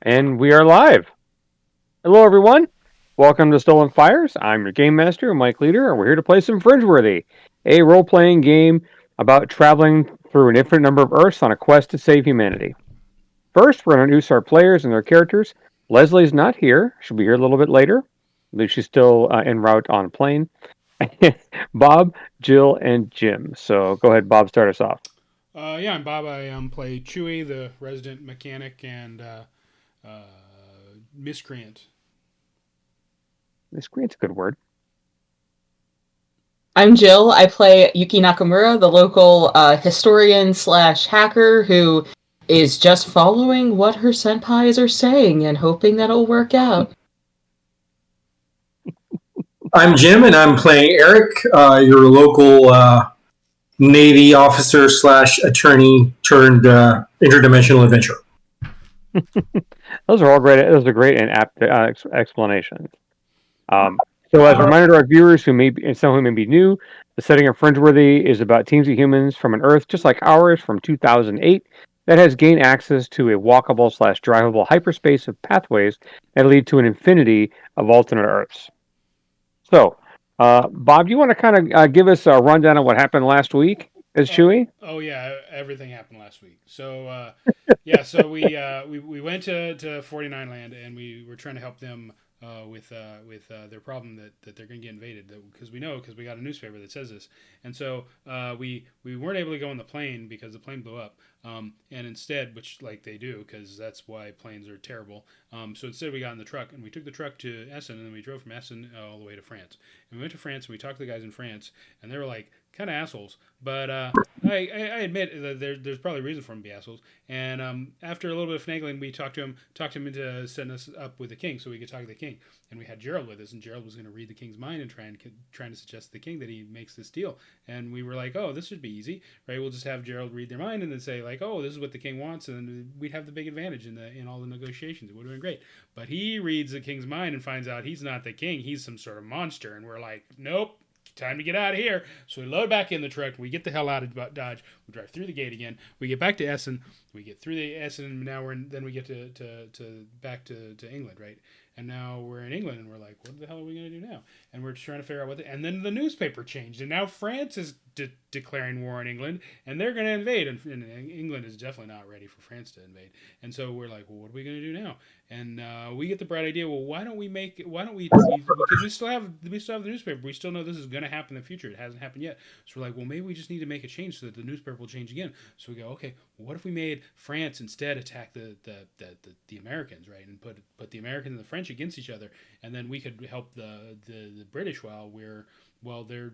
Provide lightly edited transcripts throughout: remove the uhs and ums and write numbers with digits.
And we are live. Hello, everyone. Welcome to Stolen Fires. I'm your game master, Mike Leader, and we're here to play some Fringeworthy, a role playing game about traveling through an infinite number of Earths on a quest to save humanity. First, we're going to introduce our players and their characters. Leslie's not here. She'll be here a little bit later. I believe she's still en route on a plane. Bob, Jill, and Jim. So go ahead, Bob, start us off. Yeah, I'm Bob. I play Chewie, the resident mechanic, and uh, miscreant. Miscreant's a good word. I'm Jill. I play Yuki Nakamura, the local historian slash hacker who is just following what her senpais are saying and hoping that it'll work out. I'm Jim, and I'm playing Eric, your local Navy officer slash attorney turned interdimensional adventurer. Those are all great. Those are great and apt explanations. So, as a reminder to our viewers who may be, and some who may be new, the setting of Fringeworthy is about teams of humans from an Earth just like ours from 2008 that has gained access to a walkable slash drivable hyperspace of pathways that lead to an infinity of alternate Earths. So, Bob, do you want to kind of give us a rundown of what happened last week as Chewie? Oh yeah, everything happened last week. So yeah, so we went to 49 Land and we were trying to help them with their problem that they're going to get invaded because we got a newspaper that says this, and so we weren't able to go on the plane because the plane blew up, and instead, which like they do because that's why planes are terrible. So instead we got in the truck and we took the truck to Essen and then we drove from Essen all the way to France. And we went to France and we talked to the guys in France and they were like kind of assholes, but I admit that there's probably a reason for them to be assholes. And after a little bit of finagling, we talked him into setting us up with the king so we could talk to the king. And we had Gerald with us, and Gerald was going to read the king's mind and trying to suggest to the king that he makes this deal. And we were like, oh, this should be easy, right? We'll just have Gerald read their mind and then say like, oh, this is what the king wants, and we'd have the big advantage in all the negotiations. It would have been great. But he reads the king's mind and finds out he's not the king; he's some sort of monster. And we're like, nope. Time to get out of here. So we load back in the truck. We get the hell out of Dodge. We drive through the gate again. We get back to Essen. We get through the Essen, and now then we get to back to England, right? And now we're in England, and we're like, what the hell are we going to do now? And we're just trying to figure out and then the newspaper changed, and now France is declaring war on England, and they're going to invade, and England is definitely not ready for France to invade. And so we're like, well, what are we going to do now? And we get the bright idea. Well, why don't we because we still have the newspaper. We still know this is going to happen in the future. It hasn't happened yet. So we're like, well, maybe we just need to make a change so that the newspaper will change again. So we go, okay, well, what if we made France instead attack the Americans, right? And put the Americans and the French against each other, and then we could help the British while they're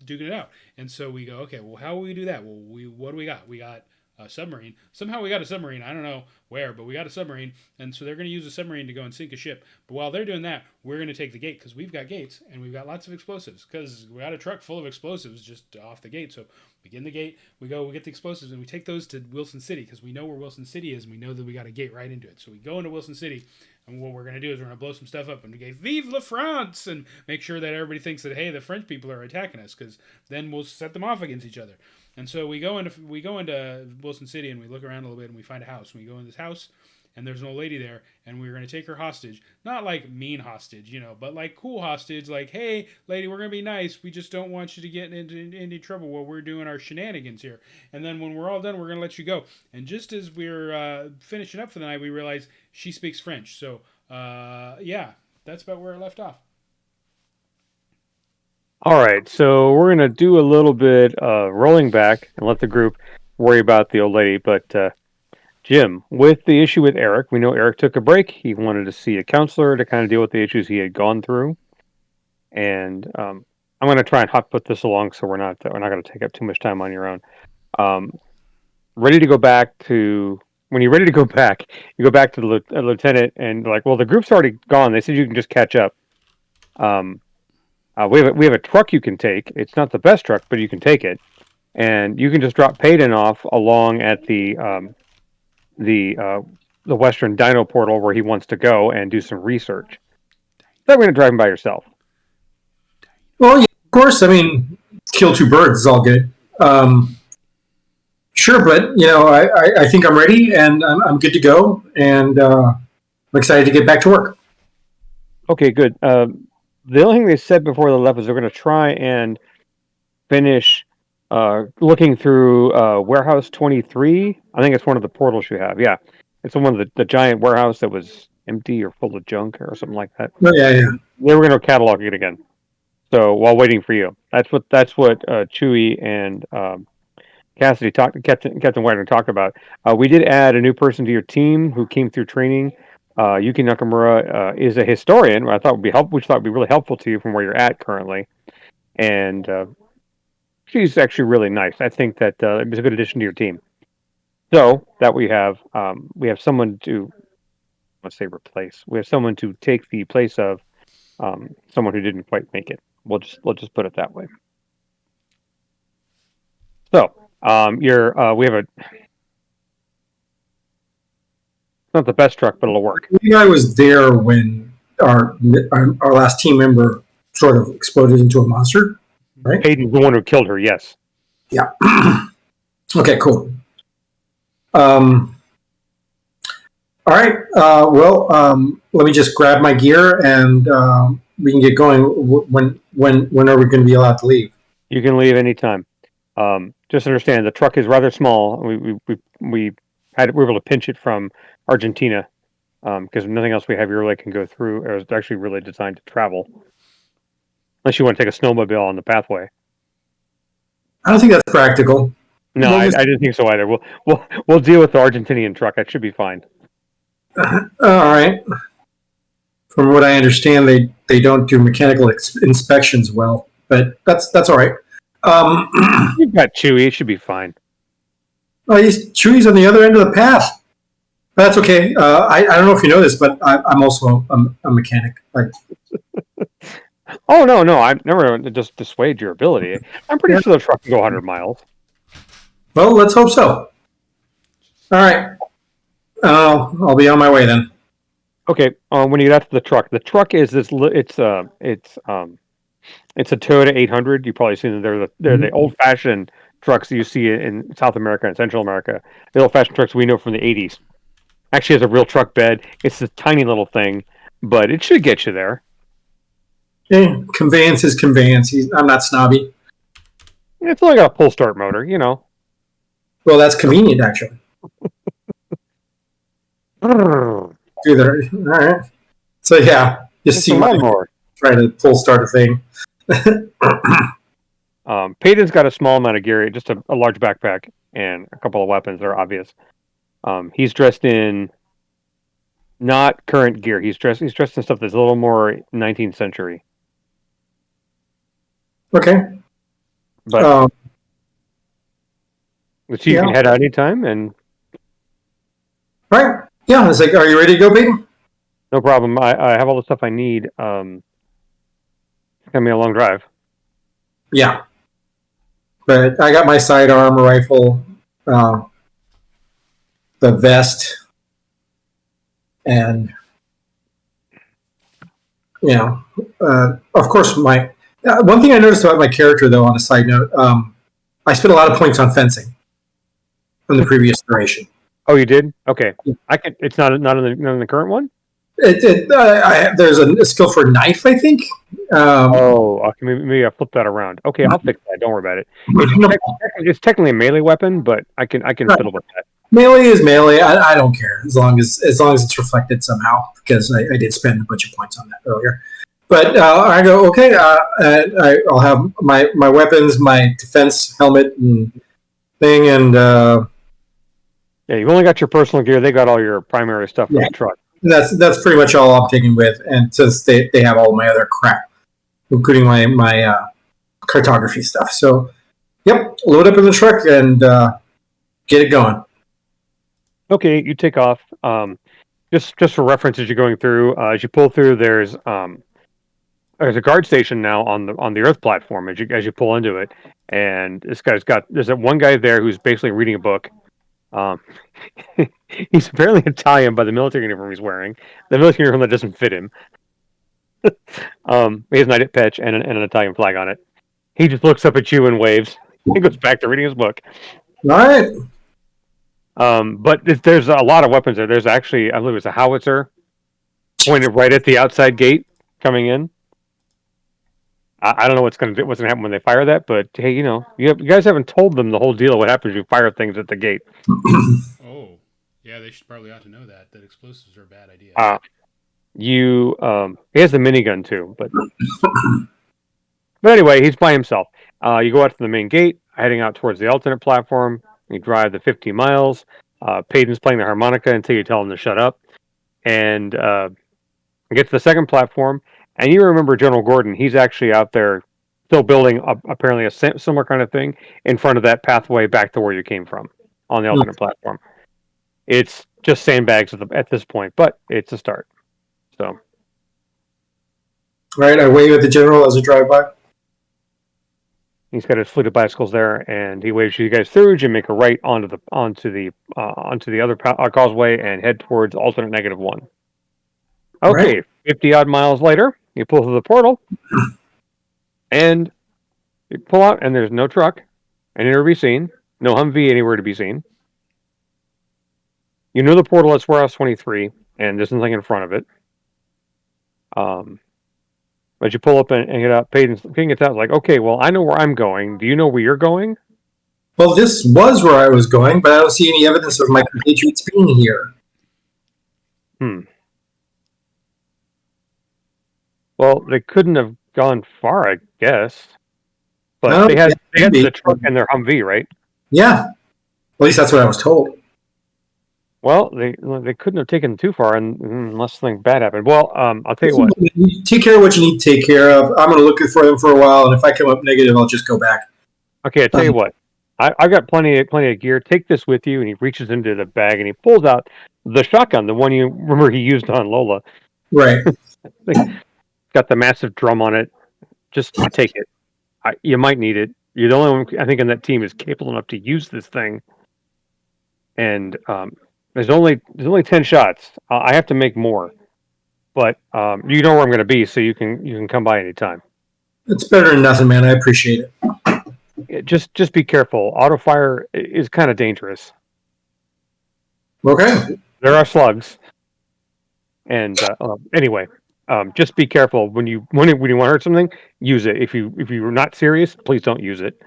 duking it out. And so we go, okay, well, how will we do that? Well, what do we got? We got a submarine. Somehow we got a submarine. I don't know where, but we got a submarine. And so they're going to use a submarine to go and sink a ship. But while they're doing that, we're going to take the gate because we've got gates and we've got lots of explosives because we got a truck full of explosives just off the gate. So we get in the gate, we get the explosives, and we take those to Wilson City because we know where Wilson City is and we know that we got a gate right into it. So we go into Wilson City. And what we're going to do is we're going to blow some stuff up and we go, Vive la France! And make sure that everybody thinks that, hey, the French people are attacking us because then we'll set them off against each other. And so we go into Wilson City and we look around a little bit and we find a house. And we go in this house and there's an old lady there and we're going to take her hostage. Not like mean hostage, but like cool hostage. Like, hey, lady, we're going to be nice. We just don't want you to get into any trouble while we're doing our shenanigans here. And then when we're all done, we're going to let you go. And just as we're finishing up for the night, we realize she speaks French. So, yeah, that's about where it left off. All right, so we're going to do a little bit of rolling back and let the group worry about the old lady. But Jim, with the issue with Eric, we know Eric took a break. He wanted to see a counselor to kind of deal with the issues he had gone through. And I'm going to try and hot put this along so we're not going to take up too much time on your own. Ready to go back to... When you're ready to go back, you go back to the lieutenant and like, well, the group's already gone. They said you can just catch up. We have a truck you can take. It's not the best truck, but you can take it, and you can just drop Payton off along at the Western Dino Portal where he wants to go and do some research. Then we're gonna drive him by yourself. Well, yeah, of course. I mean, kill two birds is all good. Sure, but I think I'm ready and I'm good to go. And I'm excited to get back to work. Okay, good. The only thing they said before they left is they're going to try and finish looking through Warehouse 23. I think it's one of the portals you have. Yeah, it's one of the giant warehouse that was empty or full of junk or something like that. Oh, yeah. They were going to catalog it again. So while waiting for you, that's what Chewy and Captain White talked about. We did add a new person to your team who came through training. Yuki Nakamura is a historian. I thought would be helpful. Which thought would be really helpful to you from where you're at currently, and she's actually really nice. I think that it was a good addition to your team. So that we have someone to, let's say, replace. We have someone to take the place of someone who didn't quite make it. We'll just put it that way. So we have not the best truck, but it'll work. I was there when our last team member sort of exploded into a monster, right? Hayden's the one who killed her. Yes. Yeah. Okay. Cool. All right. Let me just grab my gear and we can get going. When are we going to be allowed to leave? You can leave anytime. Just understand the truck is rather small. We were able to pinch it from Argentina because nothing else we have here really can go through. Or it's actually really designed to travel, unless you want to take a snowmobile on the pathway. I don't think that's practical. No, I didn't think so either. We'll deal with the Argentinian truck. That should be fine. All right. From what I understand, they don't do mechanical inspections well, but that's all right. You've got Chewy. It should be fine. Oh, Chewy's on the other end of the path. That's okay. I don't know if you know this, but I'm also a mechanic. Oh no! I'm never going to just dissuade your ability. I'm pretty sure the truck can go 100 miles. Well, let's hope so. All right. I'll be on my way then. Okay. When you get out to the truck is this. It's a Toyota 800. You've probably seen them. They're the old-fashioned trucks that you see in South America and Central America. The old-fashioned trucks we know from the 80s. Actually has a real truck bed. It's a tiny little thing, but it should get you there. Yeah, conveyance is conveyance. I'm not snobby. It's only got a pull start motor, you know. Well, that's convenient, actually. All right. So yeah, just see my more. Try to pull start a thing. Peyton's got a small amount of gear, just a large backpack and a couple of weapons that are obvious. He's dressed in not current gear. He's dressed in stuff that's a little more 19th century. Okay. But you can head out anytime and. All right. Yeah. It's like, are you ready to go, Peyton? No problem. I have all the stuff I need. It's gonna be a long drive. Yeah. But I got my sidearm rifle, the vest, and of course my one thing I noticed about my character, though, on a side note, I spent a lot of points on fencing from the previous iteration. Oh, you did? Okay. I can. It's not in the current one. There's a skill for knife, I think. Okay, maybe I flip that around. Okay, I'll fix that. Don't worry about it. It's technically a melee weapon, but I can fiddle with that. Melee is melee. I don't care as long as it's reflected somehow, because I did spend a bunch of points on that earlier. But I go, okay. I'll have my weapons, my defense helmet and thing, and yeah, you've only got your personal gear. They got all your primary stuff for the truck. That's pretty much all I'm taking with, and since they have all my other crap, including my cartography stuff. So, yep, load up in the truck and get it going. Okay, you take off. Just for reference, as you're going through, as you pull through, there's a guard station now on the Earth platform as you pull into it, and there's that one guy there who's basically reading a book. He's apparently Italian by the military uniform he's wearing. The military uniform that doesn't fit him. He has an edit patch and an Italian flag on it. He just looks up at you and waves. He goes back to reading his book. All right. But there's a lot of weapons there. There's actually, I believe it's a howitzer. pointed right at the outside gate coming in. I don't know what's gonna happen when they fire that, but hey, you guys haven't told them the whole deal. What happens if you fire things at the gate? Oh, yeah, they should probably ought to know that explosives are a bad idea. He has the minigun too, but anyway, he's by himself. You go out to the main gate, heading out towards the alternate platform. You drive the 50 miles. Peyton's playing the harmonica until you tell him to shut up, and get to the second platform. And you remember General Gordon? He's actually out there, still building apparently a similar kind of thing in front of that pathway back to where you came from on the alternate platform. It's just sandbags at this point, but it's a start. So, Right, I wave at the general as I drive by. he's got his fleet of bicycles there, and he waves you guys through. You make a right onto the other causeway and head towards alternate -1. Okay, Right. 50 odd miles later, you pull through the portal, and you pull out, and there's no truck anywhere to be seen, no Humvee anywhere to be seen. You know the portal is Warehouse 23, and there's nothing in front of it. But you pull up and get out. Peyton gets out, like, okay, well, I know where I'm going. Do you know where you're going? Well, this was where I was going, but I don't see any evidence of my compatriots being here. Well, they couldn't have gone far, I guess. But No, they had yeah, the truck and their Humvee, right? Yeah. At least that's what I was told. Well, they couldn't have taken too far unless something bad happened. Well, I'll tell you what. You take care of what you need to take care of. I'm going to look for them for a while, and if I come up negative, I'll just go back. Okay, I'll tell you what. I've got plenty of gear. Take this with you. And he reaches into the bag and he pulls out the shotgun, the one you remember he used on Lola. Right. Got the massive drum on it. Just take it. You might need it. You're the only one I think in that team is capable enough to use this thing. And there's only 10 shots. I have to make more, but you know where I'm going to be, so you can come by anytime. It's better than nothing, man. I appreciate it. Just be careful. Auto fire is kind of dangerous. Okay. There are slugs, and anyway, just be careful when you want to hurt something. Use it. If you're not serious, please don't use it.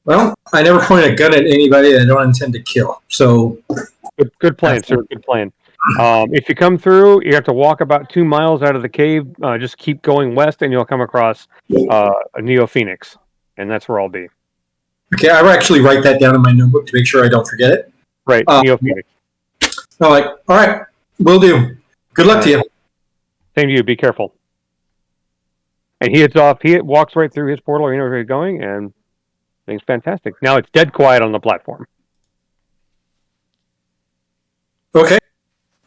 Well, I never point a gun at anybody that I don't intend to kill. So, good plan, sir. Good plan. If you come through, you have to walk about 2 miles out of the cave. Just keep going west, and you'll come across a Neo Phoenix, and that's where I'll be. Okay, I will actually write that down in my notebook to make sure I don't forget it. Right, Neo Phoenix. I'm like, all right, will do. Good luck to you. Same to you. Be careful. And he heads off. He walks right through his portal. You know where he's going, and things fantastic. Now it's dead quiet on the platform. Okay.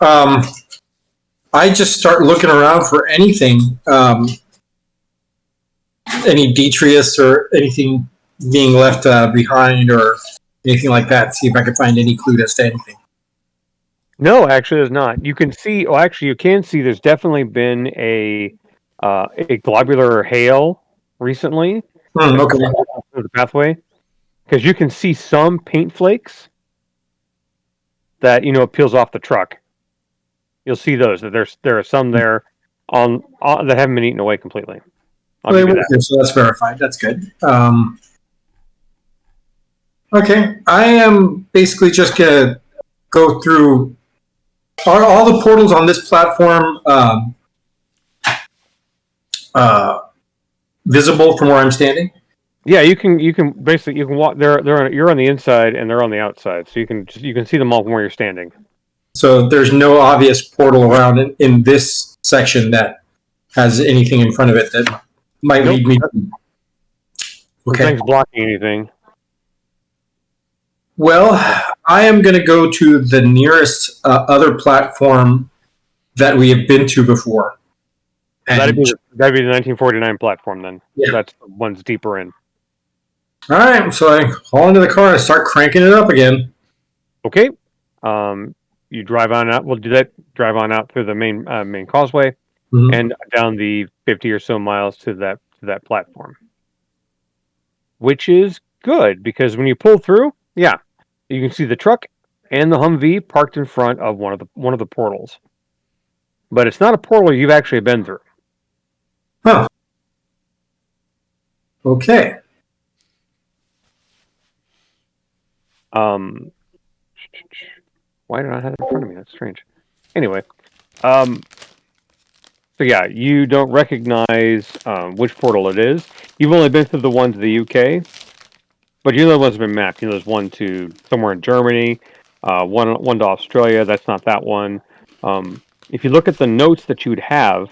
I just start looking around for anything, any Detrius or anything being left behind or anything like that. See if I can find any clue as to anything. No, actually, there's not. You can see. Oh, actually, you can see. There's definitely been a globular hail recently. Okay. The pathway, because you can see some paint flakes that peels off the truck. You'll see those. There are some there on that haven't been eaten away completely. So that's verified. That's good. Okay, I am basically just gonna go through. Are all the portals on this platform visible from where I'm standing? Yeah, you can basically walk. You're on the inside and they're on the outside, so you can see them all from where you're standing. So there's no obvious portal around in this section that has anything in front of it that might lead me. Okay. Nothing's blocking anything. Well, I am going to go to the nearest other platform that we have been to before. That'd be the 1949 platform then. Yeah. That's the one's deeper in. All right, so I haul into the car and start cranking it up again. Okay. You drive on out. We'll do that. Drive on out through the main causeway and down the 50 or so miles to that platform, which is good because when you pull through, yeah, you can see the truck and the Humvee parked in front of one of the portals. but it's not a portal you've actually been through. Huh. Okay. Why did I have it in front of me? That's strange. Anyway, so yeah, you don't recognize which portal it is. You've only been through the one to the UK, but you know the ones that have been mapped. You know, there's one to somewhere in Germany, one to Australia. That's not that one. If you look at the notes that you would have,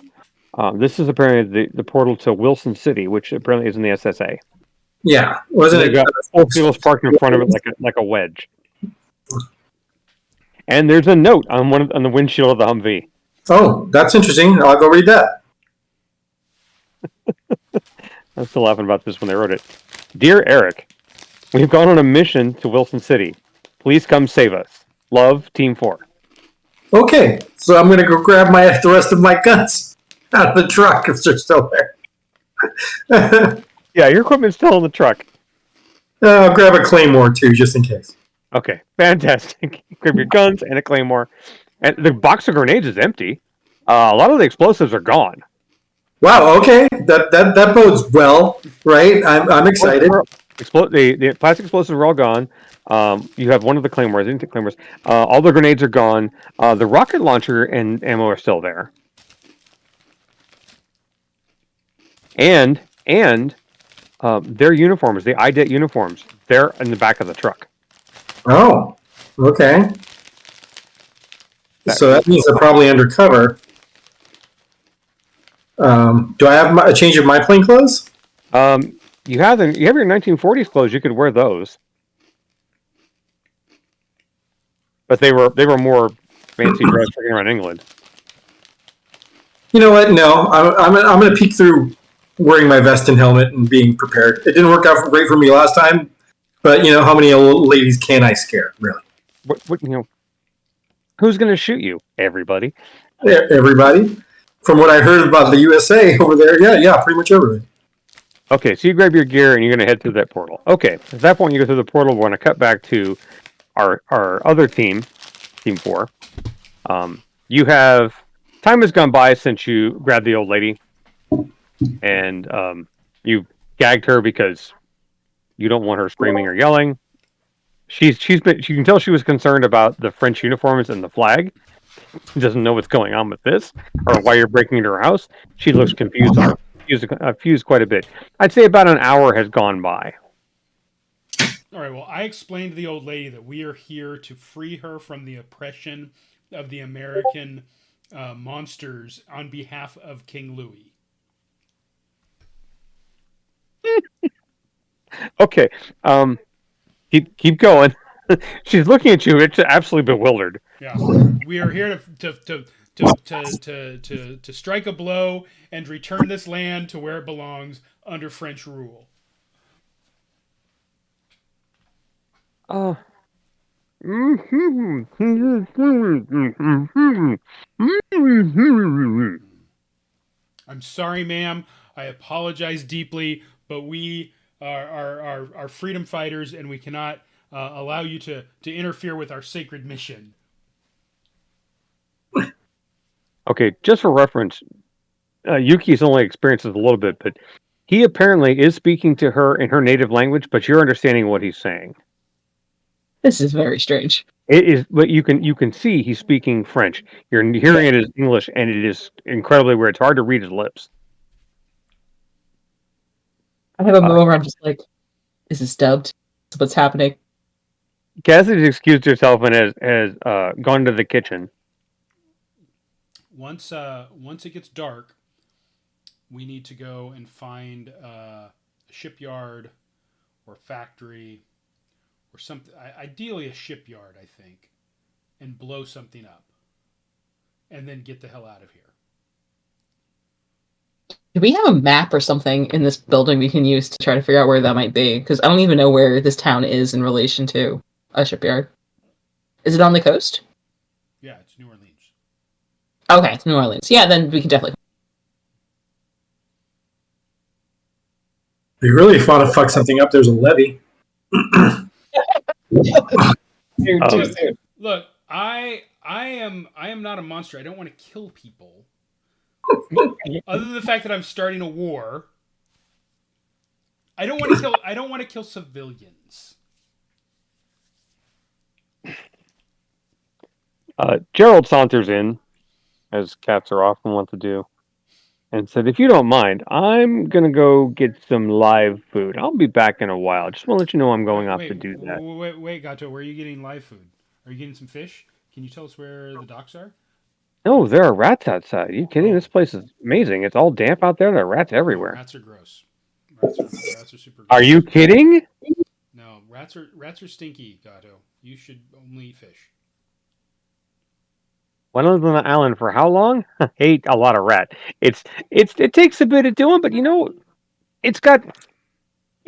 this is apparently the portal to Wilson City, which apparently is in the SSA. Yeah. Wasn't They've it? got four people parked in front of it like a wedge. And there's a note on the windshield of the Humvee. Oh, that's interesting. I'll go read that. I'm still laughing about this when they wrote it. Dear Eric, we've gone on a mission to Wilson City. Please come save us. Love, Team 4. Okay, so I'm gonna go grab the rest of my guns out of the truck if they're still there. Yeah, your equipment's still in the truck. I'll grab a claymore too, just in case. Okay, fantastic. Grab your guns and a claymore. And the box of grenades is empty. A lot of the explosives are gone. Wow. Okay, that bodes well, right? I'm excited. The plastic explosives are all gone. You have one of the claymores. I didn't take claymores. All the grenades are gone. The rocket launcher and ammo are still there. And their uniforms, the IDET uniforms, they're in the back of the truck. Oh, okay. So that means they're probably undercover. Do I have a change of my plain clothes? You have your 1940s clothes. You could wear those, but they were more fancy dress around England. You know what? No, I'm going to peek through wearing my vest and helmet and being prepared. It didn't work out great for me last time, but you know how many old ladies can I scare? Really? What you know? Who's going to shoot you? Everybody. Everybody. From what I heard about the USA over there, yeah, pretty much everybody. Okay, so you grab your gear and you're going to head through that portal. Okay, at that point you go through the portal. We're going to cut back to our other team, Team 4. You have time has gone by since you grabbed the old lady, and you gagged her because you don't want her screaming or yelling. You can tell she was concerned about the French uniforms and the flag. She doesn't know what's going on with this or why you're breaking into her house. She looks confused quite a bit. I'd say about an hour has gone by. All right, well, I explained to the old lady that we are here to free her from the oppression of the American monsters on behalf of King Louis. Okay, keep going. She's looking at you. It's absolutely bewildered. Yeah, we are here to strike a blow and return this land to where it belongs under French rule. I'm sorry, ma'am. I apologize deeply, but we are freedom fighters, and we cannot allow you to interfere with our sacred mission. Okay, just for reference, Yuki's only experienced this a little bit, but he apparently is speaking to her in her native language, but you're understanding what he's saying. This is very strange. It is, but you can see he's speaking French. You're hearing it as English, and it is incredibly weird. It's hard to read his lips. I have a moment where I'm just like, is this dubbed? What's happening? Cassidy's excused herself and has gone to the kitchen. Once it gets dark, we need to go and find a shipyard or factory or something. Ideally, a shipyard, I think, and blow something up, and then get the hell out of here. Do we have a map or something in this building we can use to try to figure out where that might be? Because I don't even know where this town is in relation to a shipyard. Is it on the coast? Yeah, it's New Orleans. Okay, it's New Orleans. Yeah, then we can definitely. If you really want to fuck something up, there's a levee. Look, I I am not a monster. I don't want to kill people. Other than the fact that I'm starting a war, I don't want to kill. I don't want to kill civilians. Gerald saunters in, as cats are often wont to do, and said, "If you don't mind, I'm gonna go get some live food. I'll be back in a while. Just want to let you know I'm going off to do that." Wait, Gato. Where are you getting live food? Are you getting some fish? Can you tell us where the docks are? No, there are rats outside. Are you kidding? This place is amazing. It's all damp out there. There are rats No, everywhere. rats are gross. Rats are super gross. Are you kidding? No, rats are stinky, Gato. You should only eat fish. When I lived on the island for how long? Ate a lot of rat. It takes a bit of doing, but it's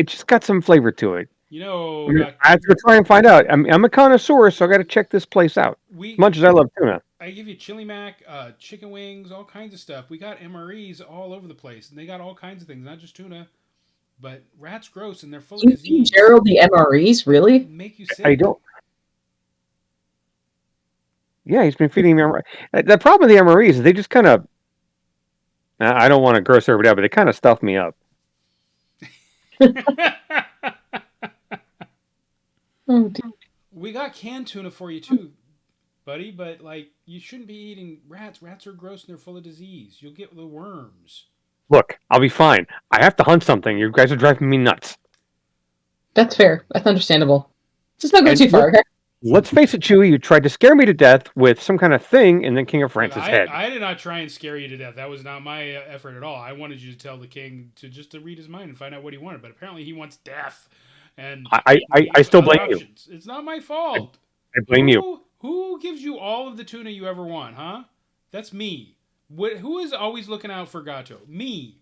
just got some flavor to it. You know, I have to try and find out. I'm a connoisseur, so I got to check this place out. As much as I love tuna. I give you chili mac, chicken wings, all kinds of stuff. We got MREs all over the place, and they got all kinds of things, not just tuna. But rat's gross, and they're full of disease. Gerald the MREs, really? Make you sick. I don't. Yeah, he's been feeding me. The problem with the MREs is they just kind of. I don't want to gross everybody out, but they kind of stuff me up. Oh, dear. We got canned tuna for you too, buddy. But like, you shouldn't be eating rats. Rats are gross and they're full of disease. You'll get the worms. Look, I'll be fine. I have to hunt something. You guys are driving me nuts. That's fair. That's understandable. Just not go too far, okay? Let's face it, Chewie, you tried to scare me to death with some kind of thing and then King of France's head. I did not try and scare you to death. That was not my effort at all. I wanted you to tell the king to read his mind and find out what he wanted. But apparently he wants death. And I still blame you. It's not my fault. I blame you. Who gives you all of the tuna you ever want, huh? That's me. Who is always looking out for Gato? Me.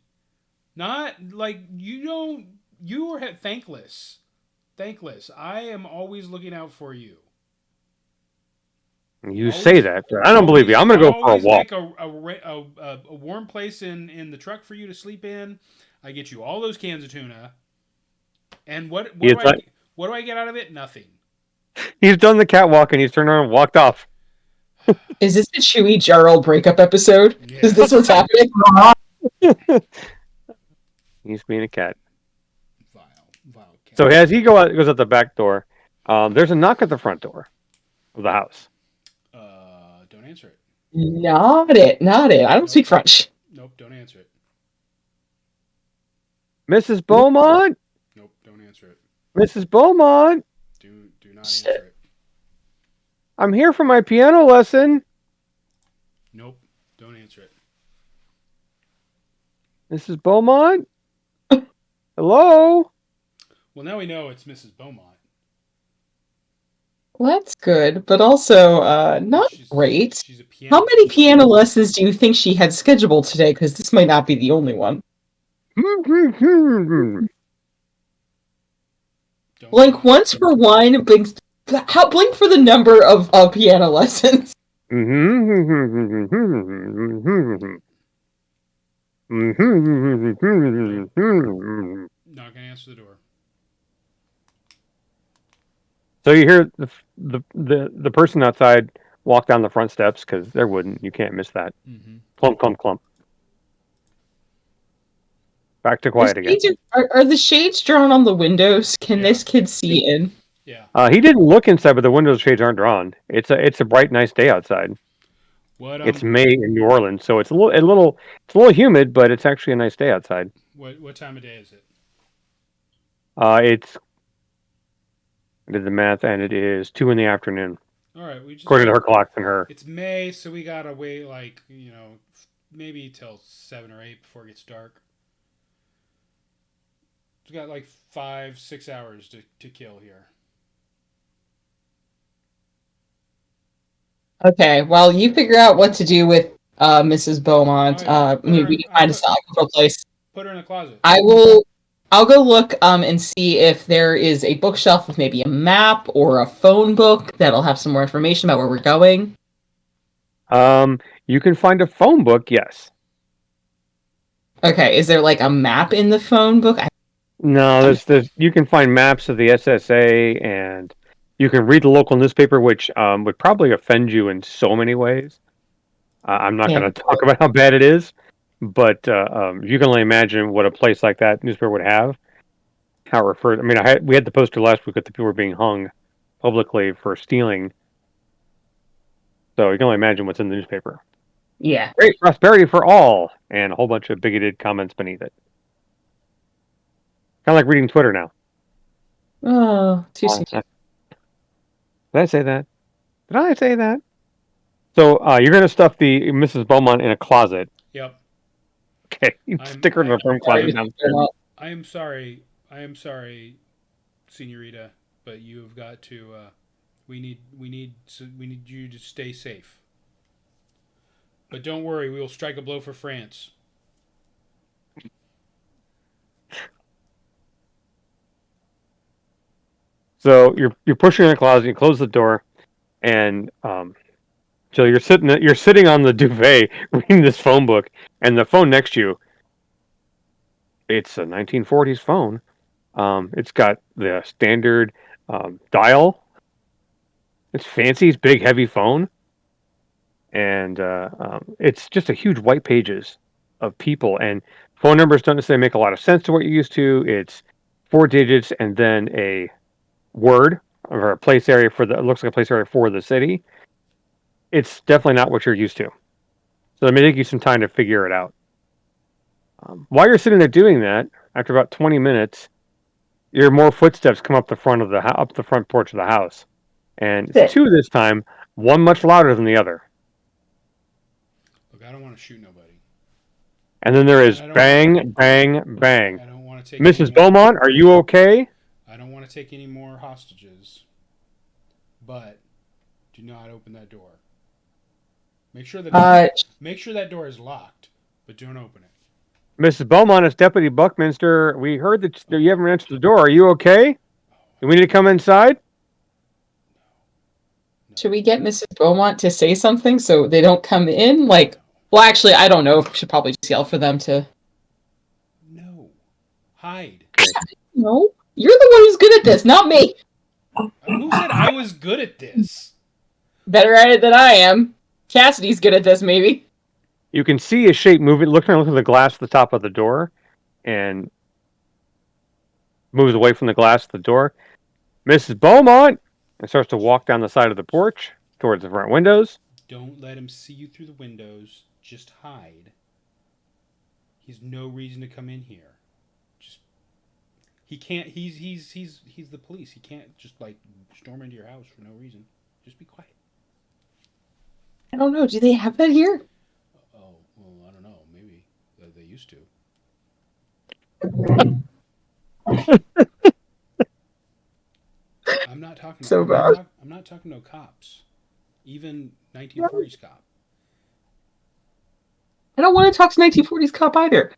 Not like you don't. You are thankless. Thankless. I am always looking out for you. You say that, but I don't believe you. I'm going to go for a walk. Make a warm place in the truck for you to sleep in. I get you all those cans of tuna. And what do I get out of it? Nothing. He's done the catwalk and he's turned around and walked off. Is this the Chewie Gerald breakup episode? Yeah. Is this what's happening? He's being a cat. Vile cat. So as he goes out the back door, there's a knock at the front door of the house. Don't answer it. Not it. I don't speak French. Nope, don't answer it. Mrs. Beaumont? Nope, don't answer it. Mrs. Beaumont? Do not answer it. I'm here for my piano lesson. Nope, don't answer it. Mrs. Beaumont? Hello? Well, now we know it's Mrs. Beaumont. Well, that's good, but also not great. She's a piano. How many piano lessons do you think she had scheduled today? Because this might not be the only one. Blink once for one. Blink for the number of piano lessons. Not gonna answer the door. So you hear the person outside walk down the front steps because they're wooden. You can't miss that. Mm-hmm. Clump, clump, clump. Back to quiet again. Are the shades drawn on the windows? Can this kid see in? Yeah. He didn't look inside, but the window shades aren't drawn. It's a bright, nice day outside. It's May in New Orleans, so it's a little humid, but it's actually a nice day outside. What time of day is it? I did the math, and it is 2 p.m. All right, according to her clocks and her. It's May, so we gotta wait maybe till 7 or 8 before it gets dark. We've got like 5-6 hours to kill here. Okay, well, you figure out what to do with Mrs. Beaumont. Maybe we can find a stockpile place. Put her in the closet. I'll go look and see if there is a bookshelf with maybe a map or a phone book that'll have some more information about where we're going. You can find a phone book, yes. Okay, is there like a map in the phone book? No, there's you can find maps of the SSA and You can read the local newspaper, which would probably offend you in so many ways. I'm not going to talk about how bad it is, but you can only imagine what a place like that newspaper would have. How it referred. I mean, we had the poster last week that the people were being hung publicly for stealing. So you can only imagine what's in the newspaper. Yeah. Great prosperity for all, and a whole bunch of bigoted comments beneath it. Kind of like reading Twitter now. Oh, too soon. Did I say that? Did I say that? So you're going to stuff the Mrs. Beaumont in a closet. Yep. Okay, stick her in the front closet downstairs. I am sorry, Senorita, but you have got to. We need you to stay safe. But don't worry, we will strike a blow for France. So you're pushing in the closet. You close the door, and Jill, you're sitting on the duvet reading this phone book, and the phone next to you. It's a 1940s phone. It's got the standard dial. It's fancy. It's big, heavy phone, and it's just a huge white pages of people, and phone numbers don't necessarily make a lot of sense to what you're used to. It's 4 digits and then a word or a place area it looks like a place area for the city. It's definitely not what you're used to. So it may take you some time to figure it out. While you're sitting there doing that, after about 20 minutes, you hear more footsteps come up the front porch of the house, and it's 2 this time. One much louder than the other. Look, I don't want to shoot nobody. And then there is bang, bang, bang. I don't want to take. Mrs. Beaumont, are you okay? I don't want to take any more hostages, but do not open that door. Make sure that door is locked, but don't open it. Mrs. Beaumont, it's Deputy Buckminster. We heard that you haven't answered the door. Are you okay? Do we need to come inside? Should we get Mrs. Beaumont to say something so they don't come in? Well, actually, I don't know. We should probably just yell for them to. No. Hide. No. You're the one who's good at this, not me. Who said I was good at this? Better at it than I am. Cassidy's good at this, maybe. You can see a shape moving, looking at the glass at the top of the door, and moves away from the glass of the door. Mrs. Beaumont! And starts to walk down the side of the porch towards the front windows. Don't let him see you through the windows. Just hide. He's no reason to come in here. He can't. He's the police. He can't just storm into your house for no reason. Just be quiet. I don't know. Do they have that here? Oh, well, I don't know. Maybe they used to. I'm not talking. So bad. I'm not talking no cops. Even 1940s cop. I don't want to talk to 1940s cop either.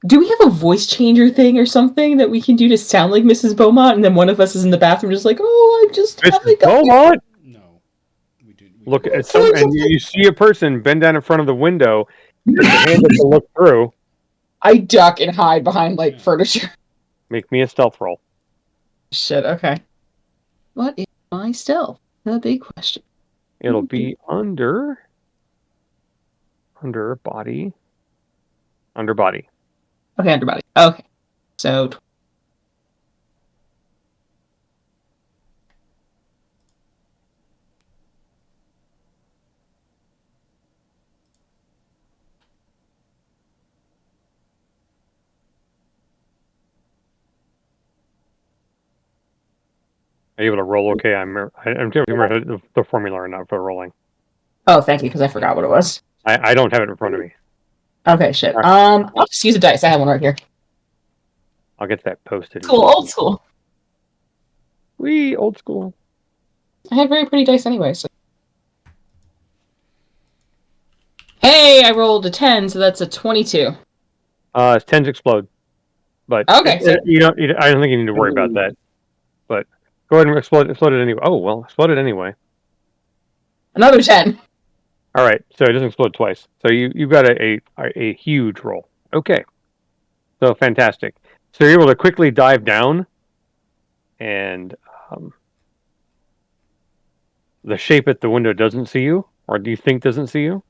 Do we have a voice changer thing or something that we can do to sound like Mrs. Beaumont, and then one of us is in the bathroom just like, oh, I'm just Mrs. Beaumont? No. We do. Look at and you see a person bend down in front of the window, with the hand to look through. I duck and hide behind furniture. Make me a stealth roll. Shit, okay. What is my stealth? The big question. It'll be under body. Under body. Okay, under body. Okay. So Are you able to roll okay? I'm remember the formula or not for rolling. Oh, thank you, because I forgot what it was. I don't have it in front of me. Okay, shit. Right. I'll just use a dice. I have one right here. I'll get that posted. Cool, old school. Old school. I had very pretty dice anyway, so. Hey, I rolled a 10, so that's a 22. 10s explode. But okay, I don't think you need to worry about that. But go ahead and explode it anyway. Oh, well, explode it anyway. Another 10. All right, so it doesn't explode twice. So you've got a huge roll. Okay, so fantastic. So you're able to quickly dive down and the shape at the window doesn't see you, or do you think doesn't see you?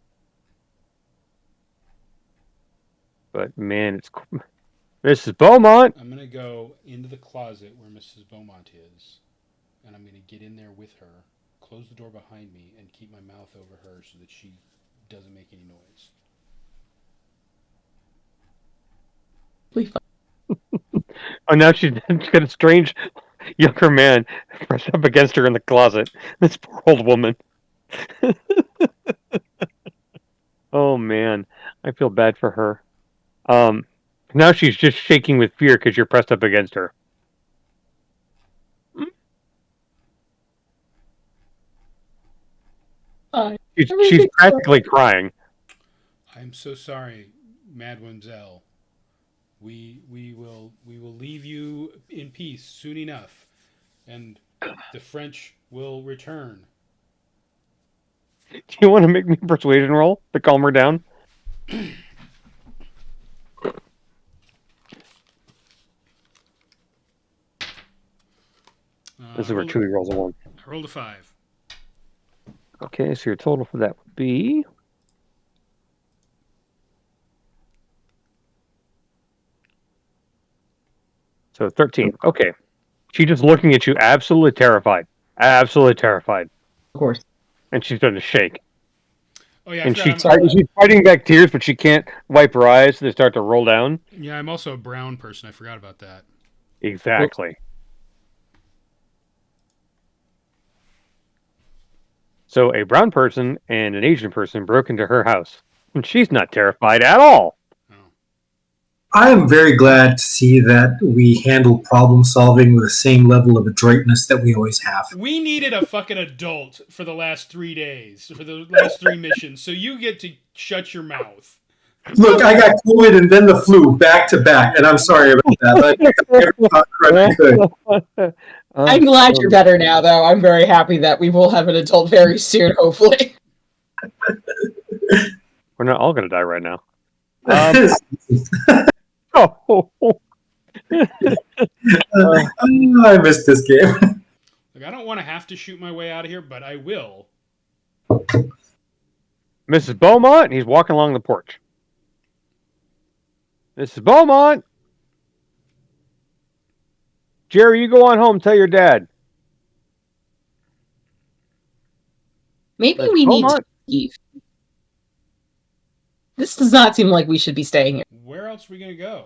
But man, it's Mrs. Beaumont. I'm gonna go into the closet where Mrs. Beaumont is, and I'm gonna get in there with her, close the door behind me, and keep my mouth over her so that she doesn't make any noise. Oh, now she's got a strange younger man pressed up against her in the closet. This poor old woman. Oh man, I feel bad for her. Now she's just shaking with fear because you're pressed up against her. She's practically crying. I'm so sorry, Mademoiselle. We will leave you in peace soon enough, and the French will return. Do you want to make me a persuasion roll to calm her down? This is where Chewie rolls a 1. I rolled a 5. Okay, so your total for that would be... So 13. Okay. She's just looking at you, absolutely terrified. Absolutely terrified. Of course. And she's starting to shake. Oh yeah, and she's fighting back tears, but she can't wipe her eyes, so they start to roll down. Yeah, I'm also a brown person. I forgot about that. Exactly. So a brown person and an Asian person broke into her house, and she's not terrified at all. I am very glad to see that we handle problem solving with the same level of adroitness that we always have. We needed a fucking adult for the last 3 days, for the last 3 missions, so you get to shut your mouth. Look, I got COVID and then the flu back to back, and I'm sorry about that. I'm glad you're better now, though. I'm very happy that we will have an adult very soon, hopefully. We're not all going to die right now. Oh. I missed this game. Look, I don't want to have to shoot my way out of here, but I will. Mrs. Beaumont, and he's walking along the porch. Mrs. Beaumont! Jerry, you go on home, tell your dad. Maybe we need to leave. This does not seem like we should be staying here. Where else are we going to go?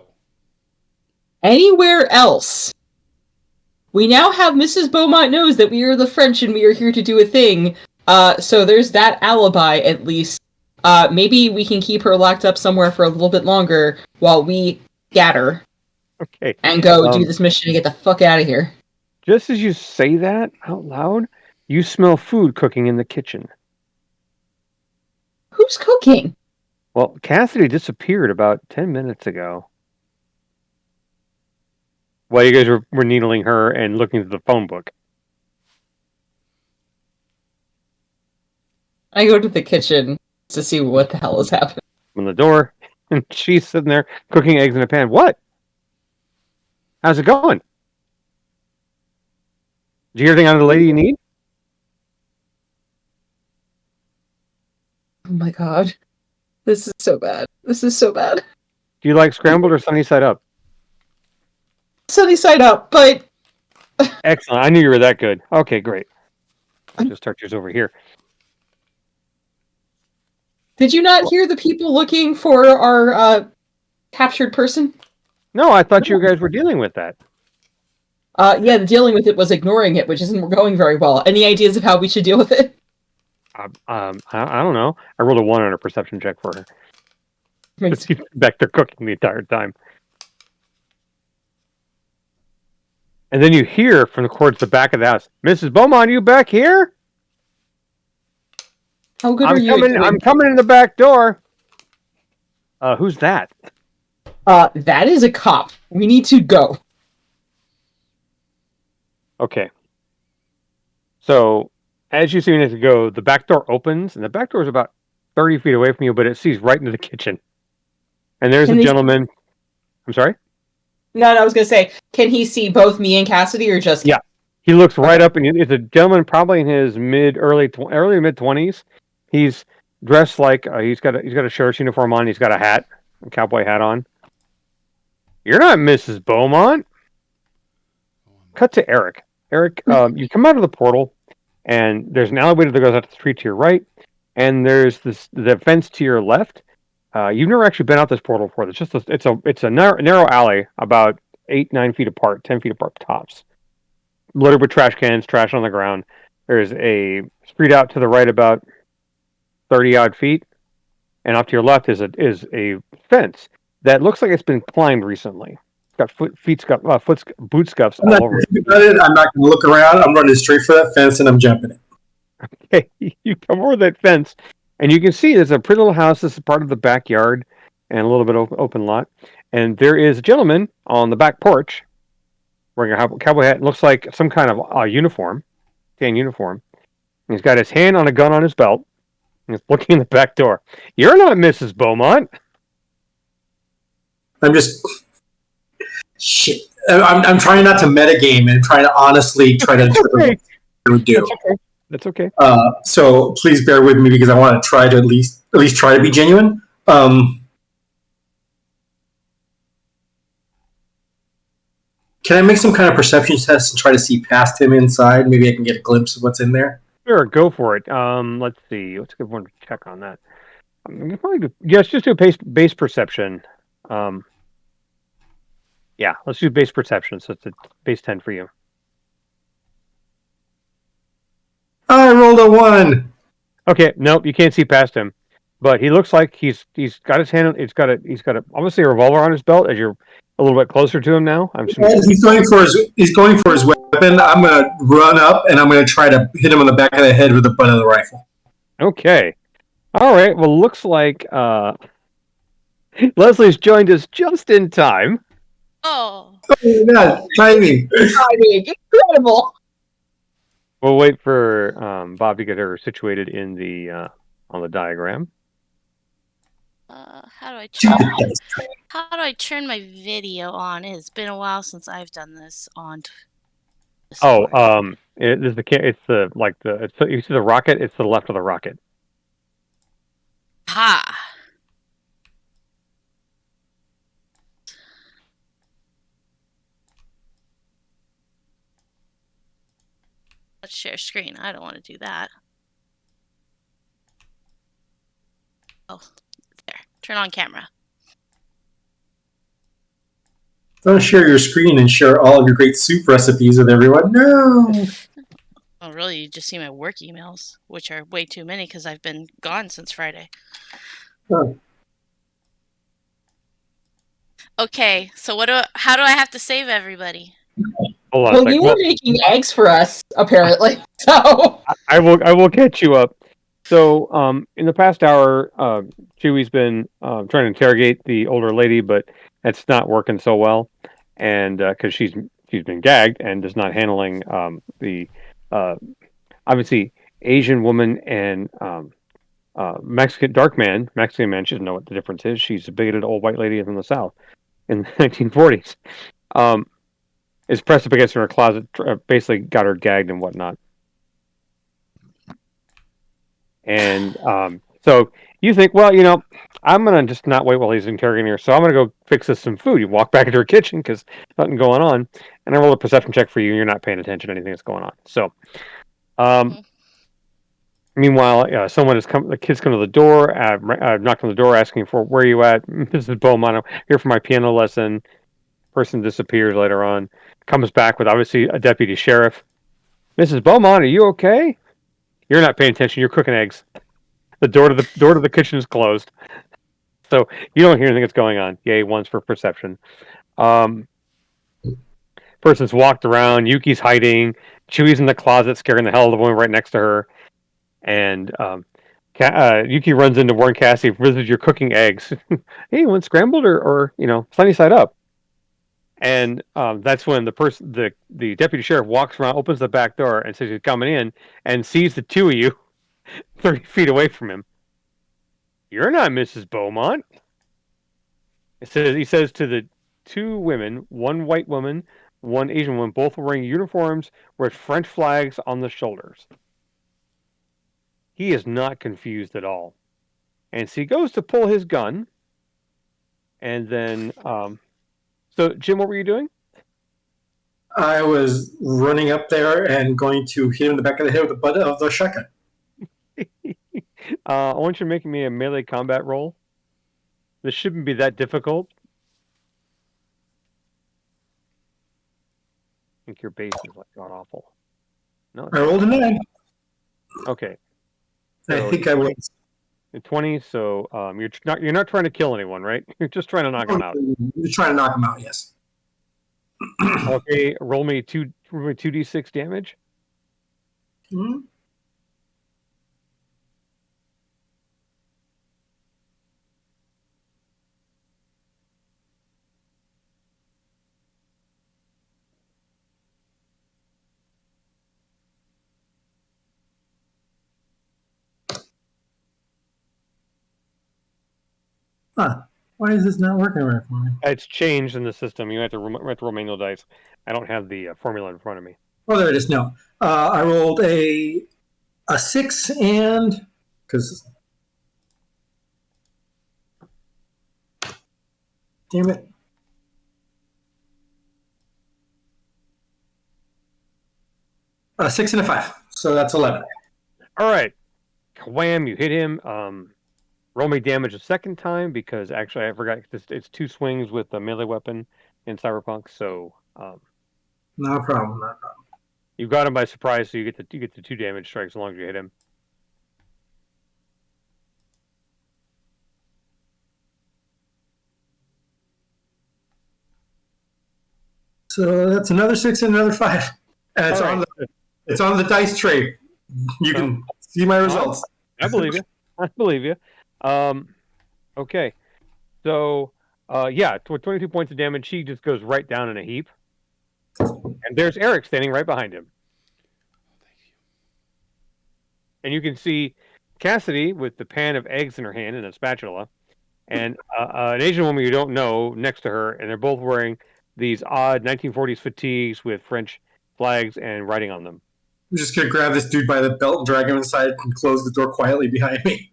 Anywhere else. We now have Mrs. Beaumont knows that we are the French and we are here to do a thing. So there's that alibi, at least. Maybe we can keep her locked up somewhere for a little bit longer while we scatter. Okay. And go do this mission and get the fuck out of here. Just as you say that out loud, you smell food cooking in the kitchen. Who's cooking? Well, Cassidy disappeared about 10 minutes ago. While you guys were needling her and looking at the phone book. I go to the kitchen to see what the hell is happening. On the door, and she's sitting there cooking eggs in a pan. What? How's it going? Did you hear anything out of the lady you need? Oh my god. This is so bad. This is so bad. Do you like scrambled or sunny side up? Sunny side up, but... Excellent. I knew you were that good. Okay, great. I'll just start yours over here. Did you not hear the people looking for our captured person? No, I thought you guys were dealing with that. Yeah, dealing with it was ignoring it, which isn't going very well. Any ideas of how we should deal with it? I don't know. I rolled a 1 on a perception check for her. Just keep back there cooking the entire time. And then you hear from towards the back of the house, Mrs. Beaumont, are you back here? How good are you? I'm coming in the back door. Who's that? That is a cop. We need to go. Okay. So, as you see it to go, the back door opens, and the back door is about 30 feet away from you, but it sees right into the kitchen. And there's a gentleman. I'm sorry? No, I was gonna say, can he see both me and Cassidy, or just? Yeah, he looks right Okay. up, and it's a gentleman, probably in his early to mid 20s. He's dressed like he's got a sheriff's uniform on. He's got a hat, a cowboy hat on. You're not Mrs. Beaumont. Cut to Eric. Eric, you come out of the portal, and there's an elevator that goes out to the street to your right, and there's the fence to your left. You've never actually been out this portal before. It's a narrow alley, about 8-9 feet apart, 10 feet apart tops, littered with trash cans, trash on the ground. There's a street out to the right, about 30 odd feet, and off to your left is a fence that looks like it's been climbed recently. It's got boot scuffs I'm not all over going to it. think about it. I'm not going to look around. I'm running straight for that fence and I'm jumping it. Okay, you come over that fence, and you can see there's a pretty little house. This is part of the backyard and a little bit of open lot. And there is a gentleman on the back porch wearing a cowboy hat. It looks like some kind of uniform, tan uniform. And he's got his hand on a gun on his belt. And he's looking in the back door. You're not Mrs. Beaumont. I'm just shit. I'm trying not to metagame and trying to honestly try to Okay. do. That's okay. So please bear with me because I want to try to at least try to be genuine. Can I make some kind of perception test and try to see past him inside? Maybe I can get a glimpse of what's in there. Sure, go for it. Let's see. What's a good one to check on that? Just do a base perception. Yeah, let's do base perception. So it's a base 10 for you. I rolled a 1. Okay, nope, you can't see past him, but he looks like he's got his hand. He's got a obviously a revolver on his belt. As you're a little bit closer to him now, He's going for his weapon. I'm going to run up and I'm going to try to hit him on the back of the head with the butt of the rifle. Okay, all right. Well, looks like Leslie's joined us just in time. Oh. Oh my god, timing. Timing, incredible. We'll wait for Bob to get her situated in the on the diagram. How do I Shoot turn? the dice. How do I turn my video on? It's been a while since I've done this on. Oh, Discord. you see the rocket. It's to the left of the rocket. Ha! Let's share screen. I don't want to do that. Oh, there. Turn on camera. Don't share your screen and share all of your great soup recipes with everyone. No. Oh, really? You just see my work emails, which are way too many because I've been gone since Friday. Oh. Okay, so how do I have to save everybody? Hold on a Well, second. you were making eggs for us, apparently. So I will catch you up. So, in the past hour, Chewie's been trying to interrogate the older lady, but it's not working so well, and because she's been gagged and is not handling the obviously Asian woman and Mexican man. She doesn't know what the difference is. She's a bigoted old white lady from the South in the 1940s. Is pressed up against her in her closet, basically got her gagged and whatnot. And so you think, well, I'm going to just not wait while he's interrogating her. So I'm going to go fix us some food. You walk back into her kitchen because nothing going on. And I roll a perception check for you. And you're not paying attention to anything that's going on. So, meanwhile, the kids come to the door. I've knocked on the door asking for, where are you at? Mrs. Beaumont, I'm here for my piano lesson. Person disappears later on. Comes back with obviously a deputy sheriff. Mrs. Beaumont, are you okay? You're not paying attention. You're cooking eggs. The door to the kitchen is closed, so you don't hear anything that's going on. Yay, one's for perception. Person's walked around. Yuki's hiding. Chewie's in the closet, scaring the hell out of the woman right next to her. And Yuki runs into Warren Cassie. Wizard, you're cooking eggs. Hey, you want scrambled or sunny side up? And that's when the deputy sheriff walks around, opens the back door, and says he's coming in, and sees the two of you 30 feet away from him. You're not Mrs. Beaumont. He says to two women, one white woman, one Asian woman, both wearing uniforms with French flags on the shoulders. He is not confused at all. And so he goes to pull his gun. And then, so Jim, what were you doing? I was running up there and going to hit him in the back of the head with the butt of the shotgun. I want you to make me a melee combat roll. This shouldn't be that difficult. I think your base is like god awful. No, I rolled a 9. okay. I So think I was. 20. So you're not trying to kill anyone, right? You're just trying to knock them out. You're trying to knock him out, yes. Okay, roll me 2d6 damage. Hmm? Huh. Why is this not working right for me? It's changed in the system. You have to roll manual dice. I don't have the formula in front of me. Oh, there it is. No. I rolled a 6 and... Because... Damn it. A 6 and a 5. So that's 11. All right. Wham, you hit him. Roll me damage a second time because actually I forgot it's 2 swings with a melee weapon in Cyberpunk. So No problem. No problem. you got him by surprise, so you get the 2 damage strikes as long as you hit him. So that's another 6 and another 5. And it's on the dice tray. You can see my results. I believe you. I believe you. Okay. So, yeah, 22 points of damage. He just goes right down in a heap. And there's Eric standing right behind him. Thank you. And you can see Cassidy with the pan of eggs in her hand and a spatula, and an Asian woman you don't know next to her, and they're both wearing these odd 1940s fatigues with French flags and writing on them. I'm just going to grab this dude by the belt and drag him inside and close the door quietly behind me.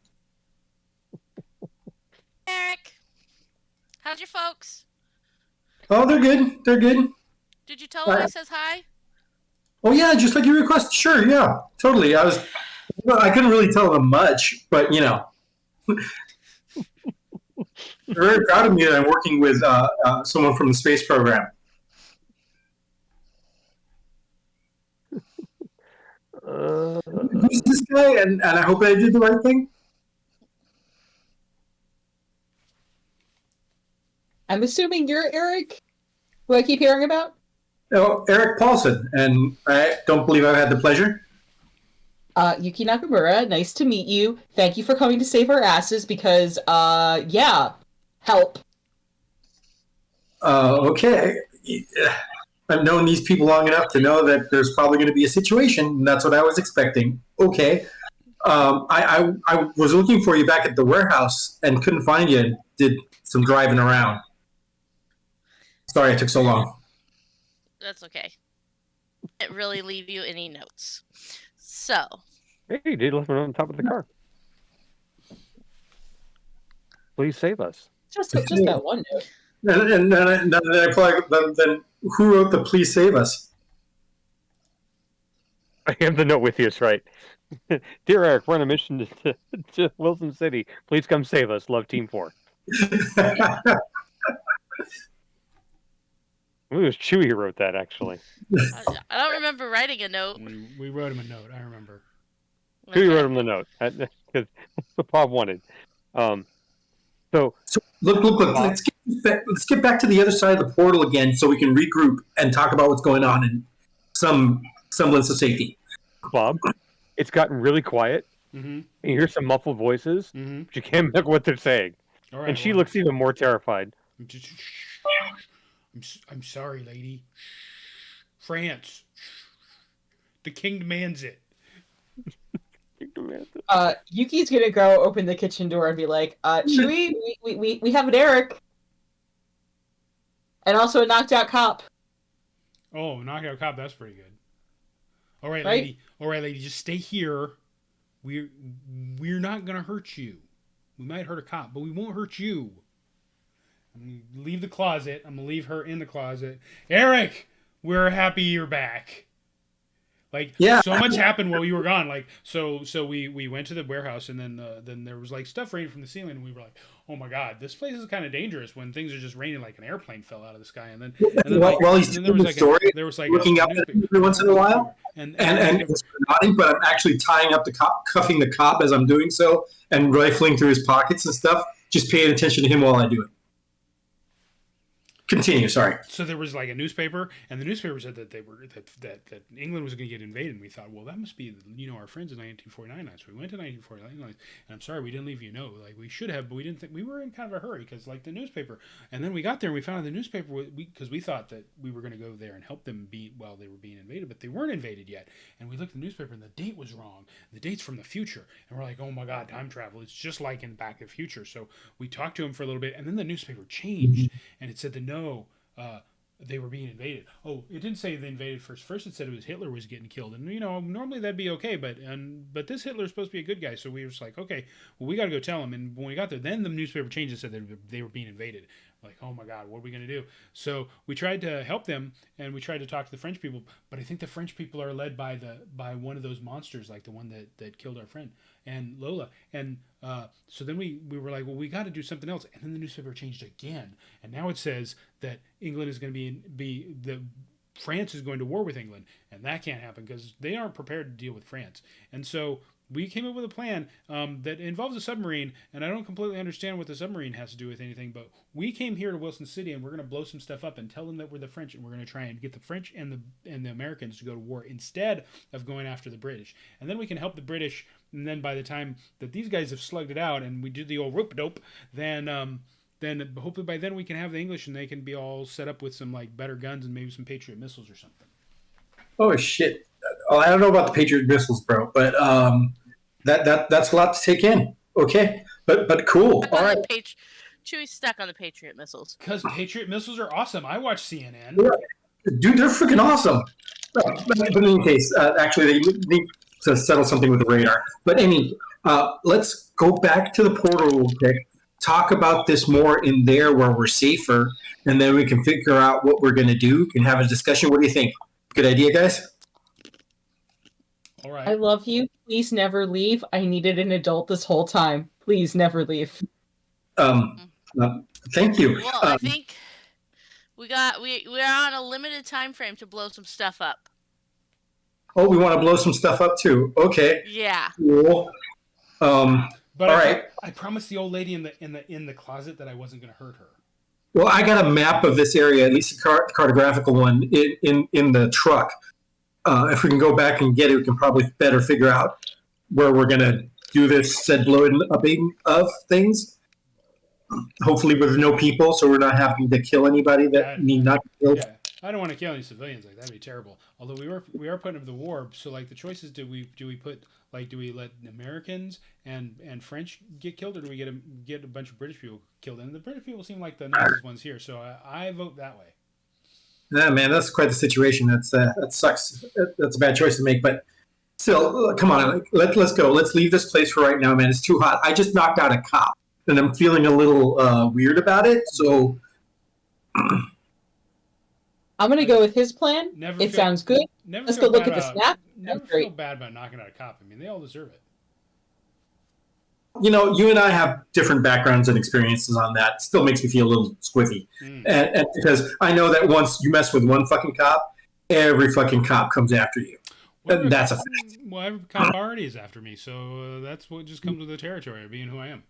Eric, how's your folks? Oh, they're good. They're good. Did you tell him he says hi? Oh, yeah, just like you requested. Sure, yeah, totally. I couldn't really tell them much, but, you know. They're very proud of me that I'm working with someone from the space program. Who's this guy? And I hope I did the right thing. I'm assuming you're Eric, who I keep hearing about? Oh, Eric Paulson, and I don't believe I've had the pleasure. Yuki Nakamura, nice to meet you. Thank you for coming to save our asses because, yeah, help. Okay. I've known these people long enough to know that there's probably going to be a situation, and that's what I was expecting. Okay. I was looking for you back at the warehouse and couldn't find you and did some driving around. Sorry it took so long. That's okay. Didn't really leave you any notes. So. Hey, you did left one on top of the car. Please save us. Just that one note. And then I probably, then who wrote the "Please save us"? I have the note with you. It's right. Dear Eric, we're on a mission to Wilson City. Please come save us. Love Team 4. It was Chewie who wrote that, actually. I don't remember writing a note. We wrote him a note. I remember. Chewie wrote him the note because that's what Bob wanted. So look. Let's get back to the other side of the portal again, so we can regroup and talk about what's going on in some semblance of safety. Bob, it's gotten really quiet, Mm-hmm. and you hear some muffled voices, Mm-hmm. but you can't make what they're saying. All right, And she looks even more terrified. I'm sorry, lady. France. The king demands it. Yuki's gonna go open the kitchen door and be like, Chewie, we have an Eric. And also a knocked out cop. Oh, knockout cop. That's pretty good. All right, Right? lady. All right, lady. Just stay here. We're not gonna hurt you. We might hurt a cop, but we won't hurt you. I'm gonna leave the closet. I'm gonna leave her in the closet. Eric, we're happy you're back. Like Yeah. so much happened while you were gone. Like so we went to the warehouse and then there was like stuff raining from the ceiling and we were like, oh my god, this place is kind of dangerous when things are just raining like an airplane fell out of the sky and then While he's and then telling the story, there was like looking a up at newspaper. me every once in a while, and and it's nodding, but I'm actually tying up the cop, cuffing the cop as I'm doing so, and rifling through his pockets and stuff, just paying attention to him while I do it. Continue. Sorry. So there was like a newspaper, and the newspaper said that that England was going to get invaded. And we thought, well, that must be our friends in 1949. So we went to 1949, and I'm sorry we didn't leave you know, like we should have, but we didn't think we were in kind of a hurry because like the newspaper. And then we got there and we found the newspaper because we thought that we were going to go there and help them beat while they were being invaded, but they weren't invaded yet. And we looked at the newspaper and the date was wrong. The date's from the future, and we're like, oh my god, time travel! It's just like in Back to the Future. So we talked to him for a little bit, and then the newspaper changed, and it said that no. They were being invaded. Oh, it didn't say they invaded first. First, it said it was Hitler was getting killed, and normally that'd be okay, but this Hitler is supposed to be a good guy, so we were just like, okay, well, we got to go tell him. And when we got there, then the newspaper changed and said that they were being invaded. Like, oh my god, what are we gonna do? So we tried to help them, and we tried to talk to the French people, but I think the French people are led by one of those monsters, like the one that killed our friend and Lola, and so then we were like, well, we got to do something else, and then the newspaper changed again, and now it says that England is going to be the France is going to war with England, and that can't happen because they aren't prepared to deal with France, and so we came up with a plan that involves a submarine, and I don't completely understand what the submarine has to do with anything, but we came here to Wilson City, and we're going to blow some stuff up and tell them that we're the French, and we're going to try and get the French and the Americans to go to war instead of going after the British, and then we can help the British, and then by the time that these guys have slugged it out, and we do the old rope-a-dope, then hopefully by then we can have the English, and they can be all set up with some like better guns and maybe some Patriot missiles or something. Oh shit! Oh, I don't know about the Patriot missiles, bro, but that's a lot to take in. Okay, but cool. All right. Chewie's stuck on the Patriot missiles. Because Patriot missiles are awesome. I watch CNN. Yeah. Dude, they're freaking awesome. But in any case, actually, they need to settle something with the radar. But let's go back to the portal real quick. Talk about this more in there where we're safer, and then we can figure out what we're going to do. We can have a discussion. What do you think? Good idea, guys? All right. I love you. Please never leave. I needed an adult this whole time. Please never leave. Thank you. Well, I think we're on a limited time frame to blow some stuff up. Oh, we want to blow some stuff up too. Okay. Yeah. Cool. But all right. I promised the old lady in the closet that I wasn't going to hurt her. Well, I got a map of this area, at least a cartographical one, in the truck. If we can go back and get it, we can probably better figure out where we're going to do this said blowing up of things. Hopefully with no people, so we're not having to kill anybody that need not be killed. Yeah, I don't want to kill any civilians. Like that'd be terrible. Although we are putting up the war, so like the choices: do we let Americans and French get killed, or do we get a bunch of British people killed? And the British people seem like the nicest ones here, so I vote that way. Yeah, man, that's quite the situation. That sucks. That's a bad choice to make, but still, come on, let's go. Let's leave this place for right now, man. It's too hot. I just knocked out a cop, and I'm feeling a little weird about it. So I'm gonna go with his plan. Sounds good. Let's go look at the snap. Never feel bad about knocking out a cop. I mean, they all deserve it. You and I have different backgrounds and experiences on that. It still makes me feel a little squiffy. And because I know that once you mess with one fucking cop, every fucking cop comes after you. Well, that's a fact. Well, every cop already is after me, so that's what just comes with the territory of being who I am.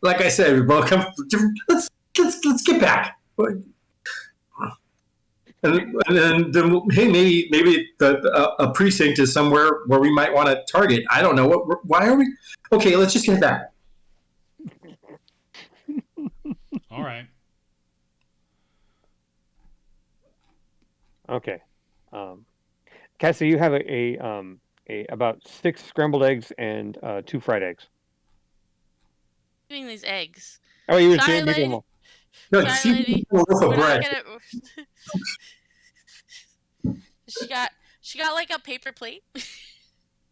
Like I said, we both come from different. Let's get back. And then hey, maybe a precinct is somewhere where we might want to target. I don't know. Why are we? Okay, let's just get back. All right. Okay. Cassie, you have a about 6 scrambled eggs and 2 fried eggs. Doing these eggs. Oh, you were Sorry, making them all. No, Sorry, she lady. a loaf We're of not bread. gonna. she got like a paper plate.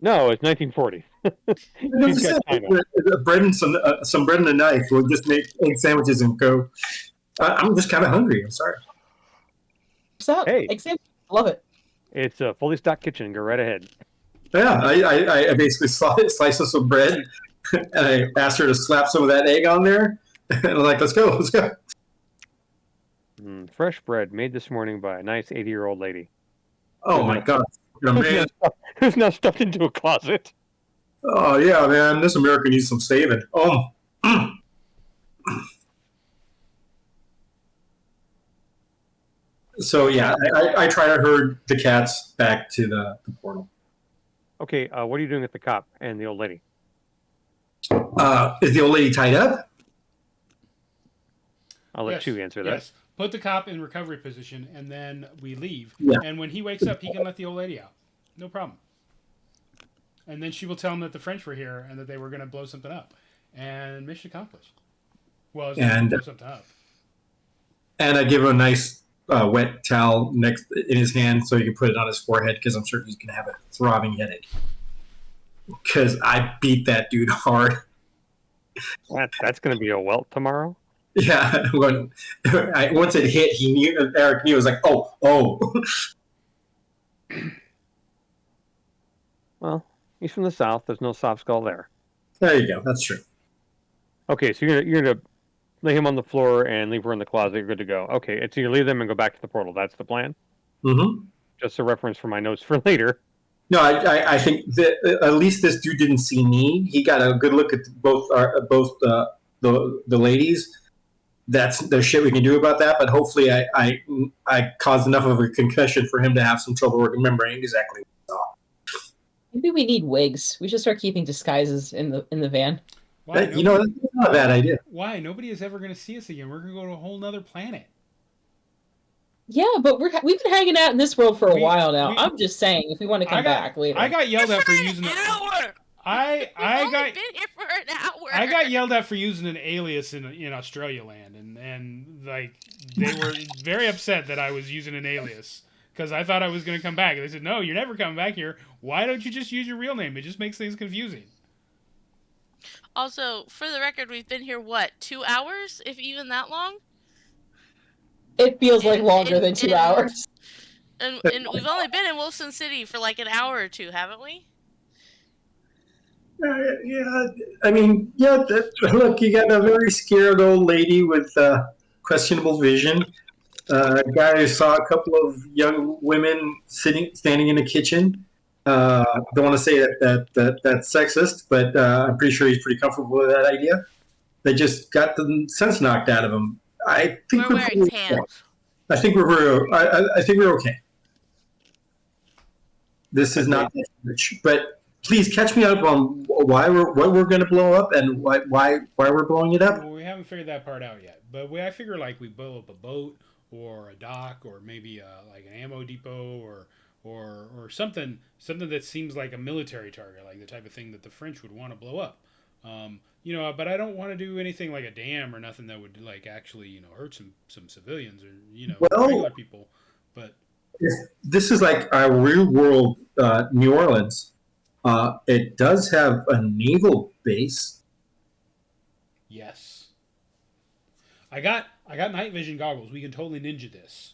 No, it's 1940. No, She's just got say, China. bread and some bread and a knife. We'll just make egg sandwiches and go. I'm just kind of hungry. I'm sorry. So, Hey. love it. It's a fully stocked kitchen. Go right ahead. Yeah, I basically slice us some bread, and I asked her to slap some of that egg on there, and I'm like, let's go. Fresh bread made this morning by a nice 80-year-old lady. Oh my god, amazing! Who's now stuffed into a closet. Oh yeah, man, this America needs some saving. So yeah, I try to herd the cats back to the portal. Okay, what are you doing with the cop and the old lady? Is the old lady tied up? I'll let you answer that. Yes. Put the cop in recovery position, and then we leave. Yeah. And when he wakes up, he can let the old lady out. No problem. And then she will tell him that the French were here and that they were going to blow something up. And mission accomplished. Well, And blow something up. And I give him a nice wet towel next in his hand so he can put it on his forehead because I'm certain he's going to have a throbbing headache. Because I beat that dude hard. That's going to be a welt tomorrow. Yeah, once it hit, he knew. Eric knew. It was like, oh. Well, he's from the south. There's no soft skull there. There you go. That's true. Okay, so you're gonna lay him on the floor and leave her in the closet. You're good to go. Okay, so you leave them and go back to the portal. That's the plan. Mm-hmm. Just a reference for my notes for later. No, I think that at least this dude didn't see me. He got a good look at both the ladies. There's shit we can do about that, but hopefully I caused enough of a concussion for him to have some trouble remembering exactly what he saw. Maybe we need wigs. We should start keeping disguises in the van. Why? That's not a bad idea. Why? Nobody is ever going to see us again. We're going to go to a whole nother planet. Yeah, but we've been hanging out in this world for a while now. I'm just saying, if we want to come back later. I got yelled at for using an hour. I got been here for an hour. I got yelled at for using an alias in Australia land, and like they were very upset that I was using an alias because I thought I was going to come back. And they said, "No, you're never coming back here. Why don't you just use your real name? It just makes things confusing." Also, for the record, we've been here 2 hours, if even that long. It feels like longer than 2 hours. And we've only been in Wilson City for like an hour or two, haven't we? Yeah, I mean, look, you got a very scared old lady with questionable vision. A guy who saw a couple of young women standing in a kitchen. Don't want to say that's sexist, but I'm pretty sure he's pretty comfortable with that idea. They just got the sense knocked out of him. I think we're wearing pants. I think I think we're okay. This is not rich, but please catch me up on what we're going to blow up and why we're blowing it up. Well, we haven't figured that part out yet, but I figure like we blow up a boat or a dock or maybe like an ammo depot or something that seems like a military target, like the type of thing that the French would want to blow up. But I don't want to do anything like a dam or nothing that would like actually hurt some civilians or regular people. But this is like our real world New Orleans. It does have a naval base. Yes, I got night vision goggles. We can totally ninja this.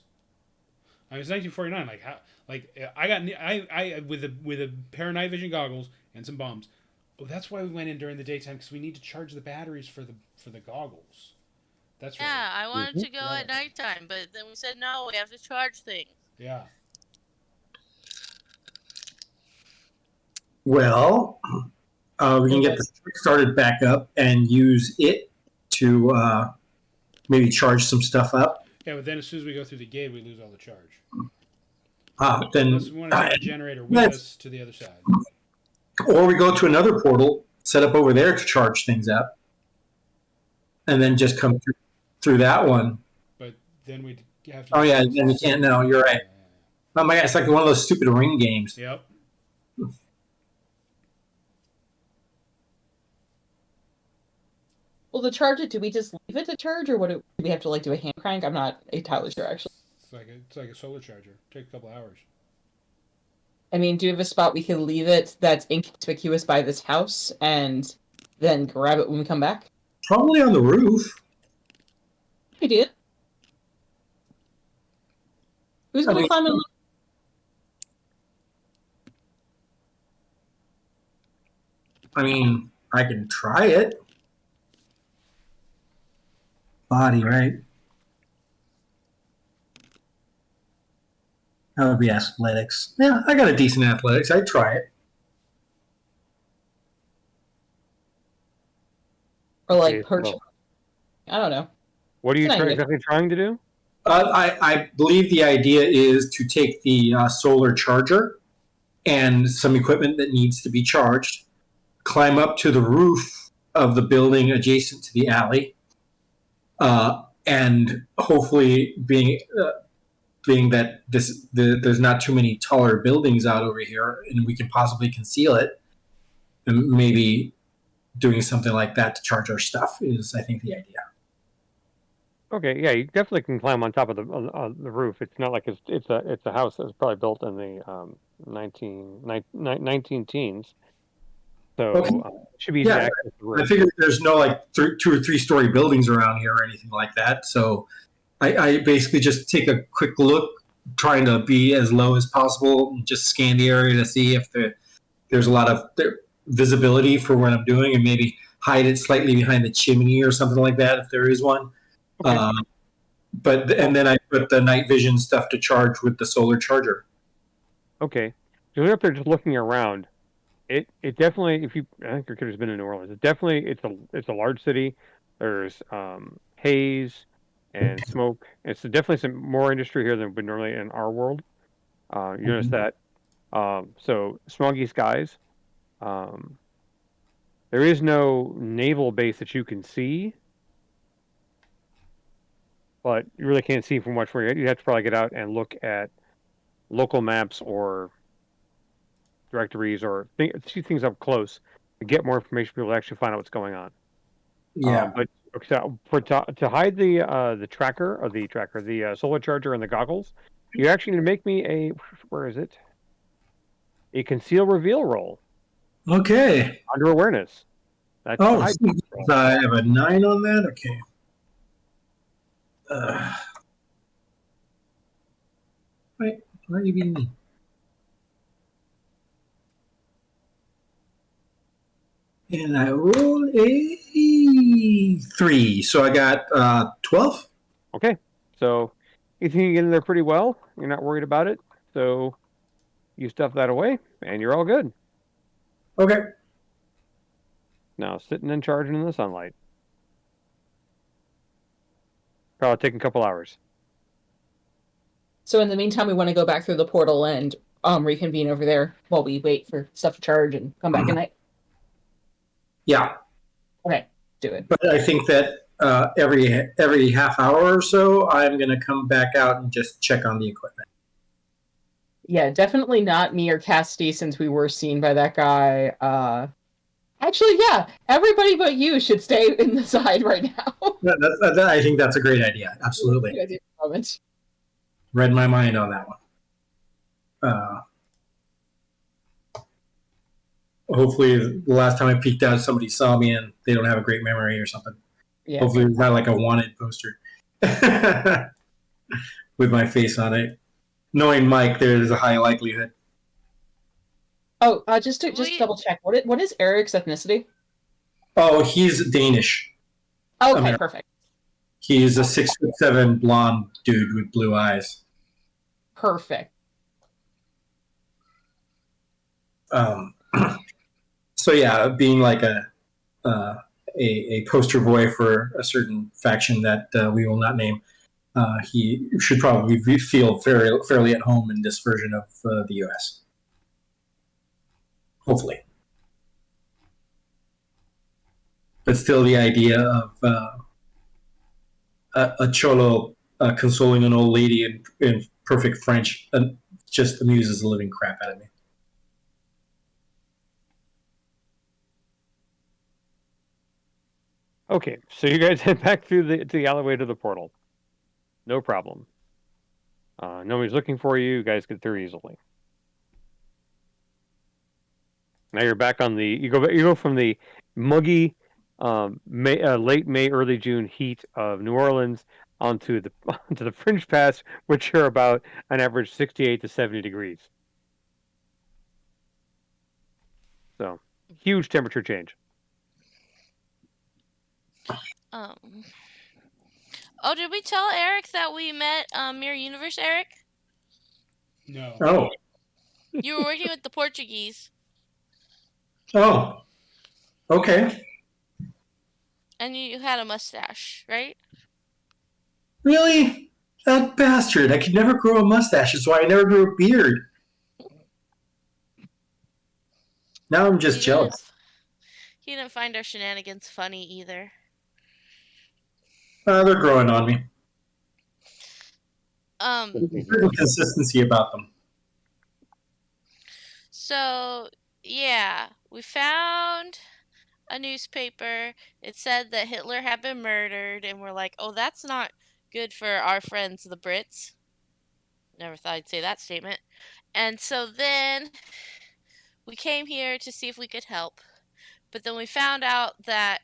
I mean, it's 1949. Like how? Like I with a pair of night vision goggles and some bombs. Oh, that's why we went in during the daytime because we need to charge the batteries for the goggles. That's right. Yeah, I wanted to go at nighttime, but then we said no. We have to charge things. Yeah. Well, we can get the started back up and use it to maybe charge some stuff up. Yeah, but then as soon as we go through the gate, we lose all the charge. Then unless we want to take the generator with us to the other side. Or we go to another portal, set up over there to charge things up, and then just come through that one. But then we'd have to... Oh, yeah, then we can't. No, you're right. Oh, my God, it's like one of those stupid ring games. Yep. Well, Well, to charge it, do we just leave it to charge, or do we have to do a hand crank? I'm not entirely sure, actually. It's like a solar charger. Take a couple hours. I mean, do you have a spot we can leave it that's inconspicuous by this house, and then grab it when we come back? Probably on the roof. Idea. Who's going to climb and look? I mean, I can try it. Body, right? That would be athletics. Yeah, I got a decent athletics. I'd try it. Or Okay, perch? well, I don't know. what are you It's an idea. exactly trying to do? I believe the idea is to take the solar charger and some equipment that needs to be charged, climb up to the roof of the building adjacent to the alley, and hopefully being that there's not too many taller buildings out over here, and we can possibly conceal it, and maybe doing something like that to charge our stuff is, I think, the idea. Okay, yeah, you definitely can climb on top of the roof. It's not like it's a house that was probably built in the 19 teens, so Okay. it should be easy to access the roof. I figured there's no 2 or 3 story buildings around here or anything like that, so I basically just take a quick look, trying to be as low as possible, and just scan the area to see if there's a lot of visibility for what I'm doing, and maybe hide it slightly behind the chimney or something like that if there is one. Okay. And then I put the night vision stuff to charge with the solar charger. Okay, so you're up there just looking around. It definitely, I think your kid has been in New Orleans. It's a large city. There's haze and smoke. It's definitely some more industry here than would normally in our world. You notice that. So smoggy skies. There is no naval base that you can see, but you really can't see from much where you have to probably get out and look at local maps or directories or see things up close to get more information for people to actually find out what's going on. Yeah. But to hide the solar charger and the goggles, you actually need to make me where is it? A conceal reveal roll Okay. under awareness. That's Oh, the hide so I have a 9 on that. Okay. Why are you beating me? And I rolled a 3, so I got 12. Okay, so you think you get in there pretty well. You're not worried about it, so you stuff that away, and you're all good. Okay. Now sitting and charging in the sunlight. Probably taking a couple hours. So in the meantime, we want to go back through the portal and reconvene over there while we wait for stuff to charge and come back at night. Yeah. Okay, do it. But I think that every half hour or so, I'm going to come back out and just check on the equipment. Yeah, definitely not me or Cassidy, since we were seen by that guy. Actually, yeah, everybody but you should stay in the side right now. I think that's a great idea. Absolutely. Good idea for a moment. Read my mind on that one. Hopefully, the last time I peeked out, somebody saw me and they don't have a great memory or something. Yeah. Hopefully, it's not like a wanted poster with my face on it. Knowing Mike, there's a high likelihood. Oh, just double check. What is Eric's ethnicity? Oh, he's Danish. Okay, perfect. He's a 6'7" blonde dude with blue eyes. Perfect. So yeah, being like a poster boy for a certain faction that we will not name, he should probably feel fairly at home in this version of the U.S. Hopefully, but still, the idea of a cholo consoling an old lady in perfect French just amuses the living crap out of me. Okay, so you guys head back through the alleyway to the portal. No problem. Nobody's looking for you. You guys get through easily. Now you're back on the. You go from the muggy, late May, early June heat of New Orleans onto the onto the Fringe Pass, which are about an average 68 to 70 degrees. So huge temperature change. Oh, did we tell Eric that we met Mirror Universe, Eric? No. Oh, You were working with the Portuguese. oh, okay. And you had a mustache, right? Really? That bastard! I could never grow a mustache. That's why I never grew a beard. Now I'm just jealous. He didn't find our shenanigans funny either. They're growing on me. There's a consistency about them. So, yeah, we found a newspaper. It said that Hitler had been murdered, and we're like, oh, that's not good for our friends, the Brits. Never thought I'd say that statement. And so then we came here to see if we could help. But then we found out that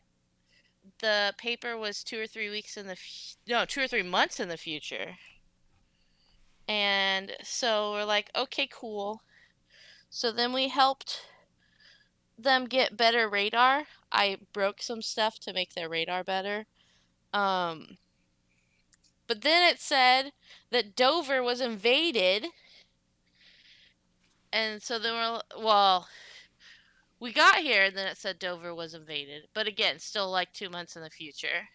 the paper was 2 or 3 weeks in the 2 or 3 months in the future. And so we're like, okay, cool. So then we helped them get better radar. I broke some stuff to make their radar better. But then it said that Dover was invaded. And so then we got here and then it said Dover was invaded. But again, still like 2 months in the future.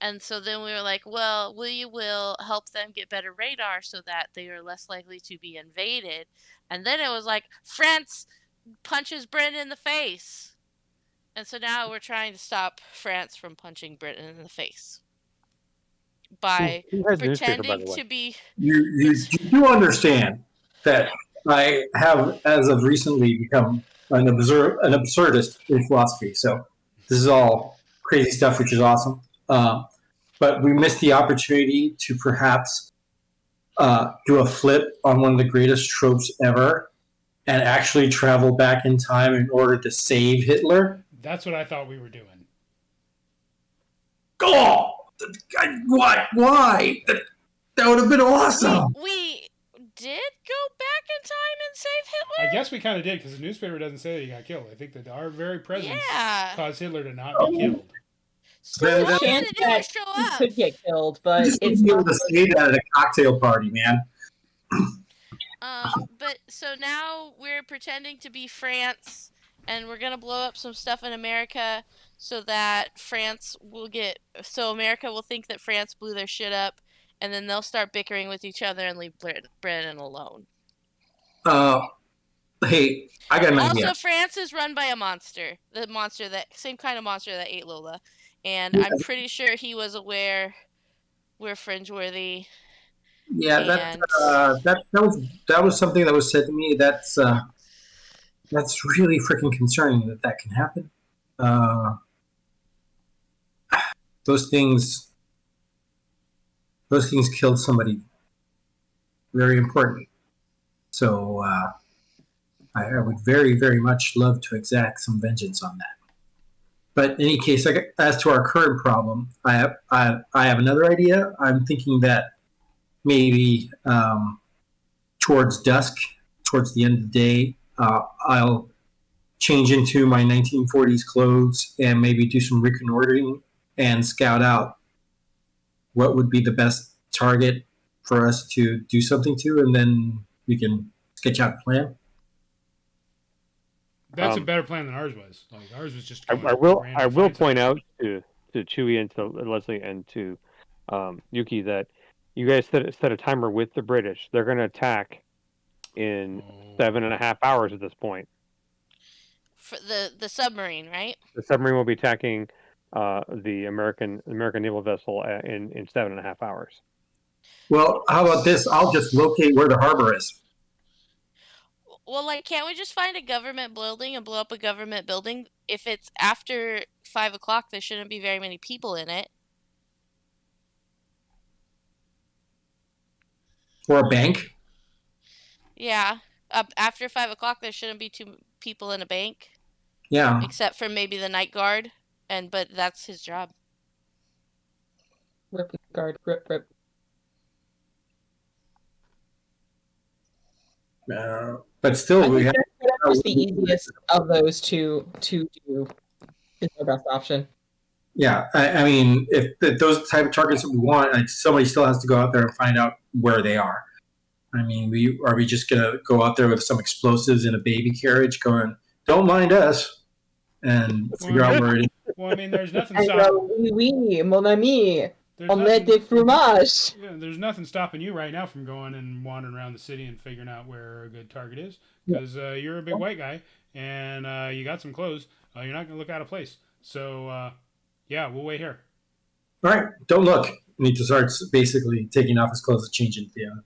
And so then we were like, well, will help them get better radar so that they are less likely to be invaded. And then it was like, France punches Britain in the face. And so now we're trying to stop France from punching Britain in the face by pretending to be. You do understand that I have, as of recently, become an absurdist in philosophy. So this is all crazy stuff, which is awesome. But we missed the opportunity to perhaps do a flip on one of the greatest tropes ever and actually travel back in time in order to save Hitler. That's what I thought we were doing. Oh! What? Why? That would have been awesome. We did go back in time and save Hitler? I guess we kind of did, because the newspaper doesn't say that he got killed. I think that our very presence caused Hitler to not be killed. So all we had to do was show He up. could get killed, but it's not able to say that at a cocktail party, man. But so now we're pretending to be France, and we're gonna blow up some stuff in America so that America will think that France blew their shit up, and then they'll start bickering with each other and leave Britain alone. Hey, I got an idea. Also, France is run by a monster. Same kind of monster that ate Lola. And I'm pretty sure he was aware we're Fringeworthy. Yeah, that was something that was said to me. That's really freaking concerning that can happen. Those things killed somebody very important. So I would very, very much love to exact some vengeance on that. But in any case, as to our current problem, I have another idea. I'm thinking that maybe towards dusk, towards the end of the day, I'll change into my 1940s clothes and maybe do some reconnoitering and scout out what would be the best target for us to do something to, and then we can sketch out a plan. That's a better plan than ours was. Like ours was just. I will point out to Chewie and to Leslie and to Yuki that you guys set a timer with the British. They're going to attack in 7.5 hours at this point. For the submarine, right? The submarine will be attacking the American naval vessel in 7.5 hours. Well, how about this? I'll just locate where the harbor is. Well, like, can't we just find a government building and blow up a government building? If it's after 5 o'clock, there shouldn't be very many people in it. Or a bank. Yeah, after 5 o'clock, there shouldn't be too people in a bank, Yeah. except for maybe the night guard. But that's his job. Rip guard, rip, rip. But still, I we think have. whatever's the easiest of those two to do is our best option. Yeah, I mean, if those type of targets that we want, like somebody still has to go out there and find out where they are. I mean, are we just gonna go out there with some explosives in a baby carriage, going, "Don't mind us," and figure out where it is? Well, I mean, there's nothing And stopping. oui, mon ami, There's omelette de nothing. fromage. Yeah, there's nothing stopping you right now from going and wandering around the city and figuring out where a good target is, because you're a big white guy and you got some clothes. You're not gonna look out of place. So yeah, we'll wait here. All right, don't look. We need to start basically taking off his clothes and changing the.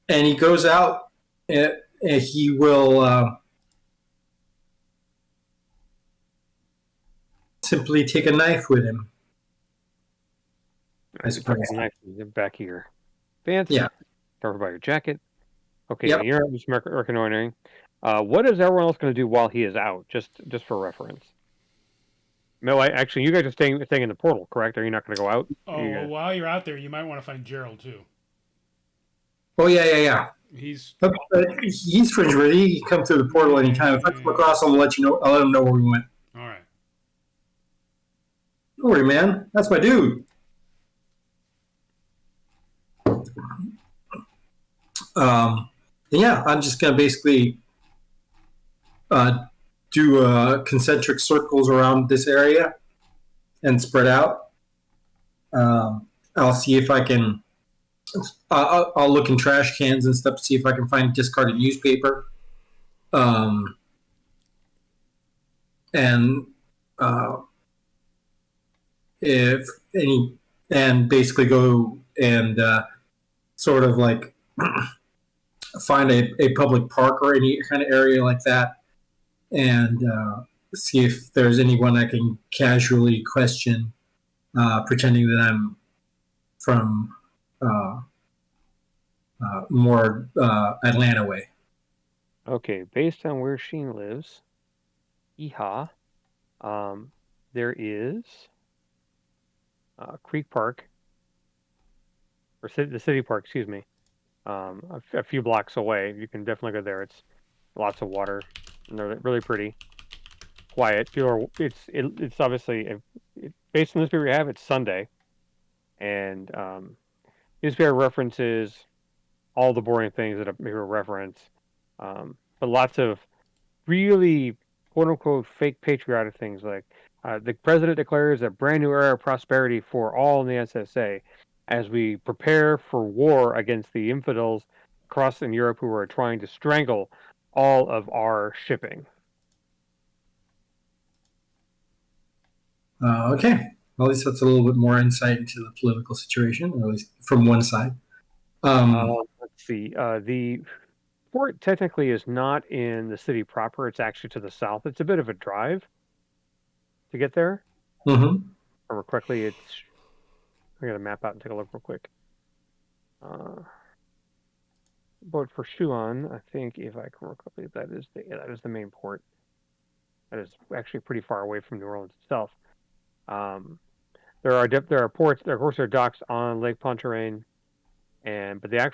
And he goes out, and he will simply take a knife with him. I suppose. Nice back here. Pants. Yeah. Covered by your jacket. Okay, Yep. you're just reconnoitering. What is everyone else going to do while he is out? Just for reference. No, actually, you guys are staying in the portal, correct? Are you not going to go out? Oh, well, while you're out there, you might want to find Gerald too. Oh yeah. He's Fringeworthy. He can come through the portal anytime. If I come across him, I'll let you know. I'll let him know where we went. all right. Don't worry, man. That's my dude. Yeah, I'm just gonna basically do concentric circles around this area and spread out. I'll see if I can. I'll look in trash cans and stuff to see if I can find discarded newspaper. And if any, and basically go and sort of like find a public park or any kind of area like that, and see if there's anyone I can casually question, pretending that I'm from more Atlanta way. Okay, based on where Sheen lives, yeehaw, there is Creek Park, or the city park, excuse me, a few blocks away. You can definitely go there. It's lots of water, and they're really pretty, quiet. It's obviously based on the newspaper we have. It's Sunday, and newspaper references all the boring things that a newspaper reference, but lots of really quote unquote fake patriotic things like the president declares a brand new era of prosperity for all in the SSA as we prepare for war against the infidels across in Europe who are trying to strangle all of our shipping. Okay. Well, at least that's a little bit more insight into the political situation, or at least from one side. Let's see. The port technically is not in the city proper. It's actually to the south. It's a bit of a drive to get there. Mm-hmm. If I remember correctly, it's. I got a map out and take a look real quick. But for Shuan, I think if I can remember correctly, that is the main port. That is actually pretty far away from New Orleans itself. There are ports. There, of course, there are docks on Lake Pontchartrain, but there's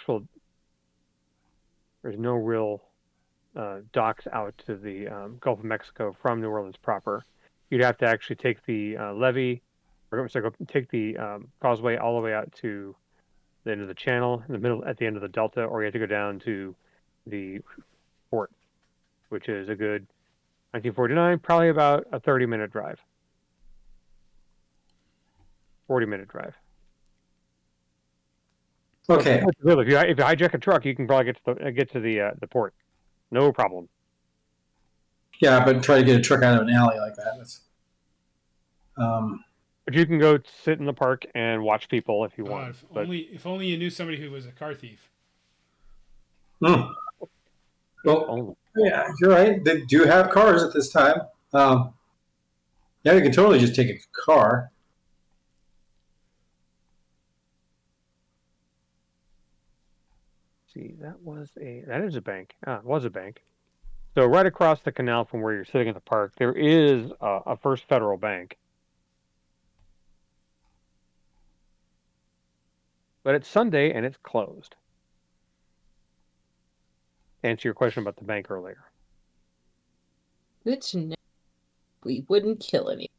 no real docks out to the Gulf of Mexico from New Orleans proper. You'd have to actually take the levee, or take the causeway all the way out to the end of the channel, in the middle, at the end of the delta, or you have to go down to the port, which is a good 1949, probably about a 30-minute drive. 40-minute drive. Okay. If you hijack a truck, you can probably get to the port, no problem. Yeah, but try to get a truck out of an alley like that. But you can go sit in the park and watch people if you want. If only you knew somebody who was a car thief. Well, Well, Only. yeah, you're right. They do have cars at this time. Yeah, you can totally just take a car. See, that is a bank. It was a bank. So right across the canal from where you're sitting in the park, there is a First Federal Bank, but it's Sunday and it's closed. To answer your question about the bank earlier. Good to know. We wouldn't kill any.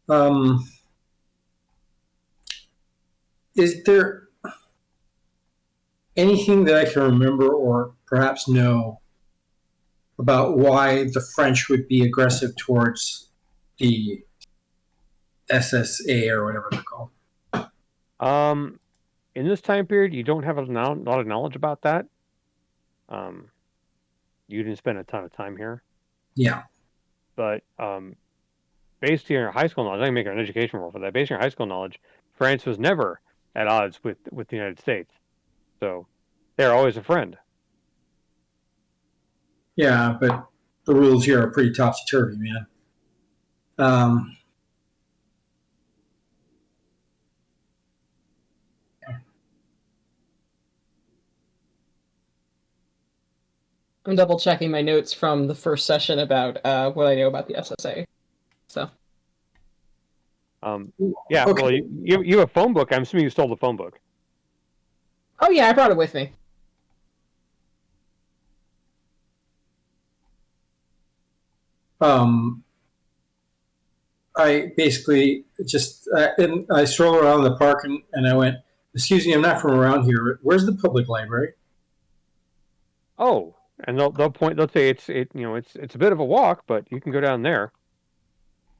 Um, is there anything that I can remember or perhaps know about why the French would be aggressive towards the SSA or whatever they're called? In this time period, you don't have a lot of knowledge about that. Um, you didn't spend a ton of time here, Yeah. but based on your high school knowledge, I can make an education role for that. Based on your high school knowledge, France was never at odds with the United States, so they're always a friend. Yeah, but the rules here are pretty topsy turvy, man. Um, I'm double checking my notes from the first session about what I know about the SSA. So. Yeah. okay. Well, you have a phone book. I'm assuming you stole the phone book. Oh yeah, I brought it with me. I basically just and I strolled around the park and I went, "Excuse me, I'm not from around here. Where's the public library?" Oh, and they'll point. They'll say it's a bit of a walk, but you can go down there.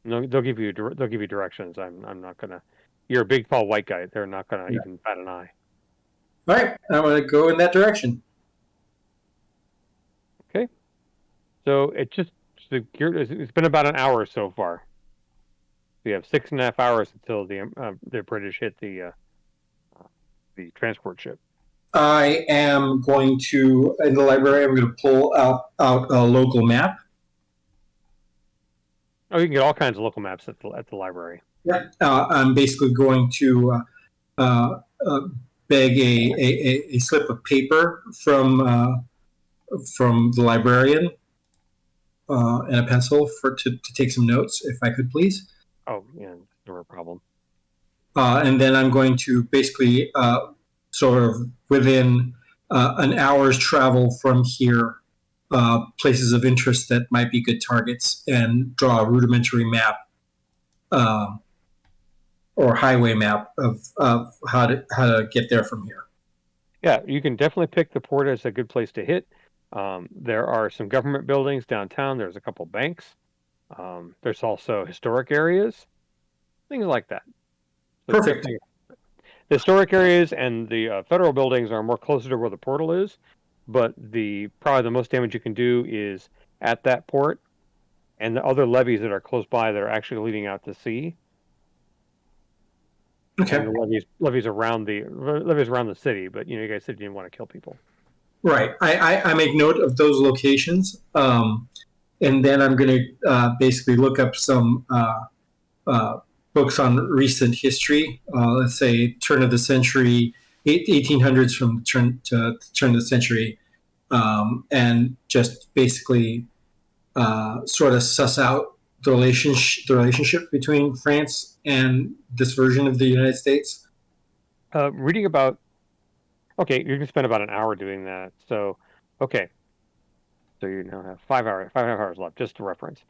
And they'll give you directions. I'm not gonna. You're a big tall white guy. They're not gonna Yeah. even bat an eye. All right, I'm going to go in that direction. Okay. So it's been about an hour so far. We have 6.5 hours until the British hit the transport ship. I am going to in the library. I'm going to pull out a local map. Oh, you can get all kinds of local maps at the library. Yeah, I'm basically going to beg a slip of paper from the librarian and a pencil to take some notes, if I could please. Oh, yeah, no problem. And then I'm going to basically sort of within an hour's travel from here, places of interest that might be good targets, and draw a rudimentary map or highway map of how to get there from here. Yeah, you can definitely pick the port as a good place to hit. There are some government buildings downtown. There's a couple banks. There's also historic areas, things like that. So Perfect. the historic areas and the federal buildings are more closer to where the portal is, but probably the most damage you can do is at that port and the other levees that are close by that are actually leading out to sea. Okay. And the levees around the city, but you guys said you didn't want to kill people. Right. I make note of those locations, and then I'm going to basically look up some books on recent history. Let's say turn of the century, 1800s from turn of the century, and just basically sort of suss out the relationship between France and this version of the United States. Reading about. Okay, you're gonna spend about an hour doing that. So, okay. So you now have 5.5 hours left, just to reference.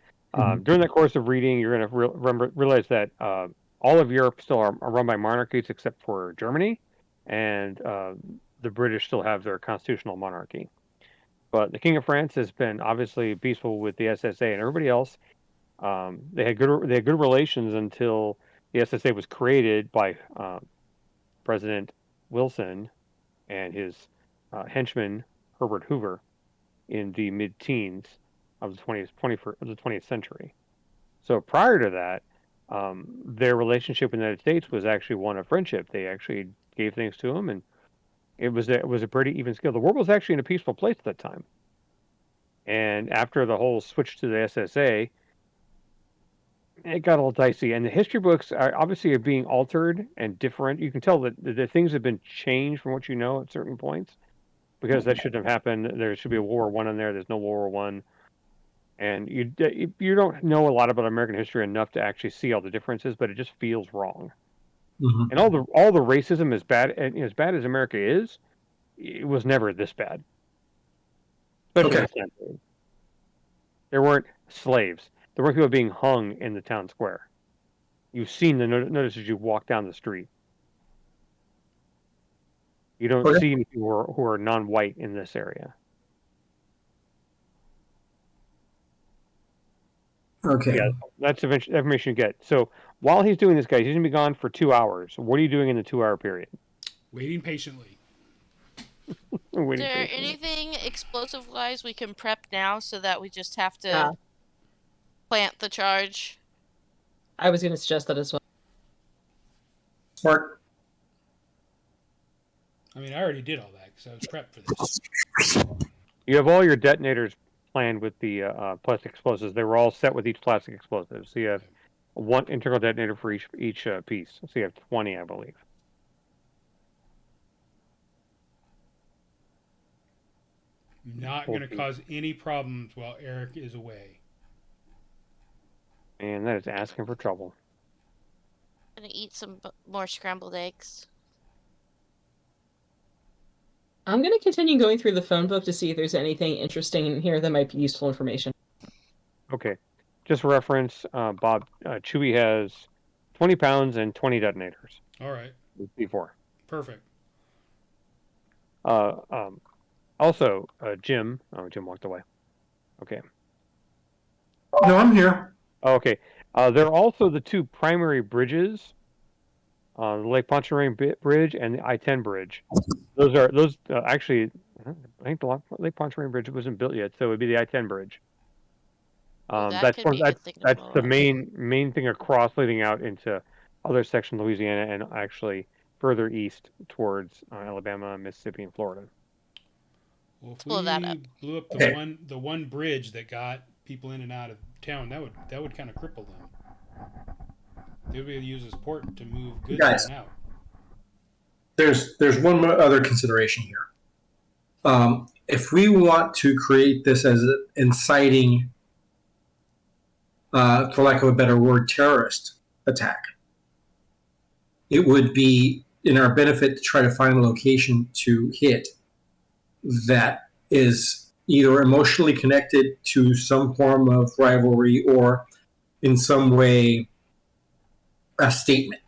During the course of reading, you're going to realize that all of Europe still are run by monarchies except for Germany, and the British still have their constitutional monarchy. But the King of France has been obviously peaceful with the SSA and everybody else. They had good relations until the SSA was created by President Wilson and his henchman Herbert Hoover in the mid-teens of the 20th century. So prior to that, their relationship with the United States was actually one of friendship. They actually gave things to him, and It was a pretty even skill. The world was actually in a peaceful place at that time. And after the whole switch to the SSA, it got a little dicey. And the history books are obviously being altered and different. You can tell that the things have been changed from what you know at certain points, because that shouldn't have happened. There should be a World War One in there. There's no World War One, and you don't know a lot about American history enough to actually see all the differences, but it just feels wrong. Mhm. And all the racism is bad, and as bad as America is, it was never this bad. Especially in Okay. this time period. There weren't slaves. There weren't people being hung in the town square. You've seen the notice as you walk down the street. You don't Okay. see people who are non-white in this area. Okay. Yeah, that's the information you get. So while he's doing this, guys, he's gonna be gone for 2 hours. What are you doing in the 2 hour period? Waiting patiently. Is there anything explosive wise we can prep now so that we just have to Yeah. plant the charge? I was going to suggest that as well. Smart. I mean, I already did all that because I was prepped for this. You have all your detonators planned with the plastic explosives. They were all set with each plastic explosive. So you have one integral detonator for each piece. So you have 20, I believe. Not going to cause any problems while Eric is away. And that is asking for trouble. Gonna eat some more scrambled eggs. I'm going to continue going through the phone book to see if there's anything interesting in here that might be useful information. Okay. Just for reference, Bob, Chewie has 20 pounds and 20 detonators. All right. C4. Perfect. Also, Jim. Oh, Jim walked away. Okay. No, I'm here. Oh, okay. There are also the two primary bridges, the Lake Pontchartrain Bridge and the I-10 bridge. Those actually. I think the Lake Pontchartrain Bridge wasn't built yet, so it would be the I-10 bridge. That could be a good thing to That's blow the up. main thing across, leading out into other sections of Louisiana and actually further east towards Alabama, Mississippi, and Florida. Well, if Blow that up. we blew up the one bridge that got people in and out of town, that would kind of cripple them. They would be able to use this port to move goods Guys. in and out. There's one more other consideration here. If we want to create this as an inciting, for lack of a better word, terrorist attack, it would be in our benefit to try to find a location to hit that is either emotionally connected to some form of rivalry or in some way a statement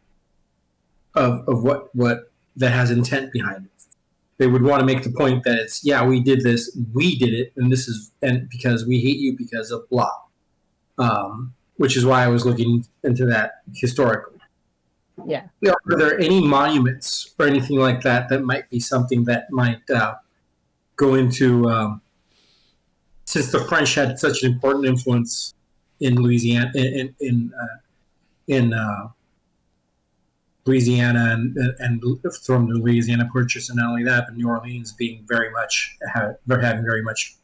of what that has intent behind it. They would want to make the point that it's, yeah, we did this, we did it, and because we hate you because of blah. Which is why I was looking into that historically. Yeah. Are there any monuments or anything like that that might be something that might go into, since the French had such an important influence in Louisiana, in Louisiana and from the Louisiana Purchase, and not only that, but New Orleans being having very much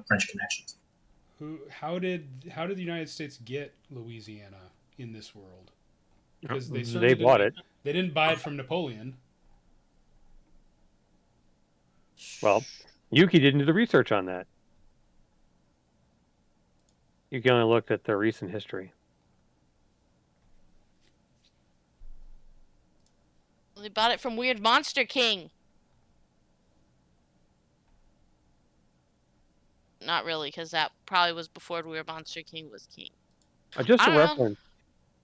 French connections. How did the United States get Louisiana in this world? Because they bought it. They didn't buy it from Napoleon. Well, Yuki didn't do the research on that. Yuki only looked at the recent history. They bought it from Weird Monster King. Not really, because that probably was before Weird Monster King was king. Just I a don't know. reference.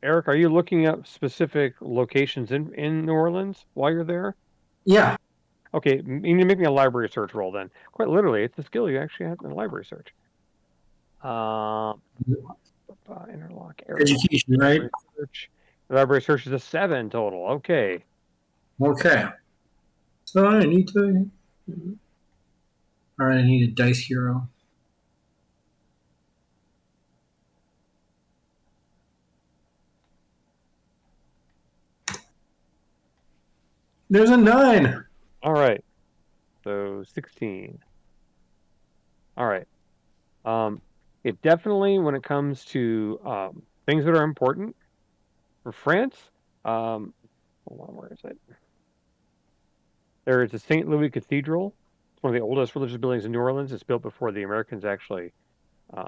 Eric, are you looking up specific locations in New Orleans while you're there? Yeah. Okay, you need to make me a library search roll then. Quite literally, it's a skill you actually have in a library search. Interlock. Education, right? Search. The library search is a 7 total. Okay. Okay. So I need to. All right, I need a dice hero. There's a 9. All right. So 16. All right. It definitely, when it comes to things that are important for France, hold on, where is it? There is the St. Louis Cathedral. It's one of the oldest religious buildings in New Orleans. It's built before the Americans actually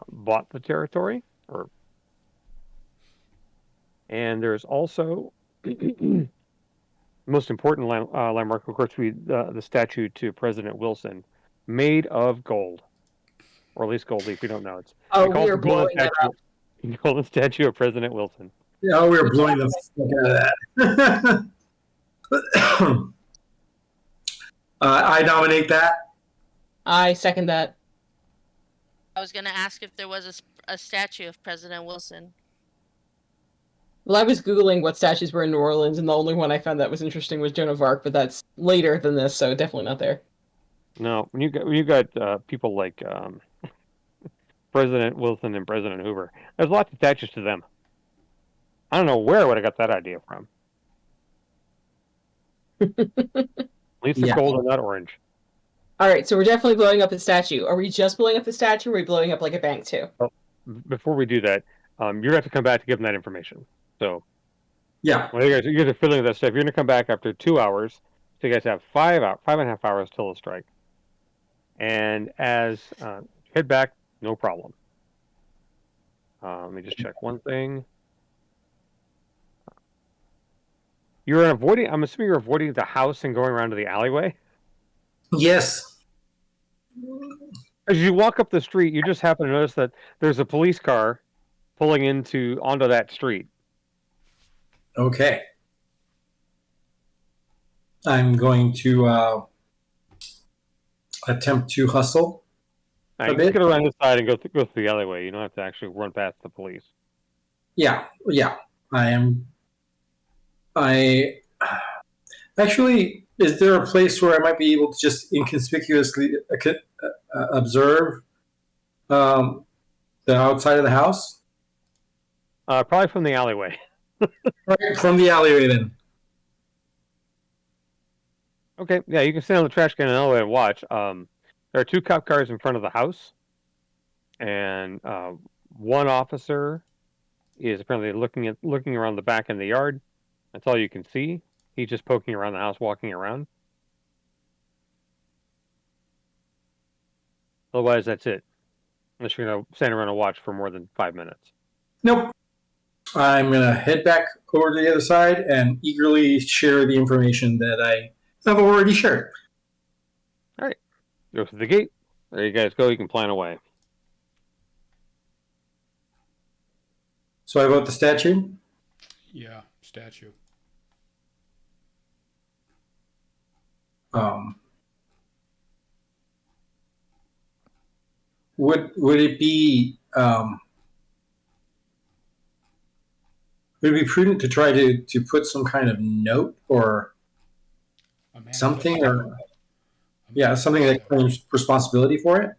bought the territory. And there's also most important landmark, of course, the statue to President Wilson, made of gold, or at least gold leaf. We don't know. Oh, We call we it are the golden blowing that statue. up. The golden statue of President Wilson. Yeah, we were blowing the fuck out of that. I nominate that. I second that. I was going to ask if there was a statue of President Wilson. Well, I was Googling what statues were in New Orleans, and the only one I found that was interesting was Joan of Arc, but that's later than this, so definitely not there. No, when you got people like President Wilson and President Hoover, there's lots of statues to them. I don't know where I would have got that idea from. At least the gold and not orange. All right, so we're definitely blowing up the statue. Are we just blowing up the statue, or are we blowing up like a bank too? Well, before we do that, you're gonna have to come back to give them that information. So yeah, when you guys are filling that stuff, you're gonna come back after 2 hours. So you guys have 5.5 hours till the strike. And as head back, no problem. Let me just check one thing. You're avoiding. I'm assuming you're avoiding the house and going around to the alleyway. yes. As you walk up the street, you just happen to notice that there's a police car pulling onto that street. Okay. I'm going to attempt to hustle Now, you bit. just get around the side and go through the alleyway. You don't have to actually run past the police. Yeah. I actually, is there a place where I might be able to just inconspicuously observe the outside of the house? Probably from the alleyway. Right from the alleyway, then. Okay, yeah, you can stand on the trash can in the alleyway and watch. There are 2 cop cars in front of the house, and one officer is apparently looking around the back in the yard. That's all you can see. He's just poking around the house, walking around. Otherwise, that's it. Unless you're going to stand around and watch for more than 5 minutes. Nope. I'm going to head back over to the other side and eagerly share the information that I have already shared. All right. Go through the gate. There you guys go. You can plan away. So I vote the statue? Yeah, statue. Would it be prudent to try to put some kind of note or something, or something that claims responsibility for it?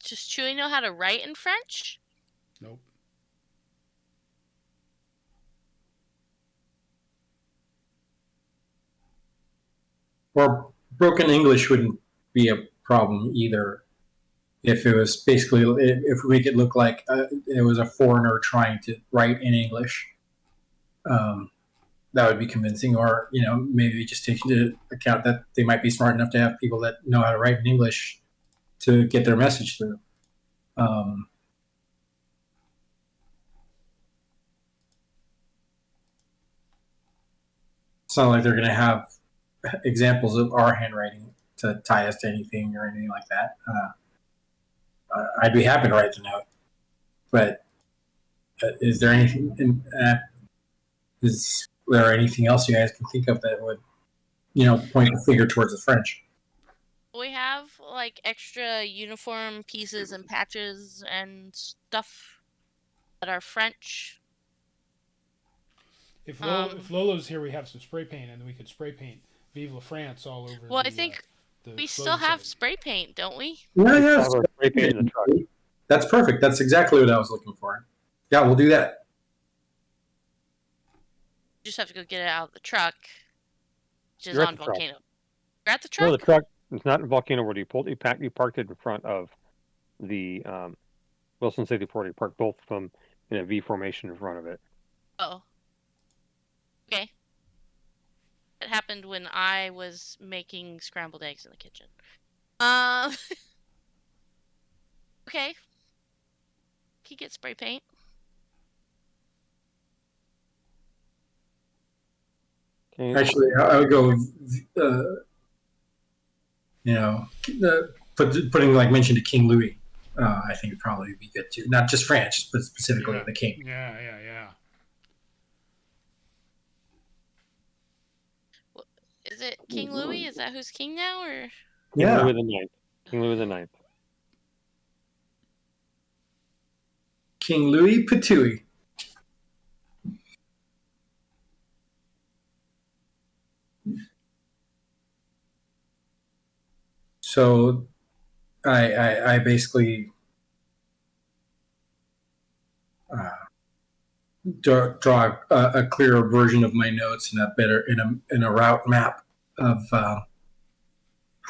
Does Chewie know how to write in French? Nope. Or broken English wouldn't be a problem either. If it was basically, if we make it look like it was a foreigner trying to write in English, that would be convincing. Or maybe just take into account that they might be smart enough to have people that know how to write in English to get their message through. It's not like they're going to have examples of our handwriting to tie us to anything or anything like that. I'd be happy to write the note, but is there anything? Is there anything else you guys can think of that would, point the finger towards the French? We have like extra uniform pieces and patches and stuff that are French. If Lolo's here, we have some spray paint, and we could spray paint "Vive la France" all over. I think we still have spray paint, don't we? Yeah. Spray paint in the truck. That's perfect. That's exactly what I was looking for. Yeah, we'll do that. You just have to go get it out of the truck, which is You're at on the truck. Volcano. You're at the No, truck? the truck. It's not in Volcano Road. You parked it in front of the Wilson City Port. You parked both of them in a V formation in front of it. Oh. Okay. It happened when I was making scrambled eggs in the kitchen. Okay. Can you get spray paint? Okay. Actually, I would go, putting like mention to King Louis. I think would probably be good too. Not just France, but specifically Yeah. the king. Yeah. Is it King Louis? Is that who's king now, or? King Yeah. Louis the Ninth. King Louis the Ninth. King Louis Patui. So I basically draw a clearer version of my notes and a better in a route map of how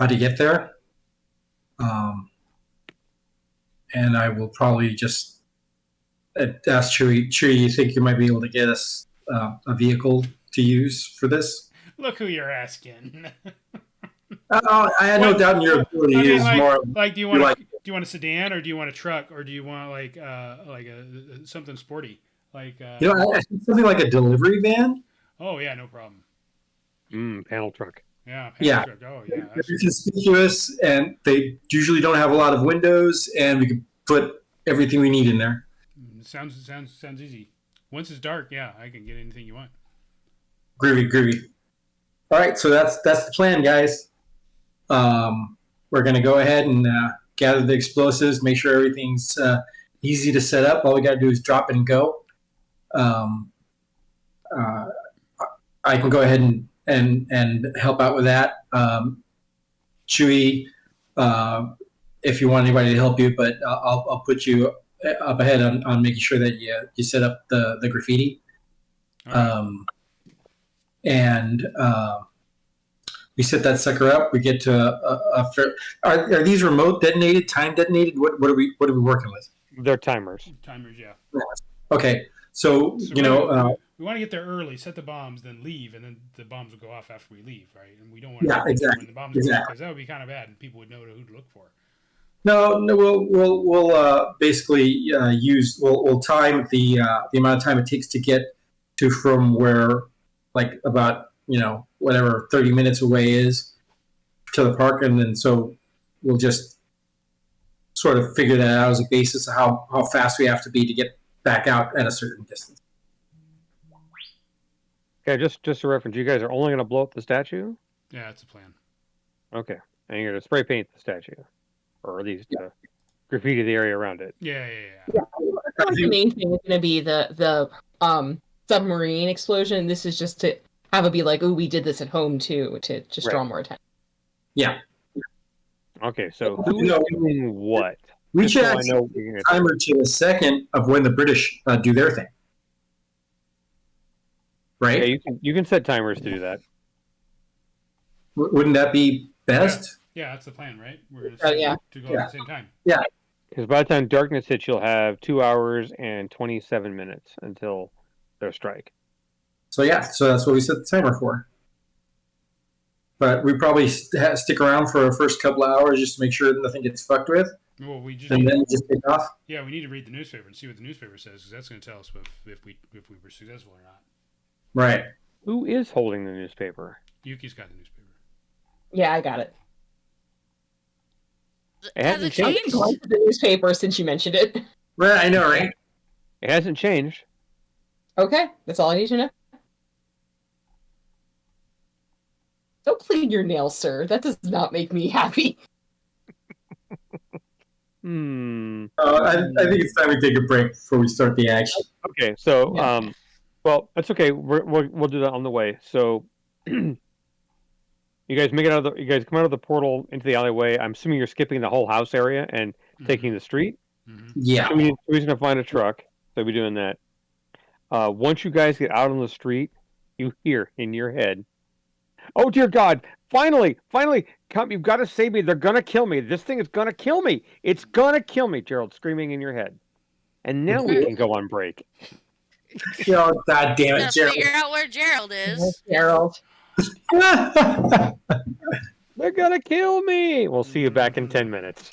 to get there. And I will probably just ask Chewie, you think you might be able to get us a vehicle to use for this? Look who you're asking. I had no doubt in your ability. I mean, Is more do you want a sedan, or do you want a truck, or do you want like a something sporty? Like I think something like a delivery van. oh yeah, no problem. Panel truck. Yeah, Yeah. truck. Oh yeah, They're conspicuous, and they usually don't have a lot of windows, and we can put everything we need in there. Sounds easy. Once it's dark, yeah, I can get anything you want. Groovy. All right, so that's the plan, guys. We're gonna go ahead and gather the explosives, make sure everything's easy to set up. All we gotta do is drop it and go. I can go ahead and help out with that. Chewie, if you want anybody to help you, but I'll put you up ahead on making sure that you set up the graffiti. Right. We set that sucker up. We get to a fair. Are these remote detonated, time detonated? What are we working with? They're timers. Timers, yeah. Okay, so we want to get there early, set the bombs, then leave, and then the bombs will go off after we leave, right? And we don't want to when the bombs go off, because that would be kind of bad, and people would know who to look for. No, we'll basically we'll time the amount of time it takes to get to from where, like, about whatever 30 minutes away is to the park, and then so we'll just sort of figure that out as a basis of how fast we have to be to get back out at a certain distance. Okay, just a reference. You guys are only going to blow up the statue? Yeah, that's a plan. Okay, and you're going to spray paint the statue, or at least graffiti the area around it. Yeah. The main thing is going to be the submarine explosion. This is just to have it be like, oh, we did this at home too, to just draw more attention. Yeah. Okay, so who's doing what? We should actually timer to a second of when the British do their thing. Right? Yeah, you can set timers to do that. Wouldn't that be best? Yeah, that's the plan, right? We're going to go at the same time. Yeah. Because by the time darkness hits, you'll have 2 hours and 27 minutes until their strike. So that's what we set the timer for. But we probably stick around for the first couple of hours just to make sure that nothing gets fucked with. Well, we just take off. Yeah, we need to read the newspaper and see what the newspaper says, because that's going to tell us if we were successful or not. Right. Who is holding the newspaper? Yuki's got the newspaper. Yeah, I got it. It hasn't I've changed. been going to the newspaper since you mentioned it. Right, I know, right? It hasn't changed. Okay, that's all I need to know. Don't clean your nails, sir. That does not make me happy. I think it's time we take a break before we start the action. Okay, so well, that's okay. We'll do that on the way. So, you guys you guys come out of the portal into the alleyway. I'm assuming you're skipping the whole house area and taking the street. Yeah. So we're going to find a truck. So we'll be doing that. Once you guys get out on the street, you hear in your head, "Oh dear God! Finally, come! You've got to save me! They're gonna kill me! This thing is gonna kill me! It's gonna kill me!" Gerald screaming in your head. And now we can go on break. Oh, God damn it, Gotta Gerald. figure out where Gerald is. Gerald. They're gonna kill me! We'll see you back in 10 minutes.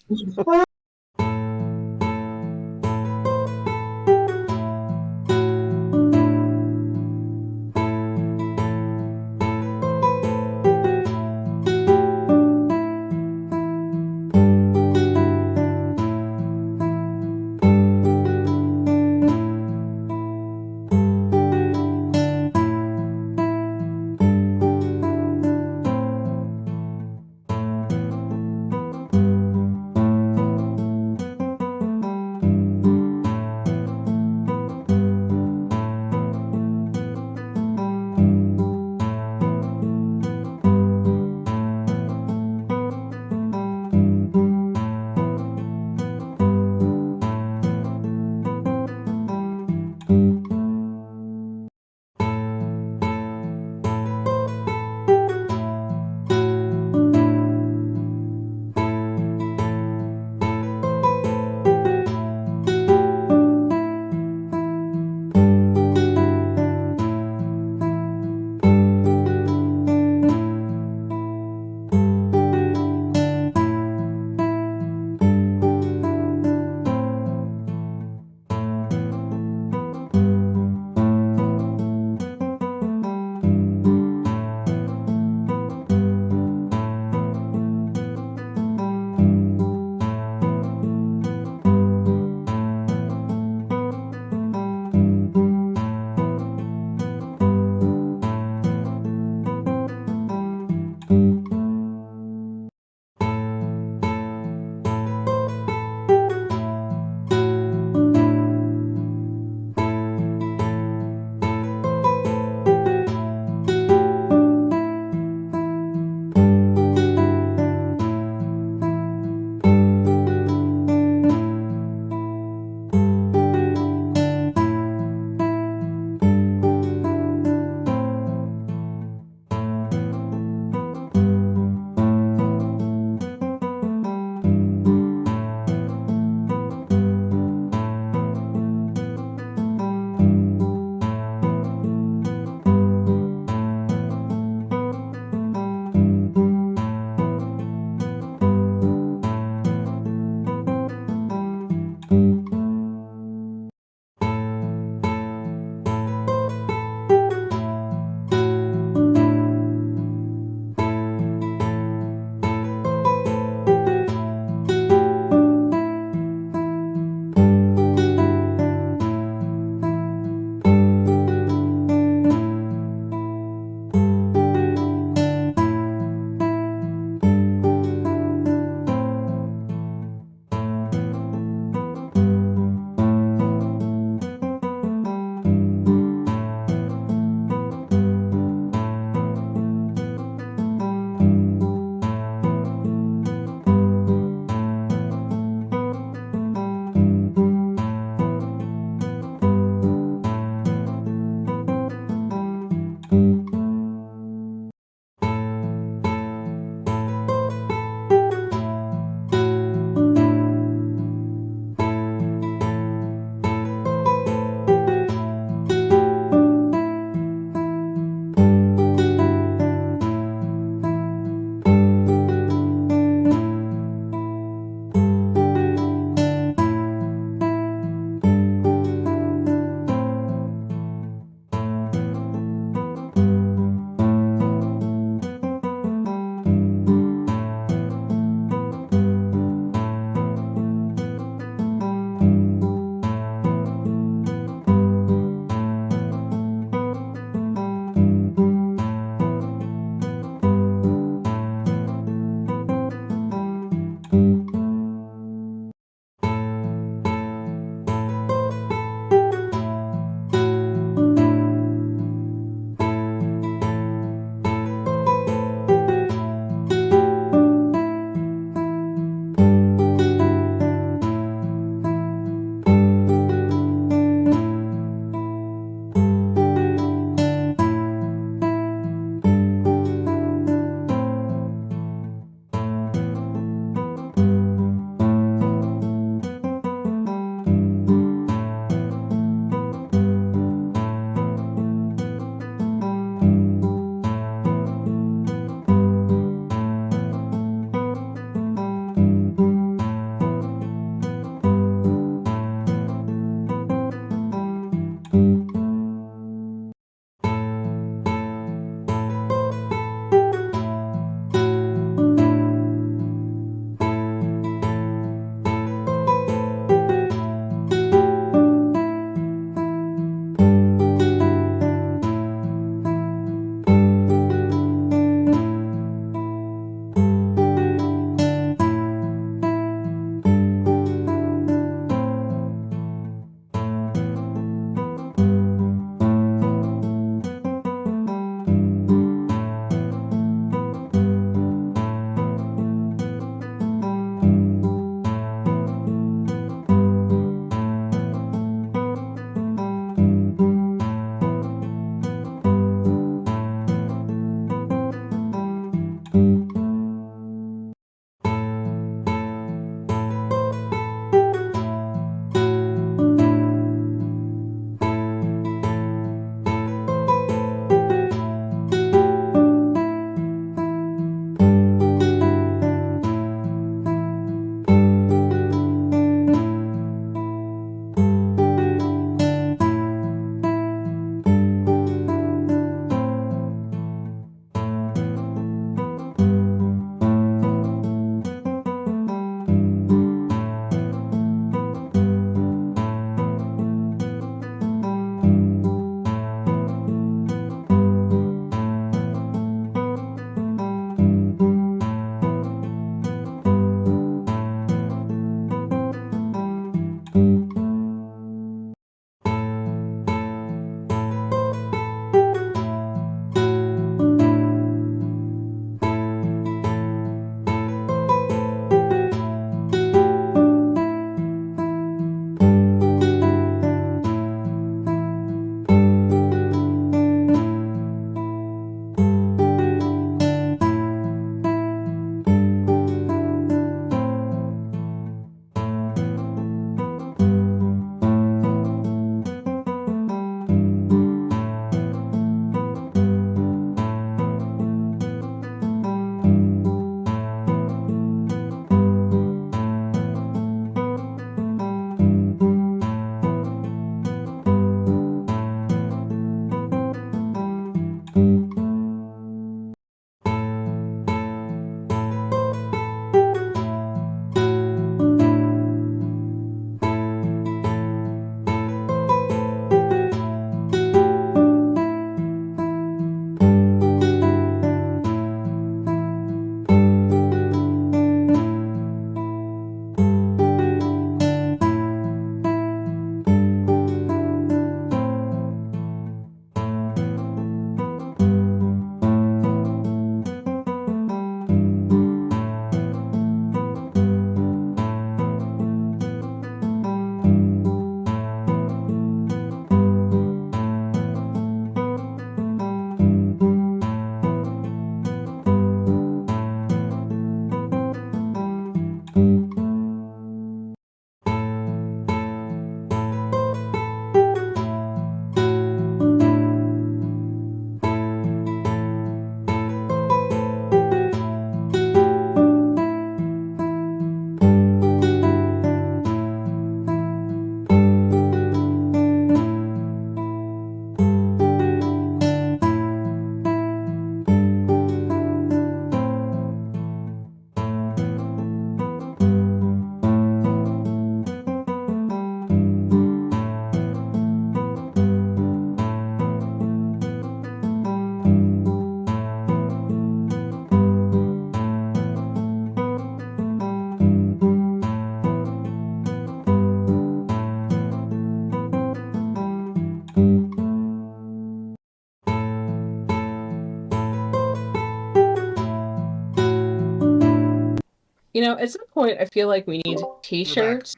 At some point, I feel like we need T-shirts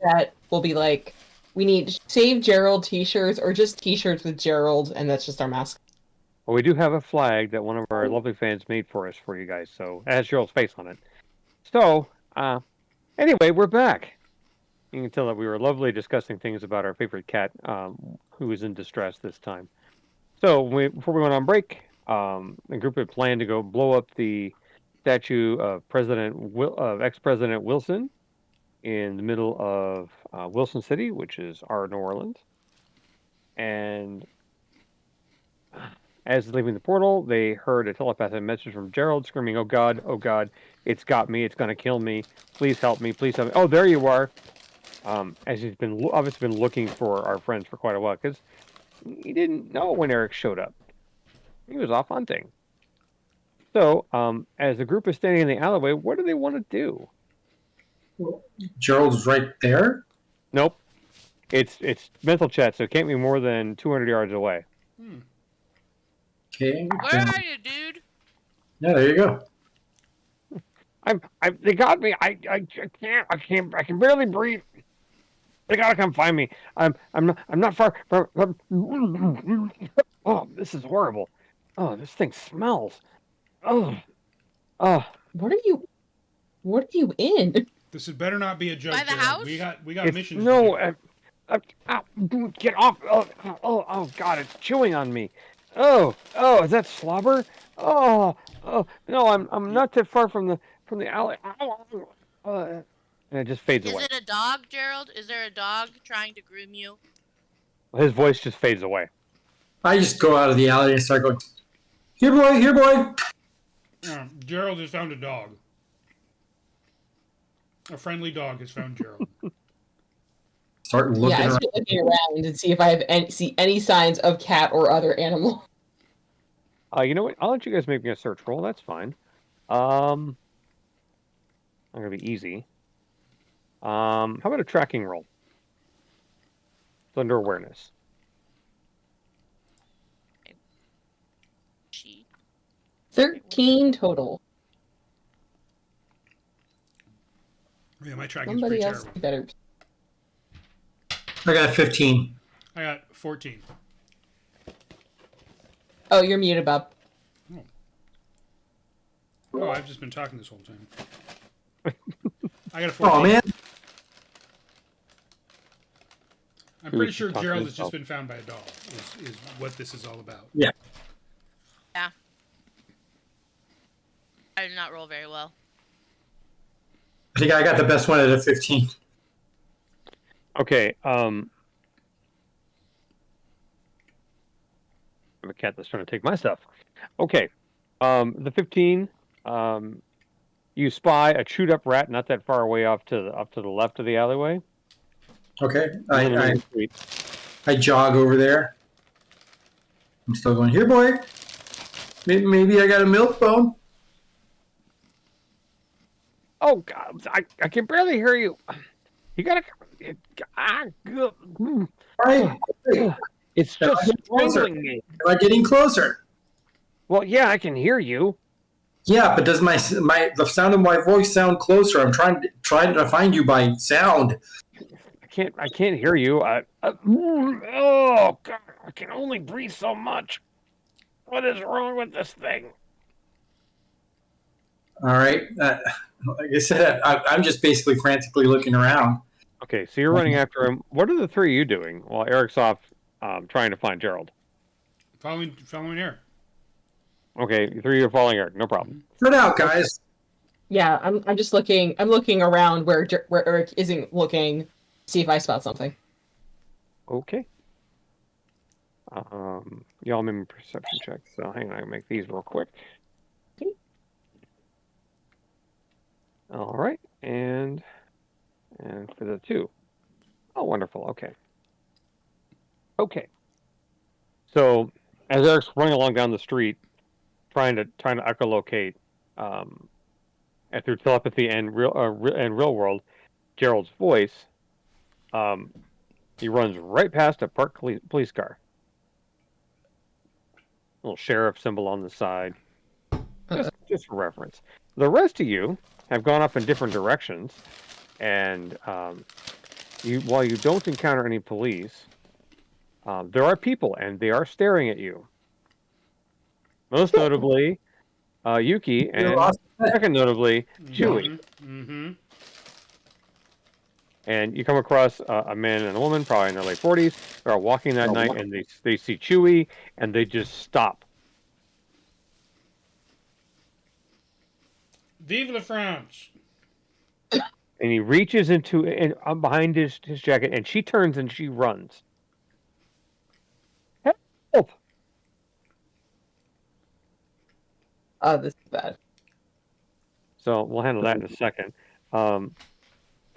that will be like, we need Save Gerald T-shirts, or just T-shirts with Gerald, and that's just our mask. Well, we do have a flag that one of our lovely fans made for us for you guys, so it has Gerald's face on it. So, anyway, we're back. You can tell that we were lovely discussing things about our favorite cat, who was in distress this time. So, before we went on break, the group had planned to go blow up the statue of ex-President Wilson in the middle of Wilson City, which is our New Orleans. And as leaving the portal, they heard a telepathic message from Gerald screaming, oh God, it's got me, it's going to kill me. Please help me, please help me. Oh, there you are. As he's obviously been looking for our friends for quite a while, because he didn't know when Eric showed up. He was off hunting. So, as the group is standing in the alleyway, what do they want to do? Gerald's right there. Nope. It's mental chat, so it can't be more than 200 yards away. Okay. Where are you, dude? Yeah, there you go. They got me. I can barely breathe. They gotta come find me. I'm not far from. Oh, this is horrible. Oh, this thing smells. Oh. What are you in? This had better not be a joke. By the Gerald. house? We got missions. No. Get off! Oh, God! It's chewing on me. Oh, is that slobber? Oh, no! I'm not too far from the alley. And it just fades away. Is it a dog, Gerald? Is there a dog trying to groom you? His voice just fades away. I just go out of the alley and start going, here, boy. Gerald has found a dog. A friendly dog has found Gerald. Start looking I around. start looking around and see if I see any signs of cat or other animal. You know what? I'll let you guys make me a search roll. That's fine. I'm gonna be easy. How about a tracking roll? It's under awareness. She. 13 total. Yeah, my tracking's Somebody pretty else terrible. better. I got 15. I got 14. Oh, you're muted, Bob. Oh, I've just been talking this whole time. I got a 14. Oh, man. I'm Who pretty was sure talking Gerald to has just been found by a dog, is what this is all about. Yeah. Yeah. I did not roll very well. I think I got the best one at a 15. Okay. I have a cat that's trying to take my stuff. Okay. The 15. You spy a chewed up rat not that far away off to the left of the alleyway. Okay. In the I street. I jog over there. I'm still going, here, boy. Maybe I got a milk bone. Oh God, I can barely hear you. You gotta. All right. It's Am I just getting closer? strangling me. Am I getting closer? Well, yeah, I can hear you. Yeah, but does the sound of my voice sound closer? I'm trying to find you by sound. I can't hear you. Oh God, I can only breathe so much. What is wrong with this thing? All right. Like I said, I'm just basically frantically looking around. Okay, so you're running after him. What are the three of you doing while Eric's off trying to find Gerald? Following Eric. Okay, the three of you are following Eric. No problem. Turn out, guys. Yeah, I'm just looking. I'm looking around where Eric isn't looking. See if I spot something. Okay. Y'all make me perception checks. So hang on, I can make these real quick. Okay. All right, and for the two. Oh, wonderful. Okay. So as Eric's running along down the street, trying to echolocate, and through telepathy and real world, Gerald's voice, he runs right past a parked police car. Little sheriff symbol on the side. Just for reference. The rest of you have gone off in different directions, and while you don't encounter any police, there are people, and they are staring at you. Most notably, Yuki, You're and awesome. second notably, Chewie. Mm-hmm. And you come across a man and a woman, probably in their late 40s. They're walking that night, and they see Chewie, and they just stop. Vive la France! And he reaches into behind his jacket, and she turns and she runs. Help! This is bad. So we'll handle that in a second.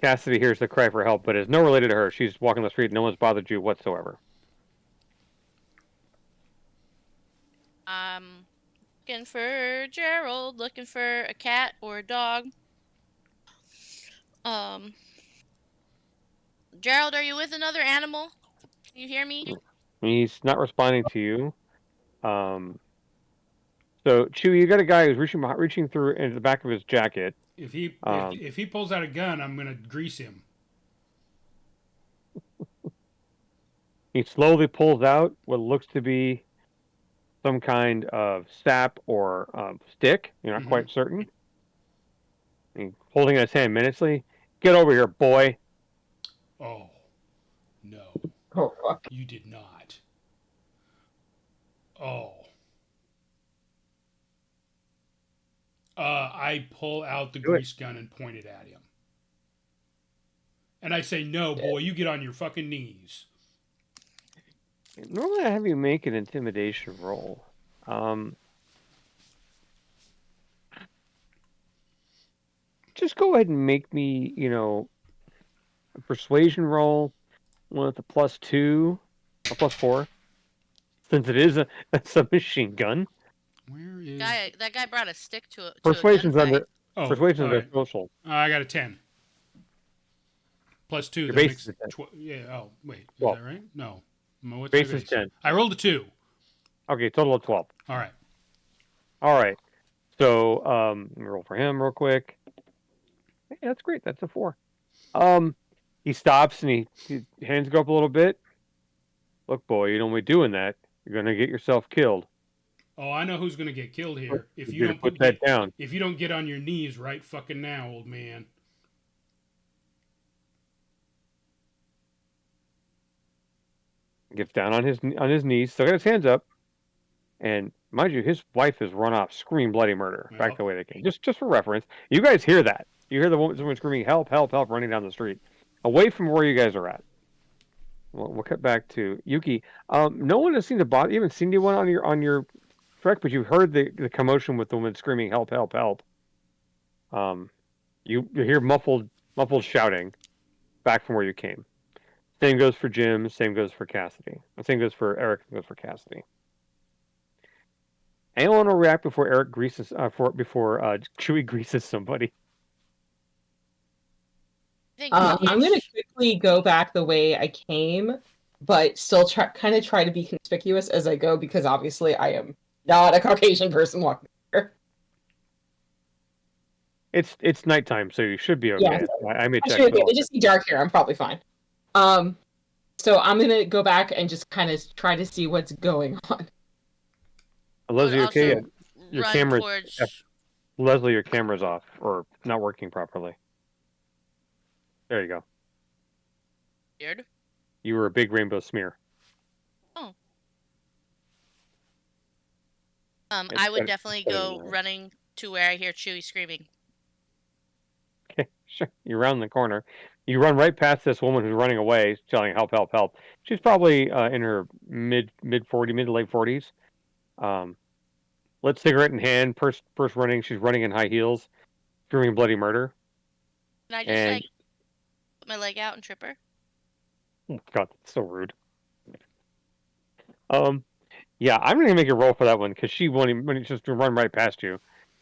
Cassidy hears the cry for help, but is no related to her. She's walking the street. No one's bothered you whatsoever. Looking for Gerald, looking for a cat or a dog. Gerald, are you with another animal? Can you hear me? He's not responding to you. So Chewie, you got a guy who's reaching through into the back of his jacket. If he pulls out a gun, I'm gonna grease him. He slowly pulls out what looks to be some kind of sap or stick. You're not quite certain. He's holding it in his hand menacingly. Get over here, boy. Oh, no. Oh fuck. You did not. Oh. I pull out the grease gun and point it at him. And I say, no, boy, you get on your fucking knees. Normally I have you make an intimidation roll. Just go ahead and make me, a persuasion roll, one with a +2 or +4, since it is a submachine gun. Where is That guy brought a stick to a Persuasion's gunfight. under. Oh, Persuasion's under right. social. I got a 10. +2. Your That base makes is 10. yeah. Oh, wait. Is 12. that right? No. What's Base my is 10. I rolled a 2. Okay, total of 12. All right. All right. So let me roll for him real quick. Hey, that's great. That's a 4. He stops and his hands go up a little bit. Look, boy, you don't be doing that. You're gonna get yourself killed. Oh, I know who's gonna get killed here if you You're don't to put that down. If you don't get on your knees right fucking now, old man. Gets down on his knees, still got his hands up, and mind you, his wife has run off, scream bloody murder back the way they came. Just for reference, you guys hear that? You hear the woman screaming "help, help, help" running down the street, away from where you guys are at. We'll cut back to Yuki. No one has seen the body. You haven't seen anyone on your trek, but you've heard the commotion with the woman screaming "help, help, help." You hear muffled shouting back from where you came. Same goes for Jim. Same goes for Cassidy. Same goes for Eric. Same goes for Cassidy. Anyone will react before Eric greases before Chewie greases somebody. I'm gonna quickly go back the way I came, but still try to be conspicuous as I go because obviously I am not a Caucasian person walking here. It's nighttime, so you should be okay. Yeah, I may check. It just be dark here. I'm probably fine. So I'm gonna go back and just kind of try to see what's going on. Leslie, okay? Your camera's towards... Leslie, your camera's off or not working properly. There you go. Weird. You were a big rainbow smear. Oh. I would definitely go running to where I hear Chewie screaming. Okay, sure. You round the corner. You run right past this woman who's running away, yelling "help, help, help." She's probably in her mid to late 40s. Lit cigarette in hand, purse running. She's running in high heels, screaming bloody murder. Can I just put my leg out and trip her? Oh God, that's so rude. Yeah, I'm gonna make a roll for that one because she won't even just run right past you,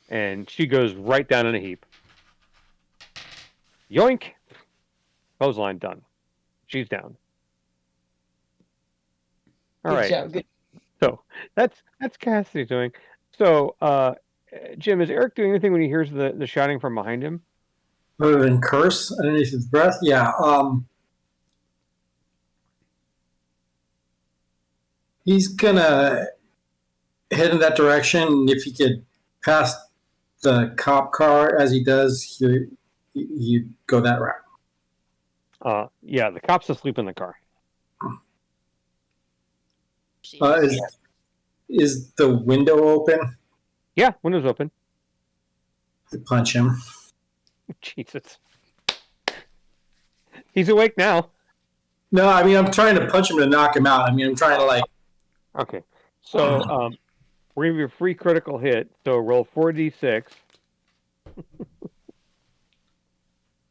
and she goes right down in a heap. Yoink! Clothesline done. She's down. All right. Good job. Good. So that's Cassidy doing. So Jim, is Eric doing anything when he hears the shouting from behind him? Other than curse underneath his breath, yeah. He's gonna head in that direction. If he could pass the cop car as he does, he'd go that route. Yeah, the cop's asleep in the car. Is the window open? Yeah, window's open. To punch him. Jesus. He's awake now. No, I mean I'm trying to punch him to knock him out. I mean I'm trying to like. Okay, so we're gonna be a free critical hit. So roll 4d6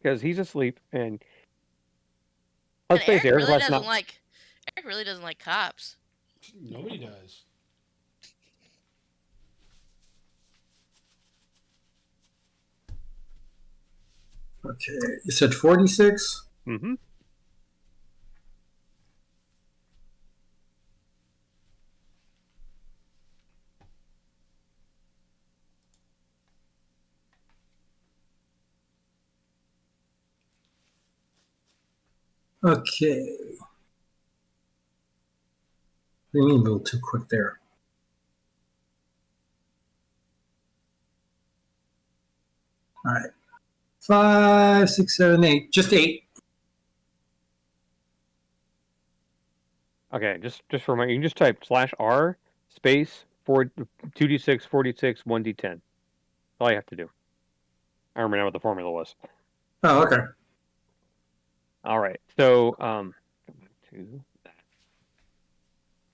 because he's asleep, and let's face it, Eric really doesn't like cops. Nobody does. Okay, you said 46. Mm-hmm. Okay. We mean a little too quick there. All right. 5, 6, 7, 8. Just 8. Okay, just for my, you can just type /R space 2d6 46 1d10. That's all you have to do. I remember now what the formula was. Oh, okay. All right, so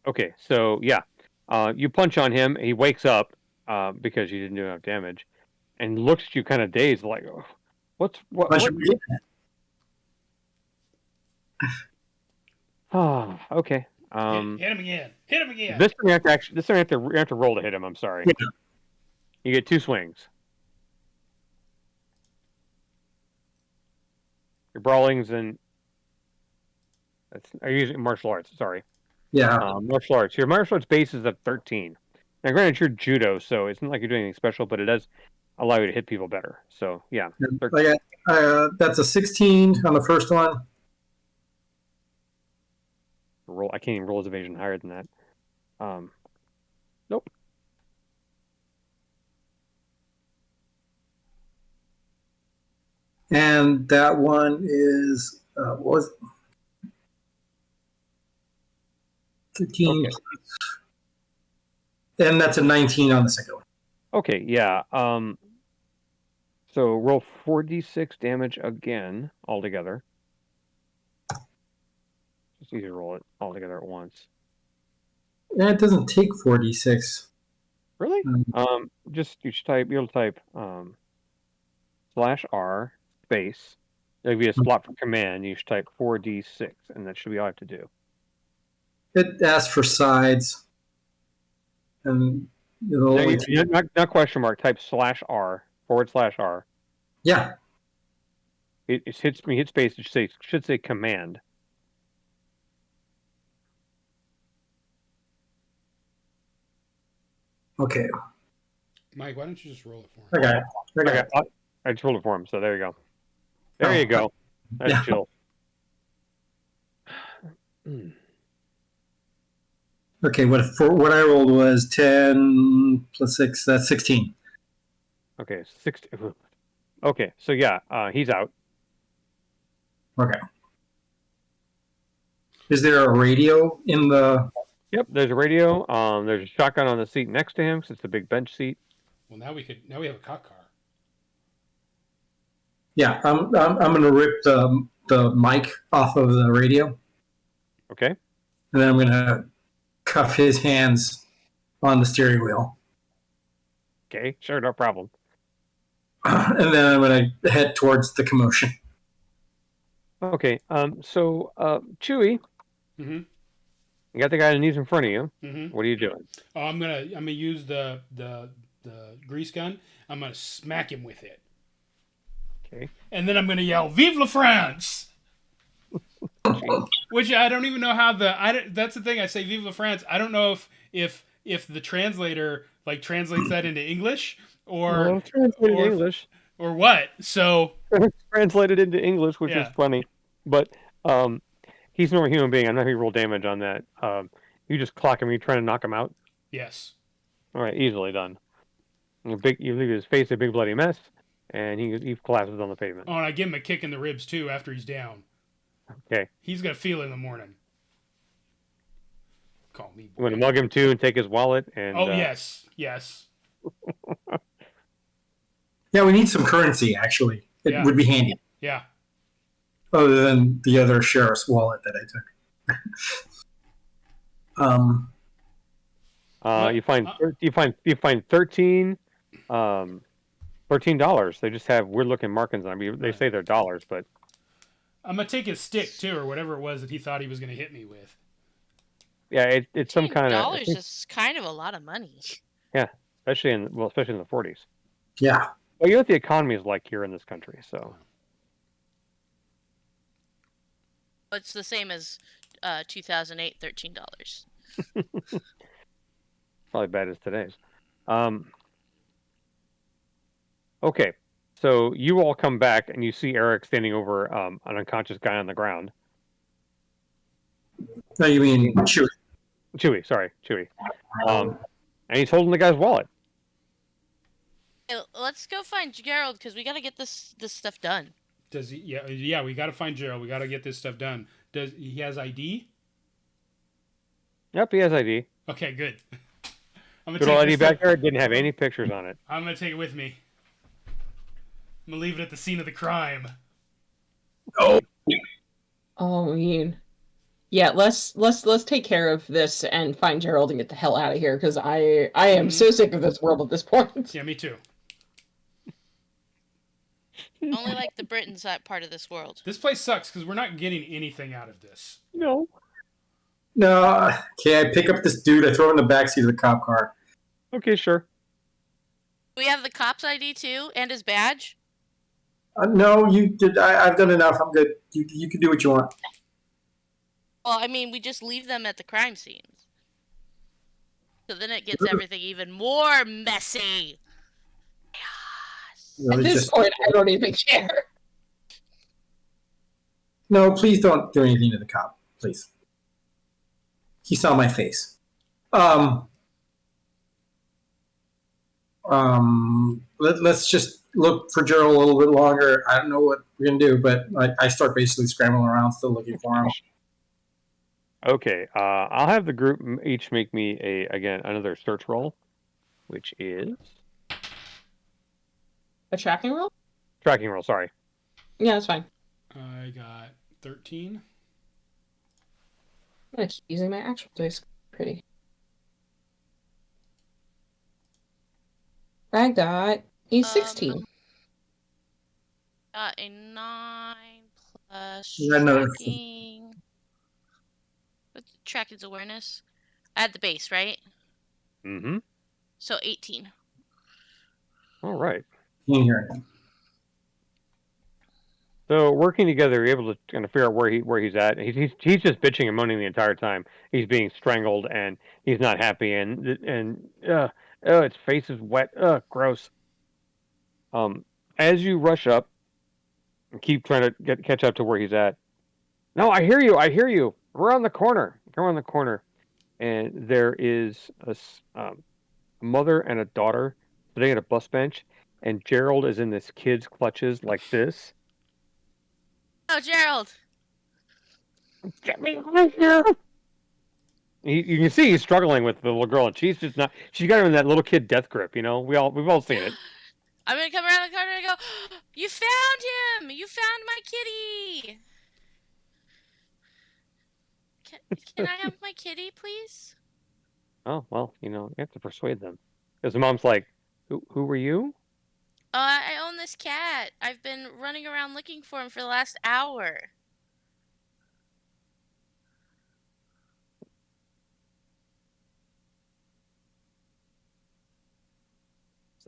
okay, so yeah, you punch on him. He wakes up because you didn't do enough damage, and looks at you kind of dazed, like, what? Oh, okay. Hit him again. Hit him again. This time you have to roll to hit him. I'm sorry. Yeah. You get 2 swings. Your brawlings and are you using martial arts? Sorry. Yeah. Martial arts. Your martial arts base is at 13. Now, granted, you're judo, so it's not like you're doing anything special, but it does allow you to hit people better. So yeah. That's a 16 on the first one. I can't even roll his evasion higher than that. Nope. And that one is what was it? 13. Okay. And that's a 19 on the second one. Okay, yeah. So roll 4d6 damage again altogether. Just easy to roll it all together at once. Yeah, it doesn't take 4d6. Really? You'll type /R space. There'll be a slot for command. You should type 4d6, and that should be all I have to do. It asks for sides, and it'll not question mark. Type /R /R. Yeah. It hit space. It should say command. Okay. Mike, why don't you just roll it for him? Okay. I just rolled it for him, so there you go. There you go. That's chill. Okay, what I rolled was 10 plus 6, that's 16. Okay, 16. Okay, so yeah, he's out. Okay. Is there a radio in the... Yep, there's a radio. There's a shotgun on the seat next to him because it's a big bench seat. Well, now we have a cop car. Yeah, I'm gonna rip the mic off of the radio. Okay. And then I'm gonna cuff his hands on the steering wheel. Okay, sure, no problem. And then I'm gonna head towards the commotion. Okay, so Chewie, Mm-hmm. you got the guy on the knees in front of you. Mm-hmm. What are you doing? Oh, I'm gonna use the grease gun. I'm gonna smack him with it. Okay. And then I'm gonna yell, "Vive la France!" Which I don't even know how that's the thing. I say "Vive la France." I don't know if the translator like translates that into English or it's translated or English. or what? So It's translated into English, which is yeah, funny. But he's a normal human being. I'm not going to roll damage on that. You just clock him. You trying to knock him out. yes. All right, easily done. You leave his face a big bloody mess, and he collapses on the pavement. Oh, and I give him a kick in the ribs too after he's down. Okay. He's gonna feel it in the morning. Call me You want to boy. mug him too and take his wallet and. Oh yes, yes. Yeah, we need some currency. Actually, it Yeah. would be handy. Yeah. Other than the other sheriff's wallet that I took. What? You find $13 $13. They just have weird looking markings on them. They Right. say they're dollars, but I'm gonna take his stick too, or whatever it was that he thought he was gonna hit me with. yeah, it's some kind of $15 is kind of a lot of money. especially in the 40s. Yeah. Well, you know what the economy is like here in this country, so It's the same as 2008, $13. probably bad as today's. Okay, so you all come back and you see Eric standing over an unconscious guy on the ground. No, you mean Chewie? Chewie. And he's holding the guy's wallet. Hey, let's go find Gerald because we got to get this stuff done. Does he? Yeah, yeah. We gotta find Gerald. We gotta get this stuff done. Does he has ID? Yep, he has ID. Okay, good. I'm Good old ID this back stuff- there. Didn't have any pictures on it. I'm gonna take it with me. I'm gonna leave it at the scene of the crime. Oh, Oh, mean. Yeah, let's take care of this and find Gerald and get the hell out of here because I am Mhm. so sick of this world at this point. Yeah, me too. Only like the Britons that part of this world. This place sucks because we're not getting anything out of this. No. no. Okay, I pick up this dude. I throw him in the backseat of the cop car. Okay, sure. We have the cop's ID too and his badge. No, you did. I've done enough. I'm good. You can do what you want. Well, I mean, we just leave them at the crime scenes. So then it gets everything even more messy. Yes. No, At it's this just- point, I don't even care. No, please don't do anything to the cop, please. He saw my face. Let's just look for Gerald a little bit longer. I don't know what we're gonna do, but I start basically scrambling around, still looking for him. Okay, I'll have the group each make me another search roll, which is A tracking roll? tracking roll. Sorry. Yeah, that's fine. I got 13. I'm gonna keep using my actual dice. Pretty. I got a 16. Got a 9 plus You got another- tracking. What's tracking's awareness? Add the base, right? Mm-hmm. So 18. All right. You can hear him. So working together, you're able to kind of figure out where he's at. He's just bitching and moaning the entire time. He's being strangled and he's not happy and its face is wet. Gross. As you rush up and keep trying to catch up to where he's at. No, I hear you. We're around the corner. Come around the corner, and there is a mother and a daughter sitting at a bus bench, and Gerald is in this kid's clutches like this. Oh, Gerald! Get me out of here! You can see he's struggling with the little girl, and she's just not. She's got him in that little kid death grip. You know, we've all seen it. I'm gonna come around the corner and go, "You found him! You found my kitty! Can I have my kitty, please?" Oh well, you have to persuade them, because the mom's like, "Who were you?" I own this cat. I've been running around looking for him for the last hour.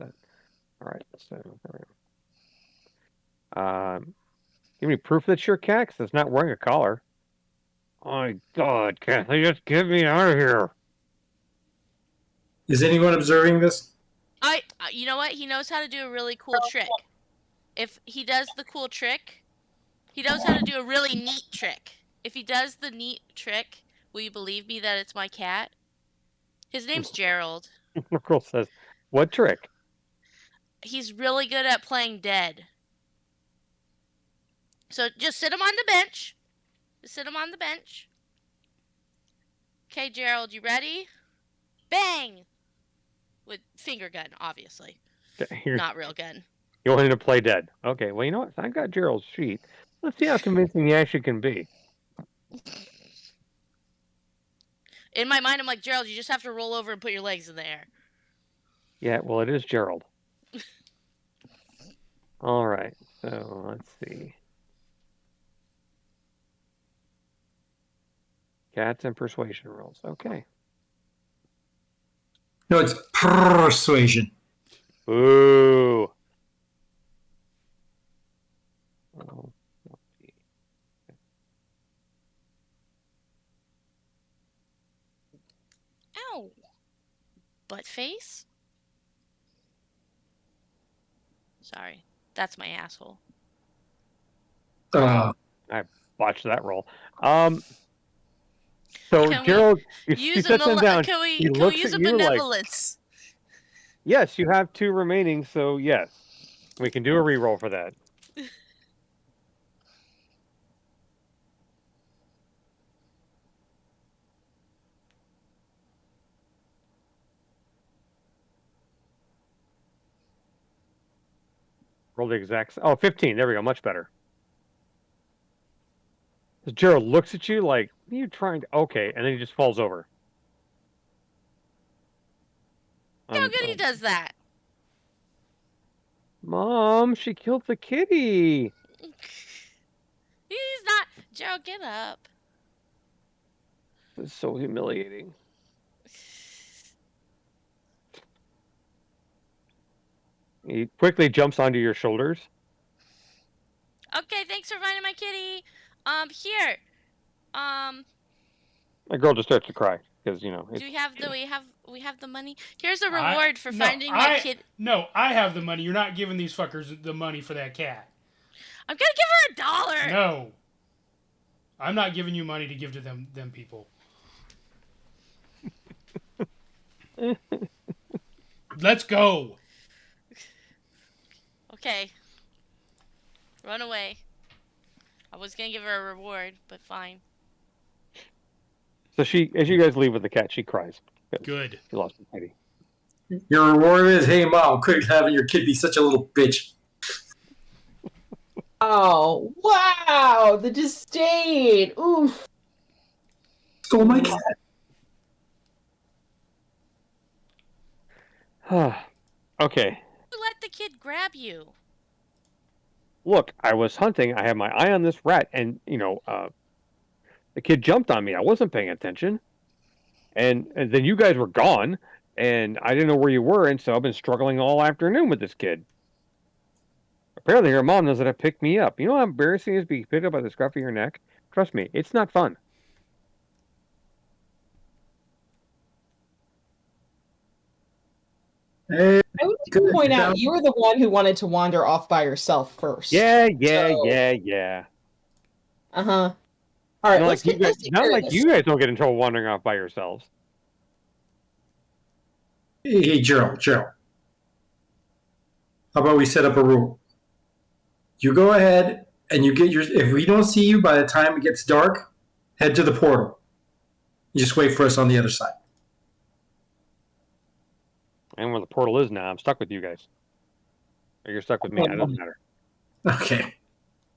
All right. So, give me proof that your cat, 'cause it's not wearing a collar. Oh my God, Kathy, just get me out of here. Is anyone observing this? You know what? He knows how to do a really cool trick. If he does the cool trick, he knows how to do a really neat trick. If he does the neat trick, will you believe me that it's my cat? His name's Gerald. The girl says, "What trick?" He's really good at playing dead. So just sit him on the bench. Just sit him on the bench. Okay, Gerald, you ready? Bang! With finger gun, obviously. Not real gun. You want him to play dead? Okay. Well, you know what? I got Gerald's sheet. Let's see how convincing he actually can be. In my mind, I'm like, Gerald, you just have to roll over and put your legs in the air. Yeah. Well, it is Gerald. All right. So let's see. Cats and persuasion rolls. Okay. No, it's persuasion. Ooh. Oh, Ow! Butt face? Sorry. That's my asshole. I botched that roll. So Can Gerald, you Use set them down. Can He we looks use at a you like, benevolence? yes, you have 2 remaining, so yes, we can do a reroll for that. Roll the exact. Oh, 15. There we go. Much better. Gerald looks at you like, what are you trying to? Okay, and then he just falls over. How good he does that. Mom, she killed the kitty. He's not. Gerald, get up. It's so humiliating. He quickly jumps onto your shoulders. Okay, thanks for finding my kitty. Here. My girl just starts to cry because do we have the money? Here's a reward for finding my kid. No, I have the money. You're not giving these fuckers the money for that cat. I'm gonna give her $1. No. I'm not giving you money to give to them people. Let's go. Okay. Run away. I was gonna give her a reward, but fine. So as you guys leave with the cat, she cries. Good. She lost her kitty. Your reward is, hey mom, quit having your kid be such a little bitch. Oh, wow! The disdain! Oof! Stole my cat. Okay. Who let the kid grab you? Look, I was hunting. I had my eye on this rat, and the kid jumped on me. I wasn't paying attention, and then you guys were gone, and I didn't know where you were, and so I've been struggling all afternoon with this kid. Apparently, your mom knows how to pick me up. You know how embarrassing it is being picked up by the scruff of your neck? Trust me, it's not fun. Hey, I would like to point out you were the one who wanted to wander off by yourself first. Yeah. Uh-huh. All right, let's get this. Not like you guys don't get in trouble wandering off by yourselves. Hey, Gerald. How about we set up a rule? You go ahead and you get if we don't see you by the time it gets dark, head to the portal. You just wait for us on the other side. And where the portal is now, I'm stuck with you guys. Or you're stuck with me. It doesn't matter. Okay.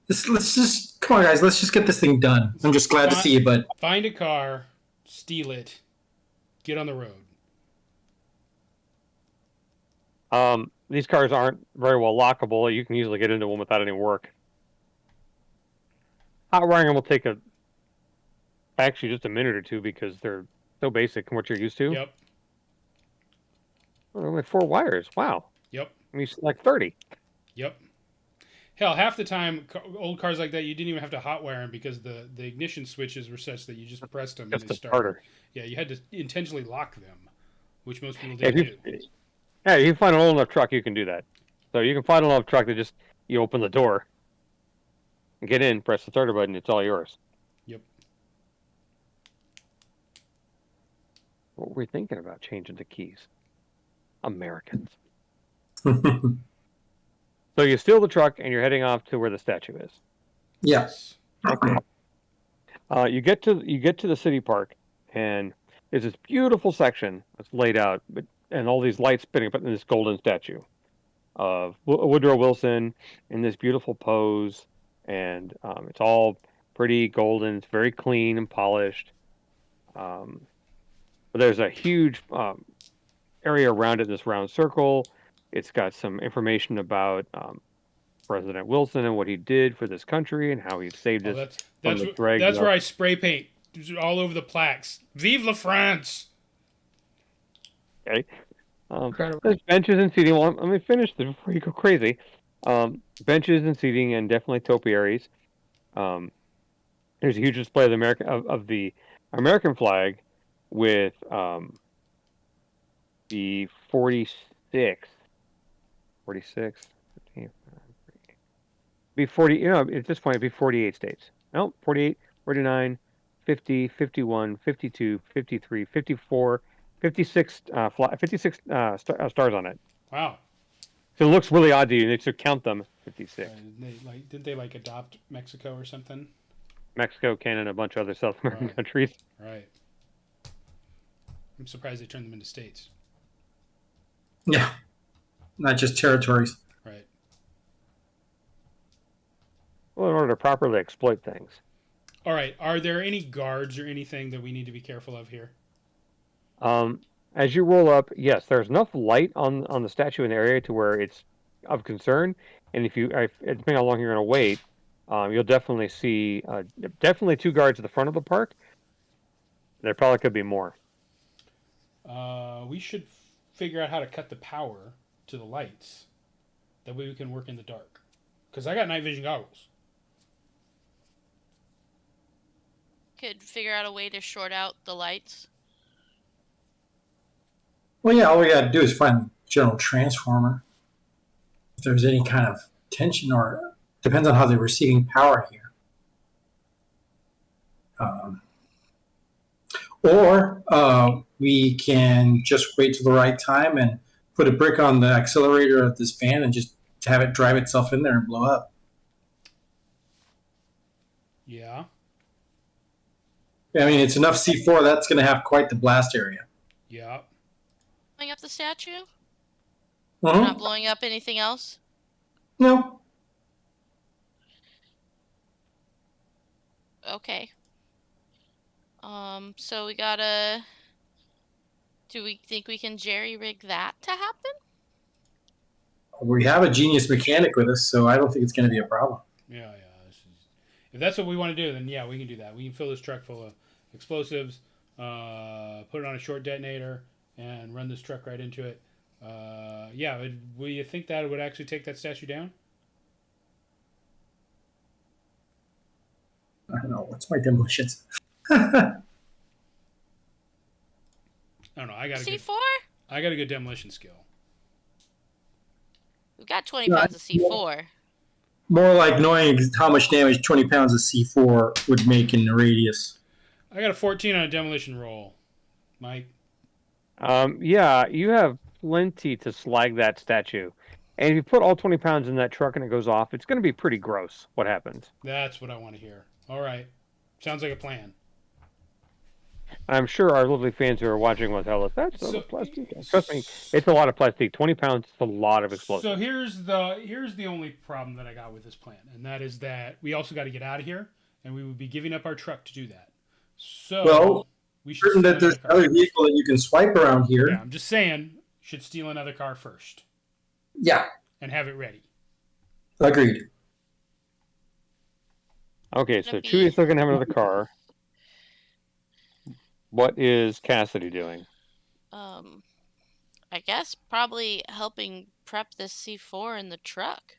Let's just come on, guys. Let's just get this thing done. I'm just glad to see you, bud. Find a car, steal it, get on the road. These cars aren't very well lockable. You can easily get into one without any work. Hot wiring will take actually just a minute or two because they're so basic and what you're used to. Yep. Oh, only 4 wires. Wow. Yep. I mean, like 30. Yep. Hell, half the time, old cars like that, you didn't even have to hotwire them because the ignition switches were such that you just pressed them and they started. Harder. Yeah, you had to intentionally lock them, which most people didn't do. Yeah, you can find an old enough truck, you can do that. So you can find an old enough truck that just you open the door, and get in, press the starter button, it's all yours. Yep. What were we thinking about changing the keys? Americans. So you steal the truck and you're heading off to where the statue is. Yeah. Okay. You get to the city park, and there's this beautiful section that's laid out, and all these lights spinning up in this golden statue of Woodrow Wilson in this beautiful pose, and it's all pretty golden. It's very clean and polished. But there's a huge area around it, this round circle. It's got some information about President Wilson and what he did for this country and how he saved Oh, us from the dregs. that's where I spray paint all over the plaques. Vive la France! Okay. Incredible. There's benches and seating. Well, let me finish this before you go crazy. Benches and seating, and definitely topiaries. There's a huge display of the American flag with the 46, 15, be 40. You know, at this point, it'd be 48 states. No, 48, 49, 50, 51, 52, 53, 54, 56, 56 stars on it. Wow. So it looks really odd to you. They should count them. 56. Did they adopt Mexico or something? Mexico, Canada, a bunch of other South American countries. Right. I'm surprised they turned them into states. Yeah. Not just territories. Right. Well, in order to properly exploit things. All right. Are there any guards or anything that we need to be careful of here? As you roll up, yes, there's enough light on the statue in the area to where it's of concern. And depending on how long you're going to wait, you'll definitely see definitely 2 guards at the front of the park. There probably could be more. We should figure out how to cut the power to the lights. That way we can work in the dark. Because I got night vision goggles. Could figure out a way to short out the lights. Well, yeah, all we got to do is find the general transformer. If there's any kind of tension, or depends on how they're receiving power here. Or we can just wait till the right time and put a brick on the accelerator of this van and just have it drive itself in there and blow up. Yeah. I mean, it's enough C4. That's going to have quite the blast area. Yeah. Blowing up the statue? Mm-hmm. Not blowing up anything else? No. Okay. So we gotta... Do we think we can jerry-rig that to happen? We have a genius mechanic with us, so I don't think it's going to be a problem. Yeah. If that's what we want to do, then yeah, we can do that. We can fill this truck full of explosives, put it on a short detonator, and run this truck right into it. Will you think that it would actually take that statue down? I don't know. What's my demolitions? I don't know. I got C4? a good demolition skill. We've got 20 pounds of C4. More like knowing how much damage 20 pounds of C4 would make in the radius. I got a 14 on a demolition roll. Mike? Yeah, you have plenty to slag that statue. And if you put all 20 pounds in that truck and it goes off, it's going to be pretty gross what happens. That's what I want to hear. All right. Sounds like a plan. I'm sure our lovely fans who are watching will tell us that's a lot of plastic. Trust me, it's a lot of plastic. 20 pounds is a lot of explosives. So here's the only problem that I got with this plan, and that is that we also got to get out of here, and we would be giving up our truck to do that. So we should certain that there's another vehicle that you can swipe around here. Yeah, I'm just saying, should steal another car first. Yeah. And have it ready. Agreed. Okay, so Chewie's still going to have another car. What is Cassidy doing? I guess probably helping prep this C4 in the truck.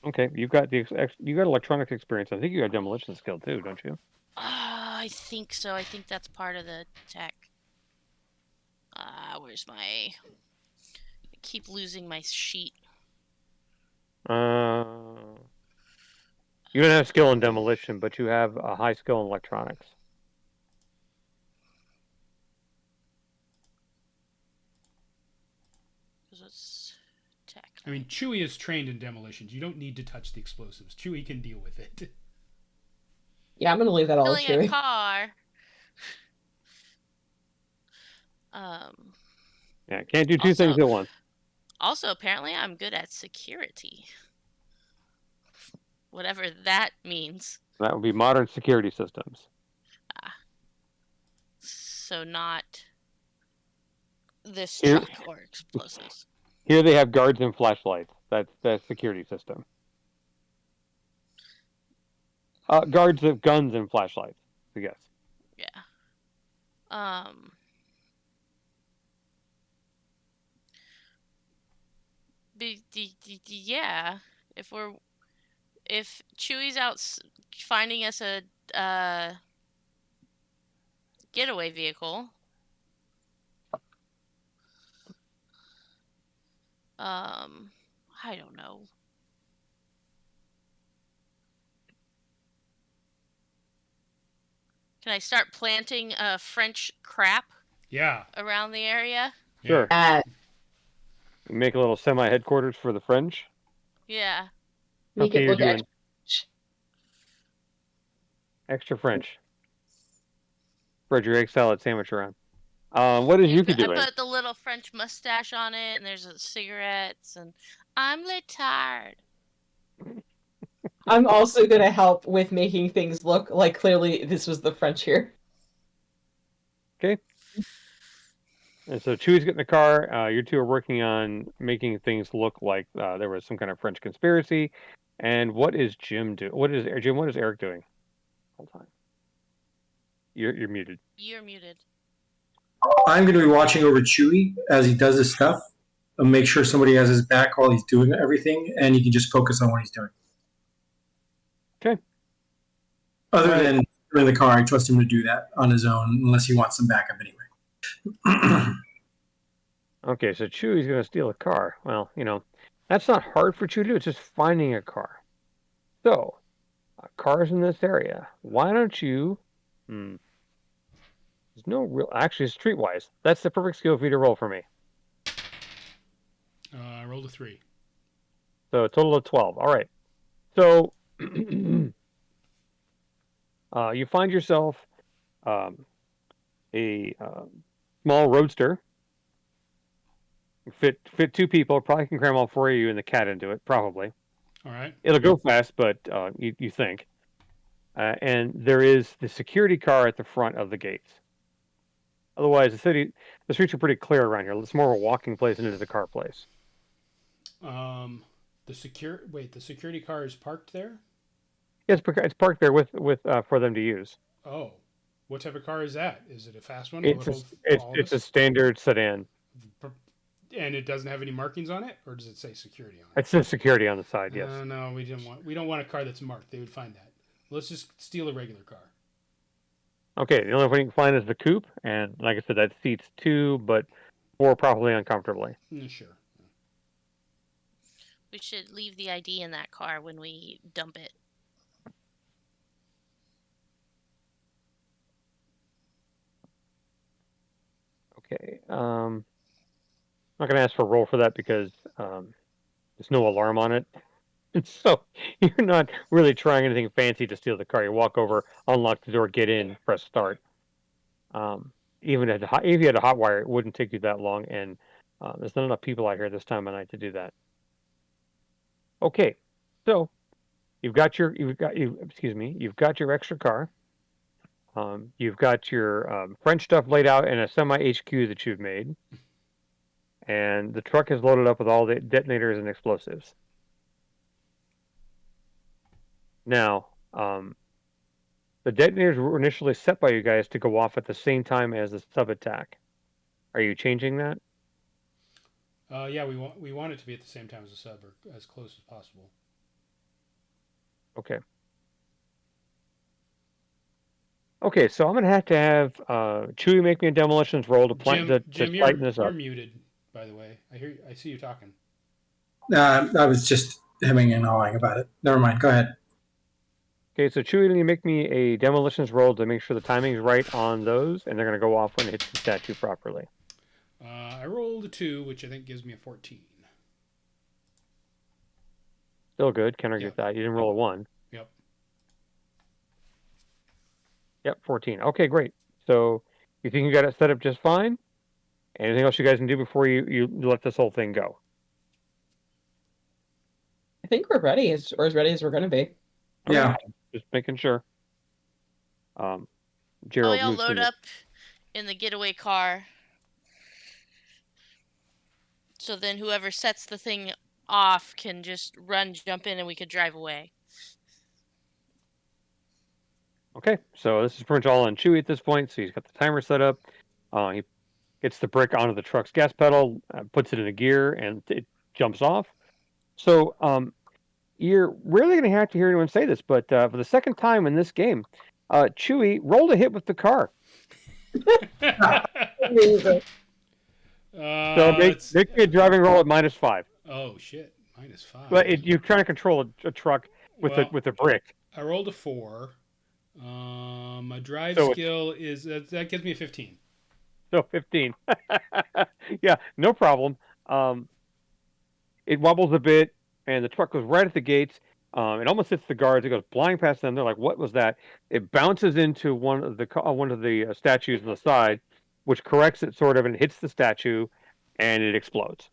Okay, you got electronics experience. I think you got demolition skill too, don't you? I think so. I think that's part of the tech. Where's my keep losing my sheet. You don't have skill in demolition, but you have a high skill in electronics. Because it's tech. I mean, Chewie is trained in demolitions. You don't need to touch the explosives. Chewie can deal with it. Yeah, I'm gonna leave that all to Killing a Chewie. car. Yeah, can't do two things at once. Also, apparently, I'm good at security. Whatever that means. That would be modern security systems. So not this Here- truck or explosives. Here they have guards and flashlights. That's the security system. Guards of guns and flashlights, I guess. Yeah. Yeah. If Chewie's out finding us a getaway vehicle, I don't know. Can I start planting French crap Yeah. around the area? Sure. Uh, Make a little semi-headquarters for the French. Yeah. make Okay, it you're look doing extra. extra French. Spread your egg salad sandwich around. What is Yuki I doing? put the little French mustache on it, and there's cigarettes, and I'm tired. I'm also gonna help with making things look like clearly this was the French here. Okay. And so Chewie's getting the car. You two are working on making things look like there was some kind of French conspiracy. And what is Jim doing? What is Eric doing? Hold on. You're muted. You're muted. I'm going to be watching over Chewie as he does his stuff and make sure somebody has his back while he's doing everything, and he can just focus on what he's doing. Okay. Other than in the car, I trust him to do that on his own, unless he wants some backup anyway. Okay, so Chewie's going to steal a car. Well, that's not hard for Chewie to do. It's just finding a car. So, cars in this area. Why don't you? There's no real. Actually, streetwise. That's the perfect skill for you to roll for me. I rolled a 3. So a total of 12. All right. So you find yourself a small roadster. Fit 2 people. Probably can cram all 4 of you and the cat into it. Probably. All right. It'll go fast, but you think. And there is the security car at the front of the gates. Otherwise, the streets are pretty clear around here. It's more of a walking place than it is a car place. The security car is parked there? Yeah, it's parked there with for them to use. Oh. What type of car is that? Is it a fast one? It's a standard sedan. And it doesn't have any markings on it, or does it say security on it? It says security on the side. Yes. No, we don't want a car that's marked. They would find that. Let's just steal a regular car. Okay. The only thing you can find is the coupe, and like I said, that seats 2, but 4 probably uncomfortably. Sure. We should leave the ID in that car when we dump it. Okay. I'm not going to ask for a roll for that because there's no alarm on it. So you're not really trying anything fancy to steal the car. You walk over, unlock the door, get in, press start. Even if you had a hot wire, it wouldn't take you that long, and there's not enough people out here this time of night to do that. Okay, so you've got your extra car. You've got your French stuff laid out in a semi HQ that you've made, and the truck is loaded up with all the detonators and explosives. Now, the detonators were initially set by you guys to go off at the same time as the sub attack. Are you changing that? Yeah, we want it to be at the same time as the sub, or as close as possible. Okay. Okay, so I'm gonna have Chewie make me a demolitions roll to Jim, tighten this you're up. muted, by by the way. I see you talking. I was just hemming and hawing about it. Never mind. Go ahead. Okay, so Chewie, you make me a demolitions roll to make sure the timing is right on those, and they're going to go off when it hits the statue properly. I rolled a 2, which I think gives me a 14. Still good. Can't argue with that. You didn't roll a 1. Yep. Yep, 14. Okay, great. So you think you got it set up just fine? Anything else you guys can do before you let this whole thing go? I think we're ready, or as ready as we're going to be. Yeah. Just making sure. Oh, Gerald, we all you've load seen it. up in the getaway car. So then whoever sets the thing off can just jump in, and we could drive away. Okay, so this is pretty much all on Chewie at this point. So he's got the timer set up. He gets the brick onto the truck's gas pedal, puts it in a gear, and it jumps off. So you're really going to have to hear anyone say this, but for the second time in this game, Chewie rolled a hit with the car. So make me a driving roll at -5. Oh shit, -5. But you're trying to control a truck with a brick. I rolled a 4. My drive So skill is that gives me a 15. So 15. Yeah, no problem. It wobbles a bit, and the truck goes right at the gates. It almost hits the guards. It goes flying past them. They're like, "What was that?" It bounces into one of the statues on the side, which corrects it sort of, and hits the statue, and it explodes.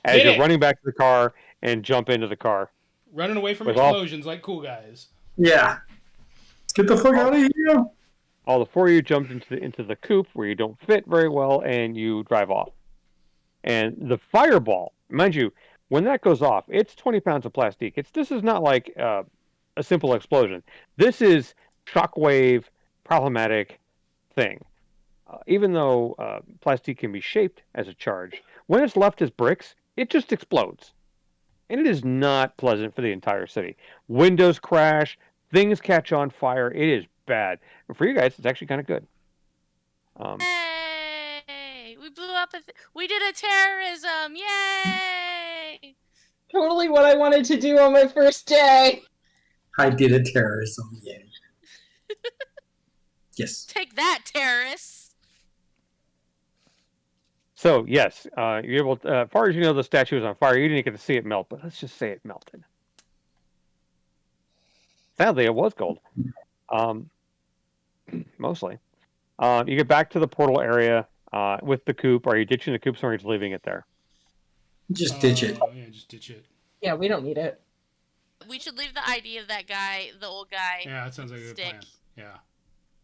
As you're running back to the car and jump into the car, running away from explosions like cool guys. Yeah. Let's get the fuck out of here. All the 4 of you jumped into the coupe where you don't fit very well, and you drive off. And the fireball, mind you, when that goes off, it's 20 pounds of plastic. This is not like a simple explosion. This is shockwave problematic thing. Even though plastic can be shaped as a charge, when it's left as bricks, it just explodes. And it is not pleasant for the entire city. Windows crash, things catch on fire. It is bad. And for you guys, it's actually kind of good. Yay! We blew up. We did a terrorism. Yay! Totally what I wanted to do on my first day. I did a terrorism. Yay. Yes. Take that, terrorists. So yes, you're able. As far as you know, the statue is on fire. You didn't get to see it melt, but let's just say it melted. Sadly, it was gold. Mostly. You get back to the portal area with the coupe. Are you ditching the coupe, or are you just leaving it there? Just ditch it. Yeah, just ditch it. Yeah, we don't need it. We should leave the ID of that guy, the old guy. Yeah, that sounds like a good plan. Yeah.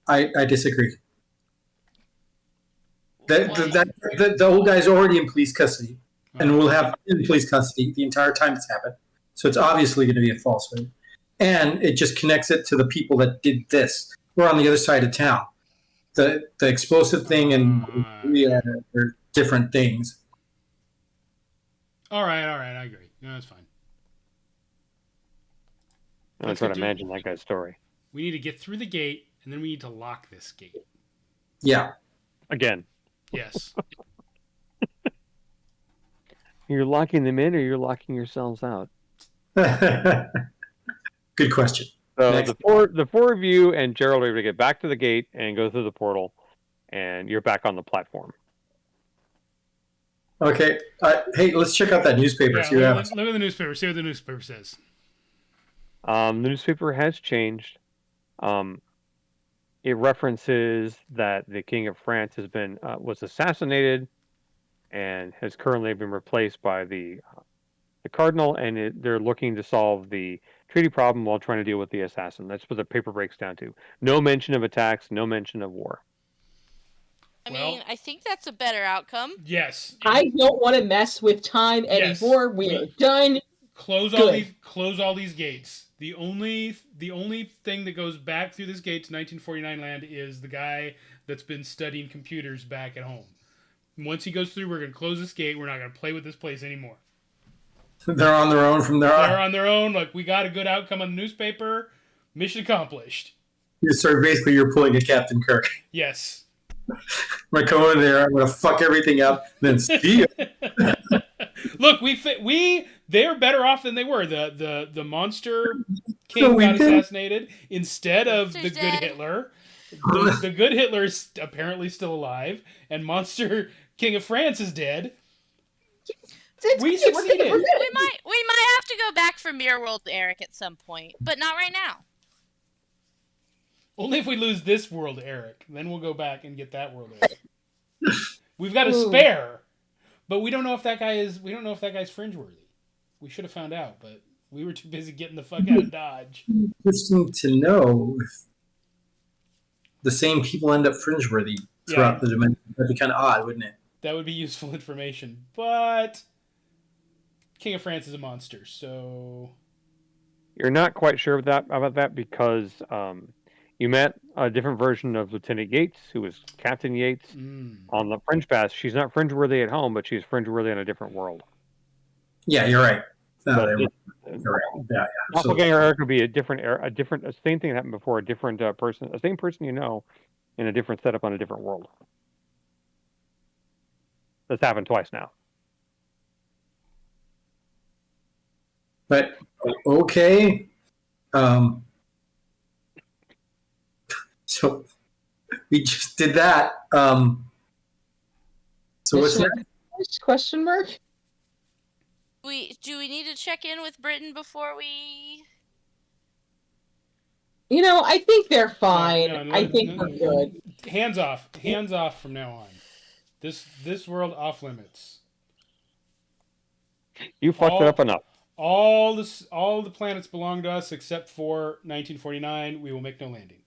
I disagree. The old guy's already in police custody, and will have in police custody the entire time it's happened. So it's obviously going to be a falsehood, and it just connects it to the people that did this. We're on the other side of town. The explosive thing and are different things. All right, I agree. No, that's fine. I'm trying to imagine that guy's story. We need to get through the gate, and then we need to lock this gate. Yeah. Again. Yes. You're locking them in, or you're locking yourselves out? Good question. So the four of you and Gerald are able to get back to the gate and go through the portal, and you're back on the platform. Okay. Hey, let's check out that newspaper. Yeah, look at the newspaper. See what the newspaper says. The newspaper has changed. It references that the King of France was assassinated, and has currently been replaced by the Cardinal, and they're looking to solve the treaty problem while trying to deal with the assassin. That's what the paper breaks down to. No mention of attacks, no mention of war. I mean, I think that's a better outcome. Yes. I don't want to mess with time anymore. We are done. Close all these gates. The only thing that goes back through this gate to 1949 land is the guy that's been studying computers back at home. Once he goes through, we're going to close this gate. We're not going to play with this place anymore. They're on their own from there on. They're on their own. Like, we got a good outcome on the newspaper. Mission accomplished. So basically, you're pulling a Captain Kirk. Yes. I'm gonna go in there. I'm gonna fuck everything up. Then see ya. Look, they're better off than they were. The monster So king we got did. assassinated instead of the Monster's good dead. Hitler. The good Hitler is apparently still alive, and monster king of France is dead. It's We great. We're good. succeeded. We're good. We might have to go back for Mirror World Eric at some point, but not right now. Only if we lose this world, Eric. Then we'll go back and get that world, Eric. We've got a Ooh. spare, but we don't know if that guy is. We don't know if that guy's Fringeworthy. We should have found out, but we were too busy getting the fuck out of Dodge. Interesting to know if the same people end up Fringeworthy throughout the dimension. That'd be kind of odd, wouldn't it? That would be useful information, but King of France is a monster, so You're not quite sure about that because you met a different version of Lieutenant Yates, who was Captain Yates on the Fringe Pass. She's not Fringeworthy at home, but she's Fringeworthy in a different world. Yeah, you're right. But You're right. Yeah, Doppelganger Eric would be a same thing that happened before, a different person, the same person you know, in a different setup on a different world. That's happened twice now. But okay. So we just did that. So what's next? Question mark? Do we need to check in with Britain before we? I think they're fine. No, I think we're good. Hands off from now on. This world off limits. You fucked it up enough. All the planets belong to us except for 1949. We will make no landing.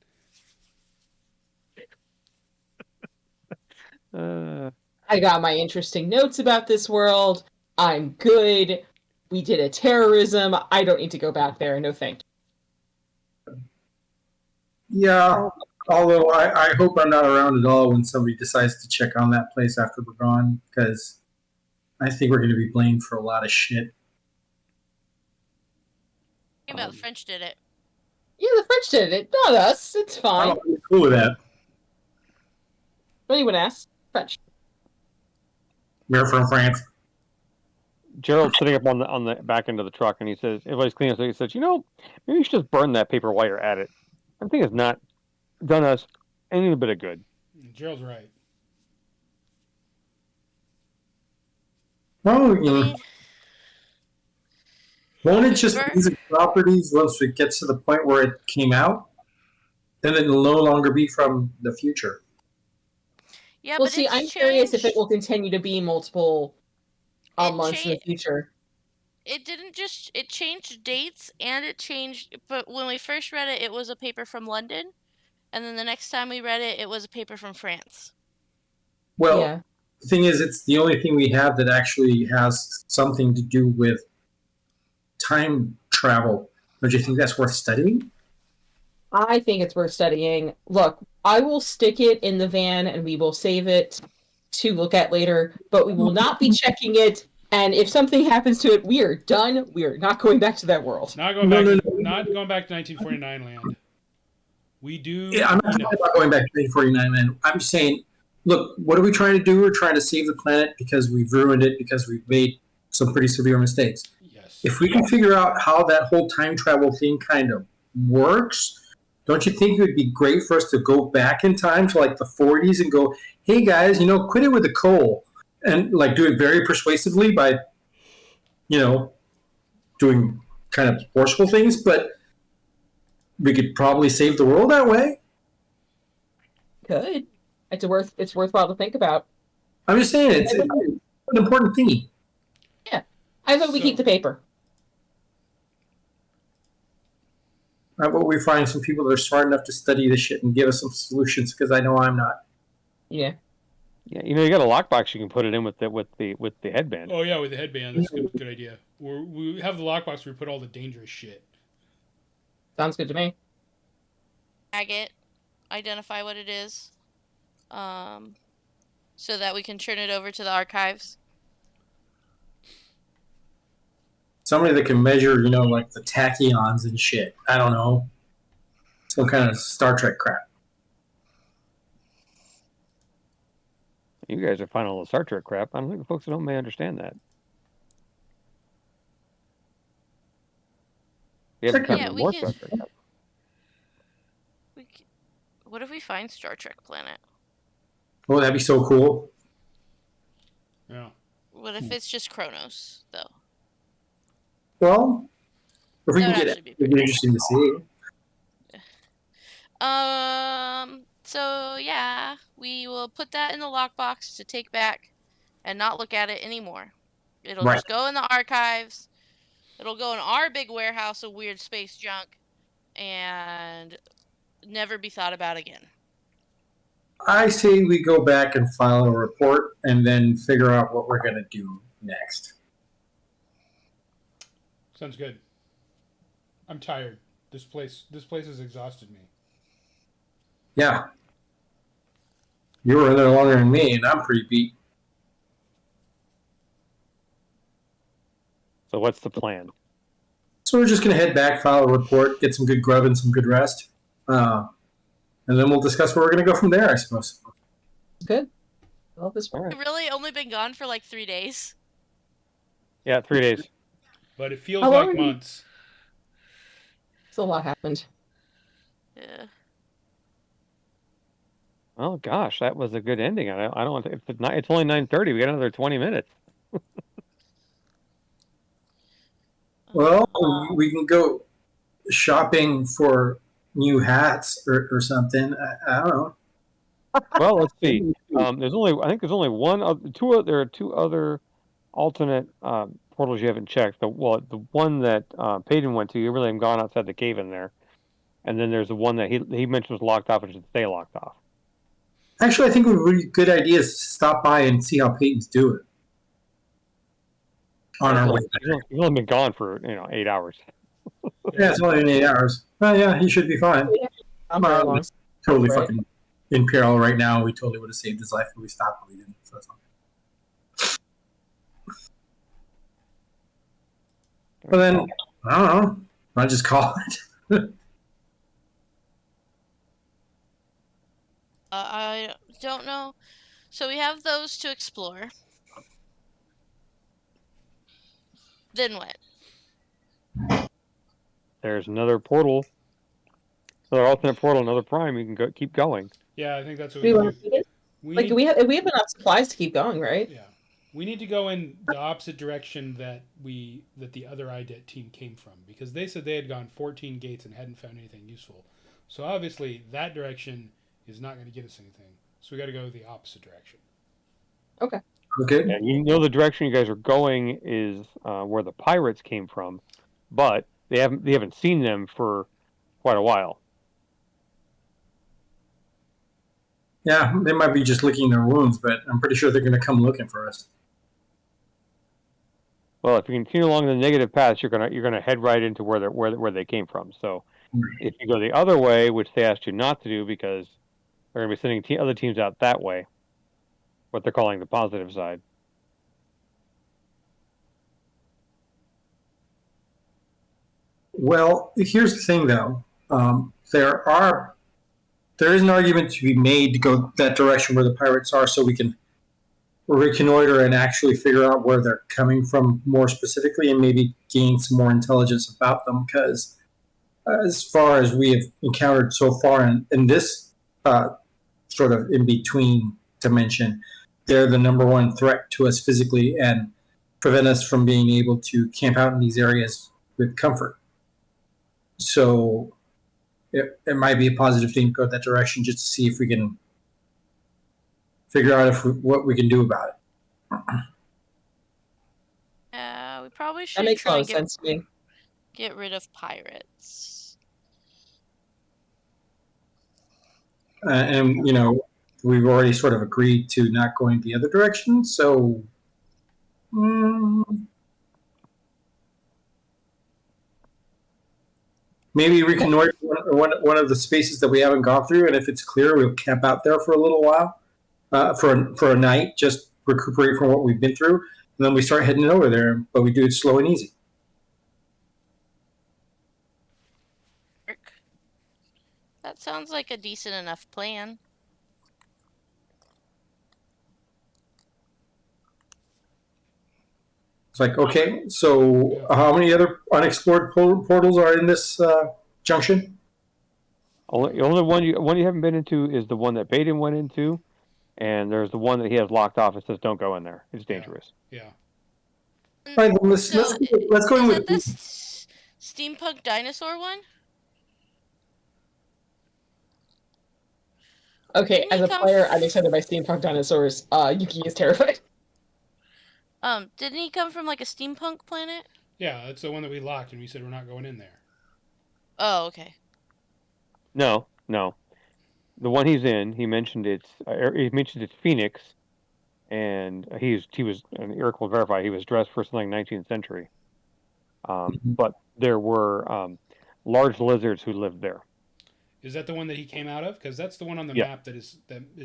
I got my interesting notes about this world. I'm good. We did a terrorism. I don't need to go back there. No thank you. Yeah, although I hope I'm not around at all when somebody decides to check on that place after we're gone, because I think we're going to be blamed for a lot of shit. About the French did it. Yeah, the French did it, not us. It's fine. I'm cool with that. What anyone asks? French. We're from France. Gerald's sitting up on the back end of the truck, and he says, everybody's cleaning, so he says, maybe you should just burn that paper while you're at it. I think it's not done us any bit of good. Gerald's right. Well, won't it just music properties once it gets to the point where it came out? Then it'll no longer be from the future. Yeah, well, but see, I'm curious if it will continue to be multiple months in the future. It didn't just... It changed dates, and it changed... But when we first read it, it was a paper from London. And then the next time we read it, it was a paper from France. Well, yeah. The thing is, it's the only thing we have that actually has something to do with time travel. Don't you think that's worth studying? I think it's worth studying. Look, I will stick it in the van and we will save it to look at later, but we will not be checking it. And if something happens to it, we are done. We are not going back to that world. Not going back to 1949 land. We do. Yeah, I'm not talking about going back to 1949 land. I'm saying, look, what are we trying to do? We're trying to save the planet because we've ruined it, because we've made some pretty severe mistakes. Yes. If we can figure out how that whole time travel thing kind of works, don't you think it would be great for us to go back in time to like the 40s and go, hey guys, quit it with the coal, and like do it very persuasively by, doing kind of forceful things, but we could probably save the world that way. Could. It's worthwhile to think about. I'm just saying it's an important thing. Yeah. I vote we keep the paper. How about we find some people that are smart enough to study this shit and give us some solutions? Because I know I'm not. Yeah. Yeah, you got a lockbox you can put it in with the headband. Oh yeah, with the headband. That's a good idea. We have the lockbox where we put all the dangerous shit. Sounds good to me. Tag it, identify what it is, so that we can turn it over to the archives. Somebody that can measure, like the tachyons and shit. I don't know. Some kind of Star Trek crap. You guys are finding all the Star Trek crap. I don't think the folks at home may understand that. You haven't found Yeah, any we more could. Star Trek crap. What if we find Star Trek planet? Oh, that'd be so cool. Yeah. What if it's just Kronos, though? Well, if we That can would get it, actually be it'd be pretty interesting to see. So yeah, we will put that in the lockbox to take back and not look at it anymore. It'll Right. just go in the archives. It'll go in our big warehouse of weird space junk and never be thought about again. I say we go back and file a report and then figure out what we're going to do next. Sounds good. I'm tired. This place has exhausted me. Yeah. You were in there longer than me, and I'm pretty beat. So what's the plan? So we're just going to head back, file a report, get some good grub and some good rest. And then we'll discuss where we're going to go from there, I suppose. Good. Well, this All right. We've really only been gone for like 3 days. Yeah, 3 days. But it feels How long like are you- months. a lot happened. Yeah. Oh gosh, that was a good ending. I don't want to. It's only 9:30. We got another 20 minutes. Well, we can go shopping for new hats or something. I don't know. Well, let's see. I think there's only there are two other alternate portals you haven't checked. The one that Peyton went to, you really haven't gone outside the cave in there. And then there's the one that he mentioned was locked off and should stay locked off. Actually, I think a really good idea is to stop by and see how Peyton's doing. On our way. He's only been gone for 8 hours. Yeah, it's only been 8 hours. Well, yeah, he should be fine. I'm very long. Totally Right. fucking in peril right now. We totally would have saved his life if we stopped, but we didn't. So that's okay. Well, then, I don't know. I'll just call it. I don't know. So we have those to explore. Then what? There's another portal, another alternate portal, another prime. You can keep going. Yeah, I think that's what Do we we want can to do. feed it? We We have enough supplies to keep going, right? Yeah. We need to go in the opposite direction that the other IDET team came from, because they said they had gone 14 gates and hadn't found anything useful. So obviously that direction is not going to get us anything. So we got to go the opposite direction. Okay. Okay. And you know the direction you guys are going is where the pirates came from, but they haven't seen them for quite a while. Yeah, they might be just licking their wounds, but I'm pretty sure they're going to come looking for us. Well, if you continue along the negative path, you're gonna head right into where they came from. So if you go the other way, which they asked you not to do because they're gonna be sending other teams out that way, what they're calling the positive side. Well, here's the thing, though. There is an argument to be made to go that direction where the pirates are, so we can reconnoiter and actually figure out where they're coming from more specifically, and maybe gain some more intelligence about them. Because as far as we have encountered so far in this sort of in between dimension, they're the number one threat to us physically and prevent us from being able to camp out in these areas with comfort. So it might be a positive thing to go that direction just to see if we can figure out what we can do about it. We probably That should makes a try lot and of sense to me. get rid of pirates. And we've already sort of agreed to not going the other direction, so maybe reconnoiter one of the spaces that we haven't gone through, and if it's clear, we'll camp out there for a little while, for a night, just recuperate from what we've been through, and then we start heading over there. But we do it slow and easy. That sounds like a decent enough plan. like, okay, so Yeah. how many other unexplored portals are in this junction? Only one you haven't been into is the one that Baden went into, and there's the one that he has locked off. It says don't go in there. It's Yeah. dangerous. Yeah. All right, then So, let's go in is with it the steampunk dinosaur one? Okay, Didn't as he a come? player, I'm excited by steampunk dinosaurs. Yuki is terrified. Didn't he come from like a steampunk planet? Yeah, that's the one that we locked, and we said we're not going in there. Oh, okay. No, no. The one he's in, he mentioned it's Phoenix, and he was, and Eric will verify, he was dressed for something 19th century. But there were large lizards who lived there. Is that the one that he came out of? Because that's the one on the Yeah. map that is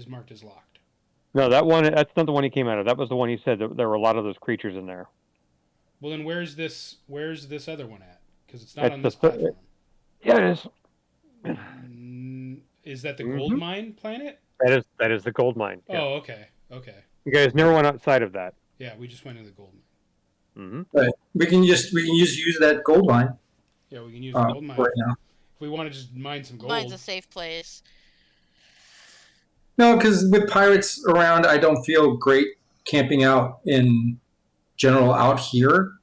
marked as locked. No, that's not the one he came out of. That was the one he said that there were a lot of those creatures in there. Well, then where's this other one at? Because it's not That's on the this platform. yeah, it is. Is that the Mhm. gold mine planet? That is the gold mine. Yeah. Oh, okay. Okay. You guys never went outside of that. Yeah, we just went to the gold mine. Right. We can just use that gold mine Yeah, we can use the gold mine right now. if we want to just mine some gold. Mine's a safe place. No, because with pirates around, I don't feel great camping out in general out here.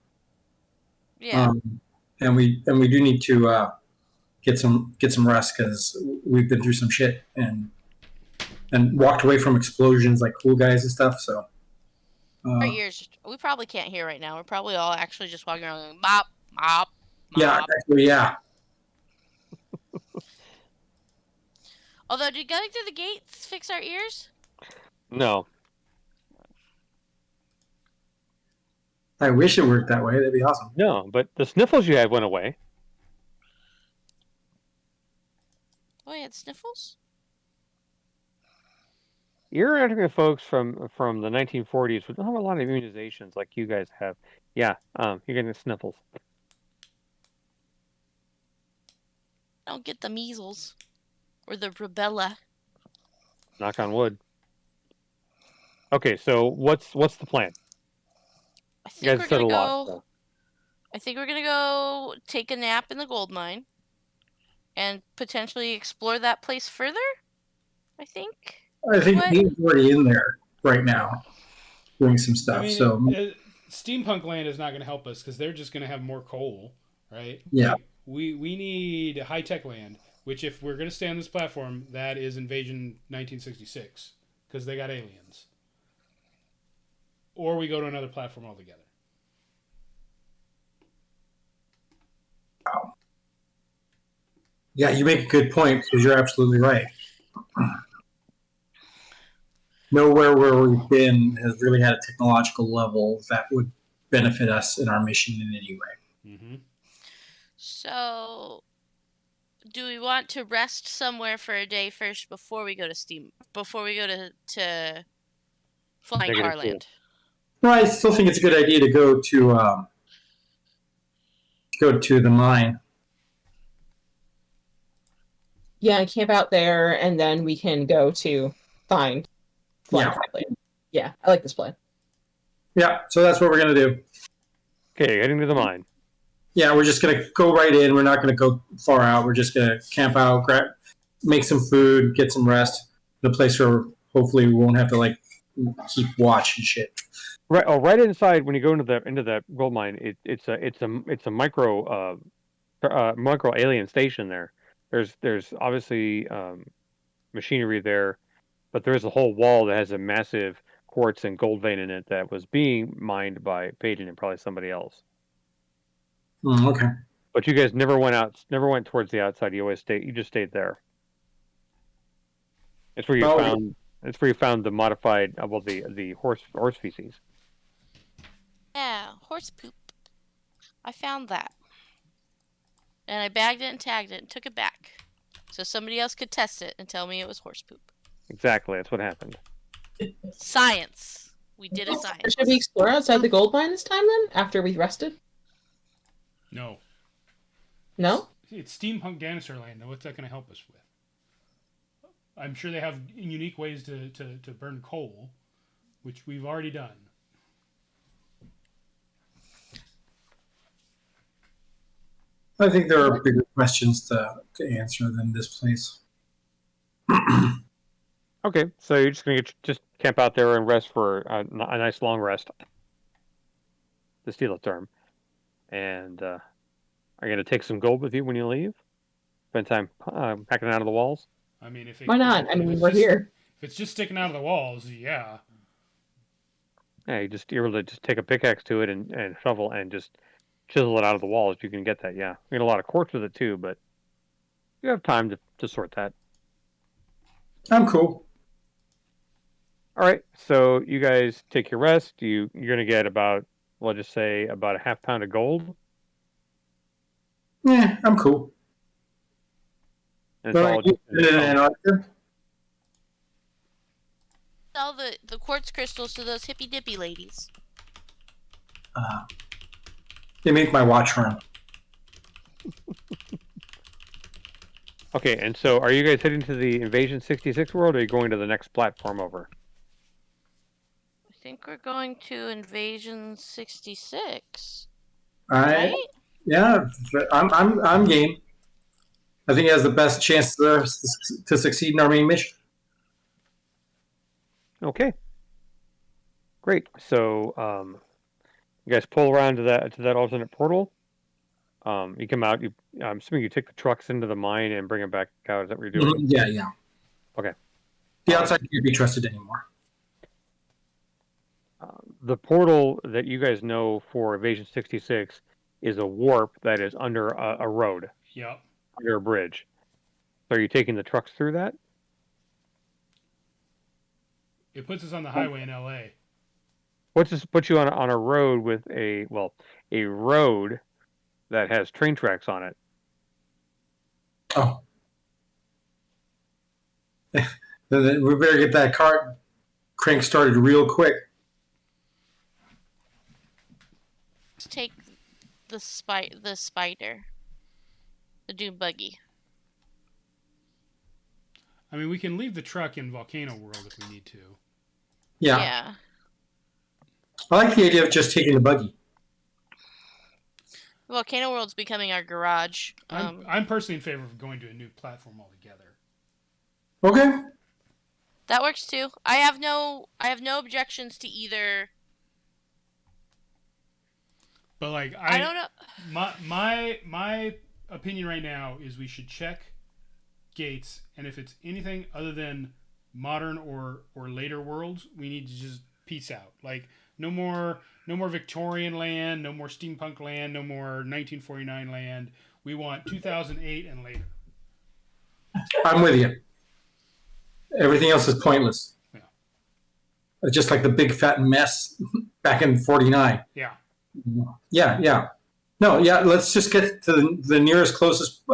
Yeah. And we do need to get some rest because we've been through some shit and walked away from explosions like cool guys and stuff. So Our ears, we probably can't hear right now. We're probably all actually just walking around going, mop, mop, yeah, mop. actually, yeah. Although, did going through the gates fix our ears? No. I wish it worked that way. That'd be awesome. No, but the sniffles you had went away. Oh, you had sniffles? You're interacting with folks from the 1940s who don't have a lot of immunizations like you guys have. Yeah, you're getting the sniffles. I don't get the measles or the rubella. Knock on wood. Okay, so what's the plan? I You think guys we're said gonna a go. lot. So. I think we're gonna go take a nap in the gold mine, and potentially explore that place further. I think. I think What? he's already in there right now doing some stuff. I mean, so steampunk land is not going to help us because they're just going to have more coal, right? Yeah. Like, we need high tech land, which if we're going to stay on this platform, that is Invasion 1966 because they got aliens. Or we go to another platform altogether. Yeah, you make a good point because you're absolutely right. Nowhere where we've been has really had a technological level that would benefit us in our mission in any way. Mm-hmm. So, do we want to rest somewhere for a day first before we go to Flying Take it Car easy. Land? No, I still think it's a good idea to go to the mine. Yeah, camp out there, and then we can go to find Flying Yeah. Car Land. Yeah, I like this plan. Yeah, so that's what we're gonna do. Okay, heading to the mine. Yeah, we're just gonna go right in. We're not gonna go far out. We're just gonna camp out, make some food, get some rest. In a place where hopefully we won't have to like keep watch and shit. Right. Oh, right inside when you go into that gold mine, it's a micro alien station there. There's obviously machinery there, but there is a whole wall that has a massive quartz and gold vein in it that was being mined by Peyton and probably somebody else. Okay. But you guys never went towards the outside. You just stayed there. It's where you found the modified the horse feces. Yeah, horse poop. I found that. And I bagged it and tagged it and took it back. So somebody else could test it and tell me it was horse poop. Exactly, that's what happened. Science. We did a science. Should we explore outside the gold mine this time then? After we've rested? No. No? It's steampunk dinosaur land. Now, what's that going to help us with? I'm sure they have unique ways to burn coal, which we've already done. I think there are bigger questions to answer than this place. Okay, so you're just gonna just camp out there and rest for a nice long rest, to steal a term. And are you gonna take some gold with you when you leave? Spend time hacking out of the walls. I mean, if Why not? I mean, we're here. if it's just sticking out of the walls, yeah. Yeah, you're able to just take a pickaxe to it and shovel and just chisel it out of the walls. You can get that. Yeah, you get a lot of quartz with it too, but you have time to sort that. I'm cool. All right, so you guys take your rest. You're gonna get about, we'll just say, about a half pound of gold. Yeah, I'm cool. And it's all just Sell the quartz crystals to those hippy dippy ladies. They make my watch run. Okay, and so are you guys heading to the Invasion 66 world, or are you going to the next platform over? I think we're going to Invasion 66. I Right? Yeah, I'm game. I think it has the best chance to succeed in our main mission. Okay, great. So you guys pull around to that alternate portal. You come out. I'm assuming you take the trucks into the mine and bring them back out. Is that what you're doing? Yeah. Okay. The outside can't be trusted anymore. The portal that you guys know for Invasion 66 is a warp that is under a road, Yep. under a bridge. So are you taking the trucks through that? It puts us on the highway in LA. What's this put you on a road with a road that has train tracks on it? Oh. Then we better get that cart crank started real quick. Let's take the spider. The dune buggy. I mean, we can leave the truck in Volcano World if we need to. Yeah. I like the idea of just taking the buggy. Volcano World's becoming our garage. I'm personally in favor of going to a new platform altogether. Okay. That works too. I have no objections to either. But like I don't know. My opinion right now is we should check gates, and if it's anything other than modern or later worlds, we need to just peace out. Like no more Victorian land, no more steampunk land, no more 1949 land. We want 2008 and later. I'm with you. Everything else is pointless. Yeah. It's just like the big fat mess back in '49. Yeah. Yeah. No, yeah. Let's just get to the nearest closest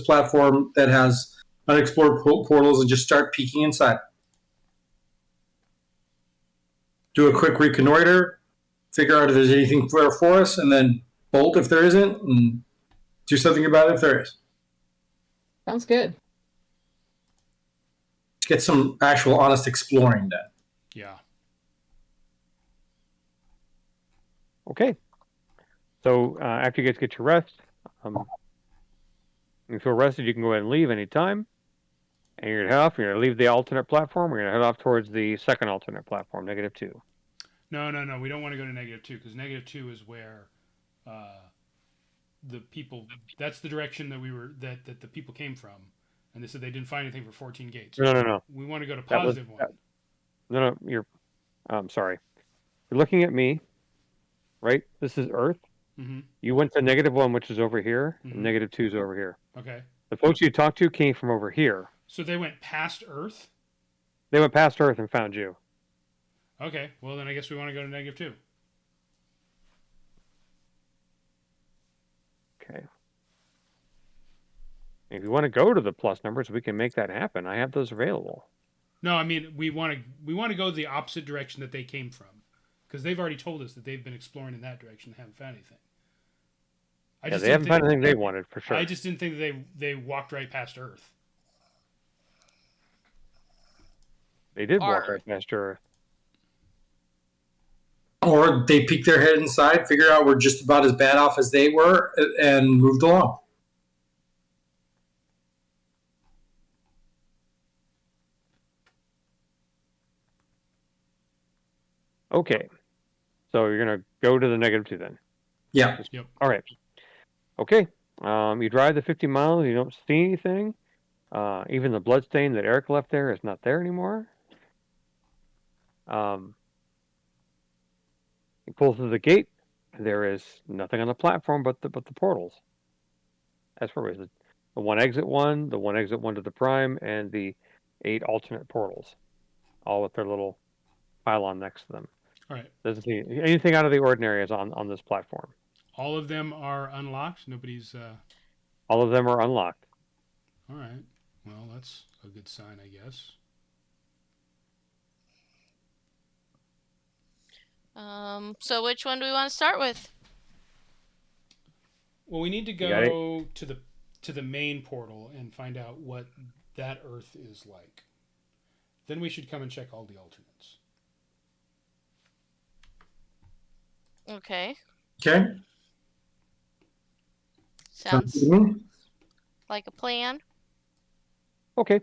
platform that has unexplored portals and just start peeking inside. Do a quick reconnoiter, figure out if there's anything there for us, and then bolt if there isn't, and do something about it if there is. Sounds good. Get some actual honest exploring done. Yeah. Okay. So after you guys get your rest, you feel rested, you can go ahead and leave anytime. And you're gonna head off. You're gonna leave the alternate platform. We're gonna head off towards the second alternate platform, -2. No. We don't want to go to -2 because -2 is where the people. That's the direction that the people came from, and they said they didn't find anything for 14 gates. No. We want to go to positive one. No. I'm sorry. You're looking at me, right? This is Earth. Mm-hmm. You went to -1, which is over here, Mm-hmm. and -2 is over here. Okay. The folks you talked to came from over here. So they went past Earth? They went past Earth and found you. Okay. Well, then I guess we want to go to -2. Okay. If you want to go to the plus numbers, we can make that happen. I have those available. No, I mean we want to go the opposite direction that they came from, because they've already told us that they've been exploring in that direction and haven't found anything. They haven't found anything they wanted for sure. I just didn't think that they walked right past Earth. They did walk right past Earth. Or they peek their head inside, figure out we're just about as bad off as they were, and moved along. Okay. So you're going to go to the -2 then. Yeah. Yep. All right. Okay. You drive the 50 miles. You don't see anything. Even the bloodstain that Eric left there is not there anymore. You pull through the gate. There is nothing on the platform but the portals. As far as the one exit one to the prime, and the 8 alternate portals, all with their little pylon next to them. All right. Doesn't see anything out of the ordinary is on this platform. All of them are unlocked. Nobody's. All of them are unlocked. All right. Well, that's a good sign, I guess. So which one do we want to start with? Well, we need to go to the main portal and find out what that Earth is like. Then we should come and check all the alternates. Okay. Okay. Sounds like a plan. Okay.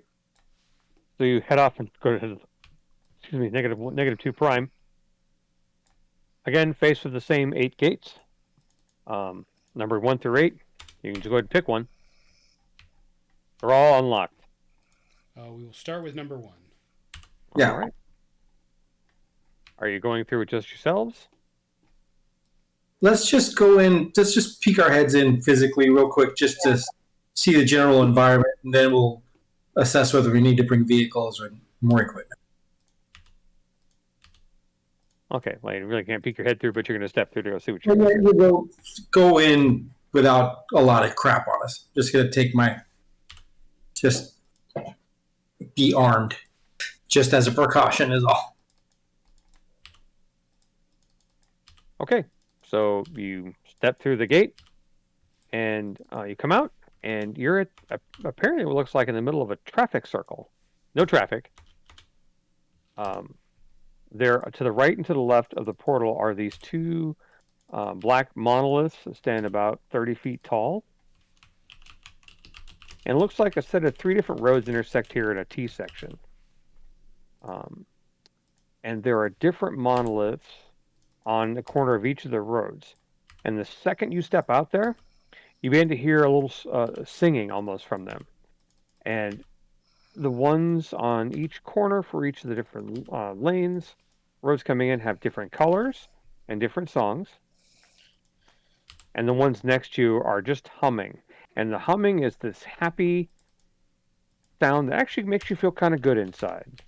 So you head off and go to -2 prime. Again, faced with the same 8 gates. Number 1 through 8. You can just go ahead and pick one. They're all unlocked. We will start with number 1. Yeah. All right. Are you going through it just yourselves? Let's just go in. Let's just peek our heads in physically, real quick, just to see the general environment, and then we'll assess whether we need to bring vehicles or more equipment. Okay. Well, you really can't peek your head through, but you're going to step through to go see what you're And doing. then we'll go in without a lot of crap on us. Just gonna take just be armed, just as a precaution, is all. Okay. So you step through the gate, and you come out, and you're at apparently what looks like in the middle of a traffic circle. No traffic. There to the right and to the left of the portal are these 2 black monoliths that stand about 30 feet tall. And it looks like a set of 3 different roads intersect here in a T section. And there are different monoliths on the corner of each of the roads. And the second you step out there, you begin to hear a little singing almost from them. And the ones on each corner for each of the different lanes, roads coming in, have different colors and different songs. And the ones next to you are just humming. And the humming is this happy sound that actually makes you feel kind of good inside.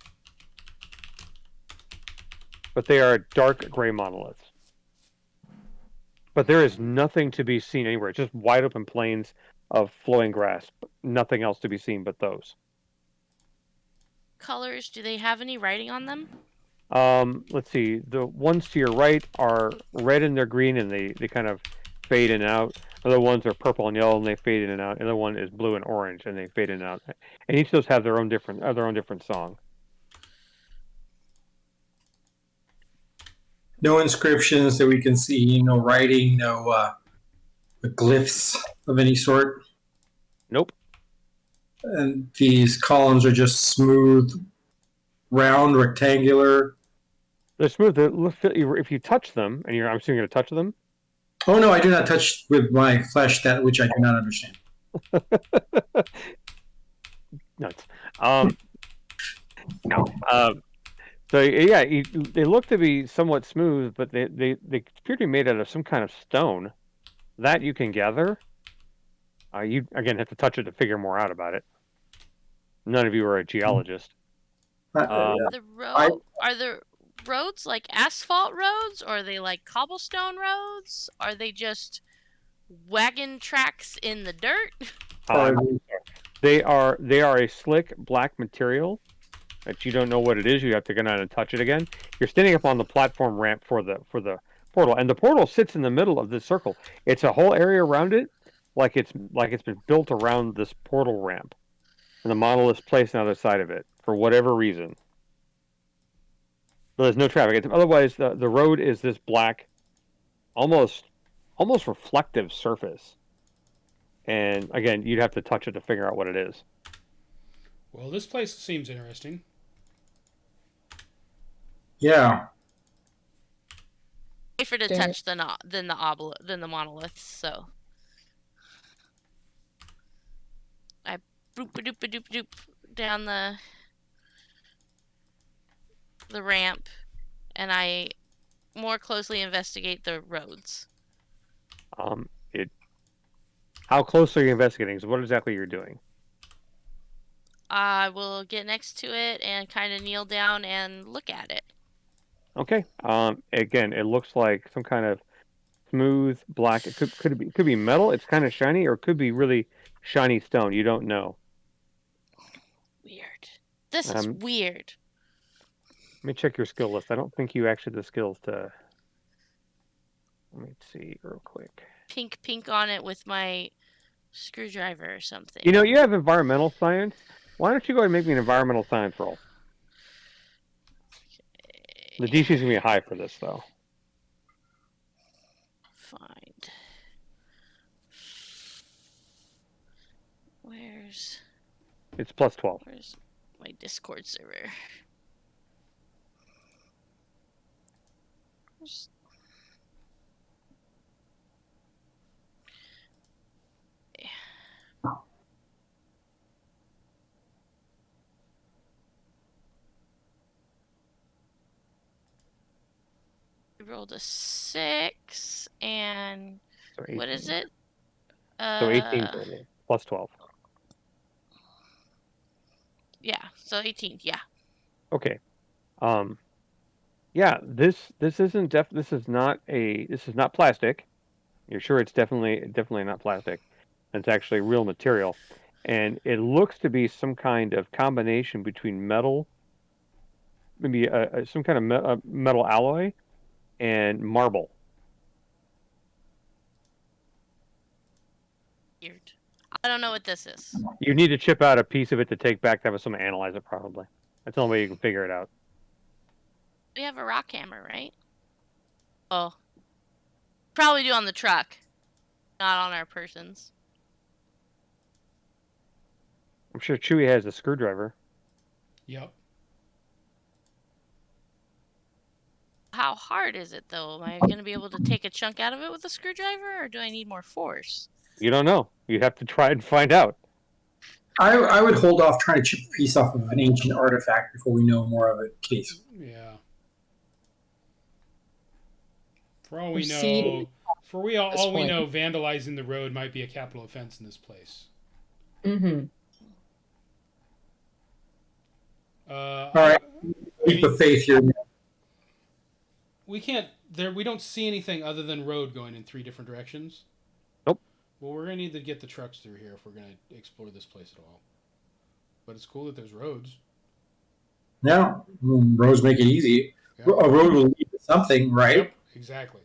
But they are dark gray monoliths. But there is nothing to be seen anywhere. It's just wide open plains of flowing grass. Nothing else to be seen but those. Colors, do they have any writing on them? Let's see. The ones to your right are red and they're green, and they kind of fade in and out. Other ones are purple and yellow, and they fade in and out. Another one is blue and orange, and they fade in and out. And each of those have their own different song. No inscriptions that we can see. No writing. No glyphs of any sort. Nope. And these columns are just smooth, round, rectangular. They're smooth. If you touch them, and I'm assuming you're going to touch them. Oh no, I do not touch with my flesh that which I do not understand. Nuts. No. So yeah, they look to be somewhat smooth, but they appear to be made out of some kind of stone that you can gather. You again have to touch it to figure more out about it. None of you are a geologist. Are the roads like asphalt roads, or are they like cobblestone roads? Are they just wagon tracks in the dirt? They are a slick black material that you don't know what it is. You have to go down and touch it again. You're standing up on the platform ramp for the portal, and the portal sits in the middle of this circle. It's a whole area around it, like it's been built around this portal ramp, and the monolith's placed on the other side of it for whatever reason. There's no traffic. Otherwise, the road is this black, almost reflective surface. And again, you'd have to touch it to figure out what it is. Well, this place seems interesting. Yeah. Safer to Dang it. touch than the monoliths. So I boop doop doop doop down the ramp, and I more closely investigate the roads. It. How close are you investigating? So what exactly you're doing? I will get next to it and kind of kneel down and look at it. Okay. Again, it looks like some kind of smooth black. It could be metal. It's kind of shiny, or it could be really shiny stone. You don't know. Weird. This is weird. Let me check your skill list. I don't think you actually have the skills to. Let me see real quick. Pink on it with my screwdriver or something. You know, you have environmental science. Why don't you go ahead and make me an environmental science roll? Okay. The DC is gonna be high for this, though. Find. Where's It's plus 12. Where's my Discord server? Where's... I rolled a 6 and So what is 18. it? So 18 total, plus 12. Yeah, so 18. Yeah. Okay. Yeah, this isn't this is not plastic. You're sure it's definitely not plastic. It's actually real material, and it looks to be some kind of combination between metal, maybe some kind of metal alloy, and marble. Weird. I don't know what this is. You need to chip out a piece of it to take back to have someone analyze it. Probably that's the only way you can figure it out. We have a rock hammer, right? Oh, probably do on the truck, not on our persons. I'm sure Chewie has a screwdriver. Yep. How hard is it, though? Am I going to be able to take a chunk out of it with a screwdriver, or do I need more force? You don't know. You'd have to try and find out. I would hold off trying to chip a piece off of an ancient artifact before we know more of it. Case. Yeah. For all we We've know, seen- all we point. know, vandalizing the road might be a capital offense in this place. Mm-hmm. All right. Keep the faith here. We can't. We don't see anything other than road going in 3 different directions. Nope. Well, we're gonna need to get the trucks through here if we're gonna explore this place at all. But it's cool that there's roads. Yeah, roads make it easy. Yep. A road will lead to something, right? Yep, exactly.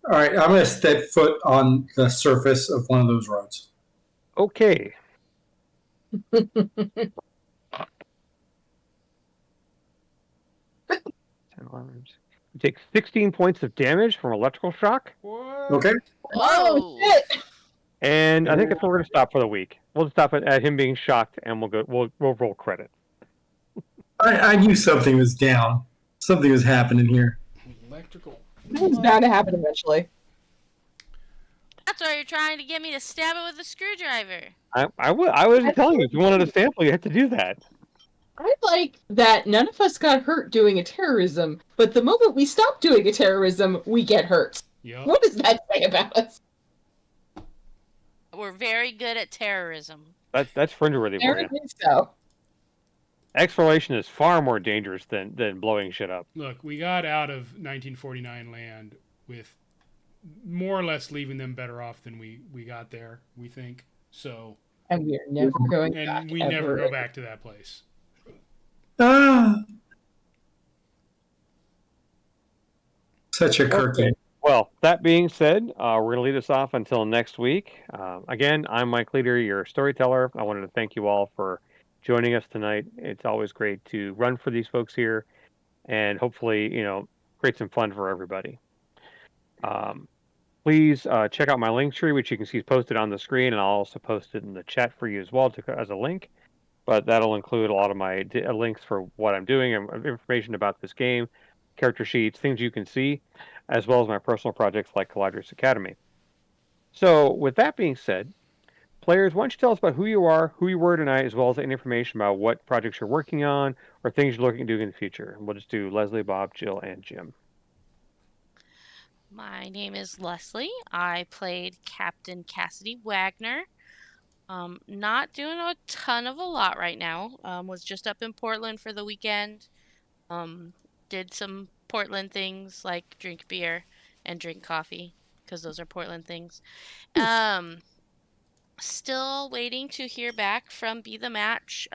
All right, I'm going to step foot on the surface of one of those roads. Okay. 10 alarms. You take 16 points of damage from electrical shock. What? Okay. Oh, shit! And I think that's where we're going to stop for the week. We'll stop at him being shocked, and we'll roll credit. I knew something was down. Something was happening here. Electrical. It's bound to happen eventually. That's why you're trying to get me to stab it with a screwdriver. I wasn't telling you. If you wanted a sample, you had to do that. I like that none of us got hurt doing a terrorism, but the moment we stop doing a terrorism, we get hurt. Yep. What does that say about us? We're very good at terrorism. That's Fringeworthy for you. Apparently so. Exploration is far more dangerous than blowing shit up. Look, we got out of 1949 land with more or less leaving them better off than we got there, we think. So. And we are never going back. And we never go back to that place. Such a Kirky. Okay. Well, that being said, we're going to lead us off until next week. Again, I'm Mike Leader, your storyteller. I wanted to thank you all for joining us tonight. It's always great to run for these folks here, and hopefully, create some fun for everybody. Um, Please check out my link tree, which you can see is posted on the screen, and I'll also post it in the chat for you as well as a link. But that'll include a lot of my links for what I'm doing and information about this game, character sheets, things you can see, as well as my personal projects like Collider's Academy. So, with that being said, players, why don't you tell us about who you are, who you were tonight, as well as any information about what projects you're working on or things you're looking to do in the future. And we'll just do Leslie, Bob, Jill, and Jim. My name is Leslie. I played Captain Cassidy Wagner. Not doing a ton of a lot right now. Was just up in Portland for the weekend. Did some Portland things like drink beer and drink coffee because those are Portland things. Still waiting to hear back from Be the Match.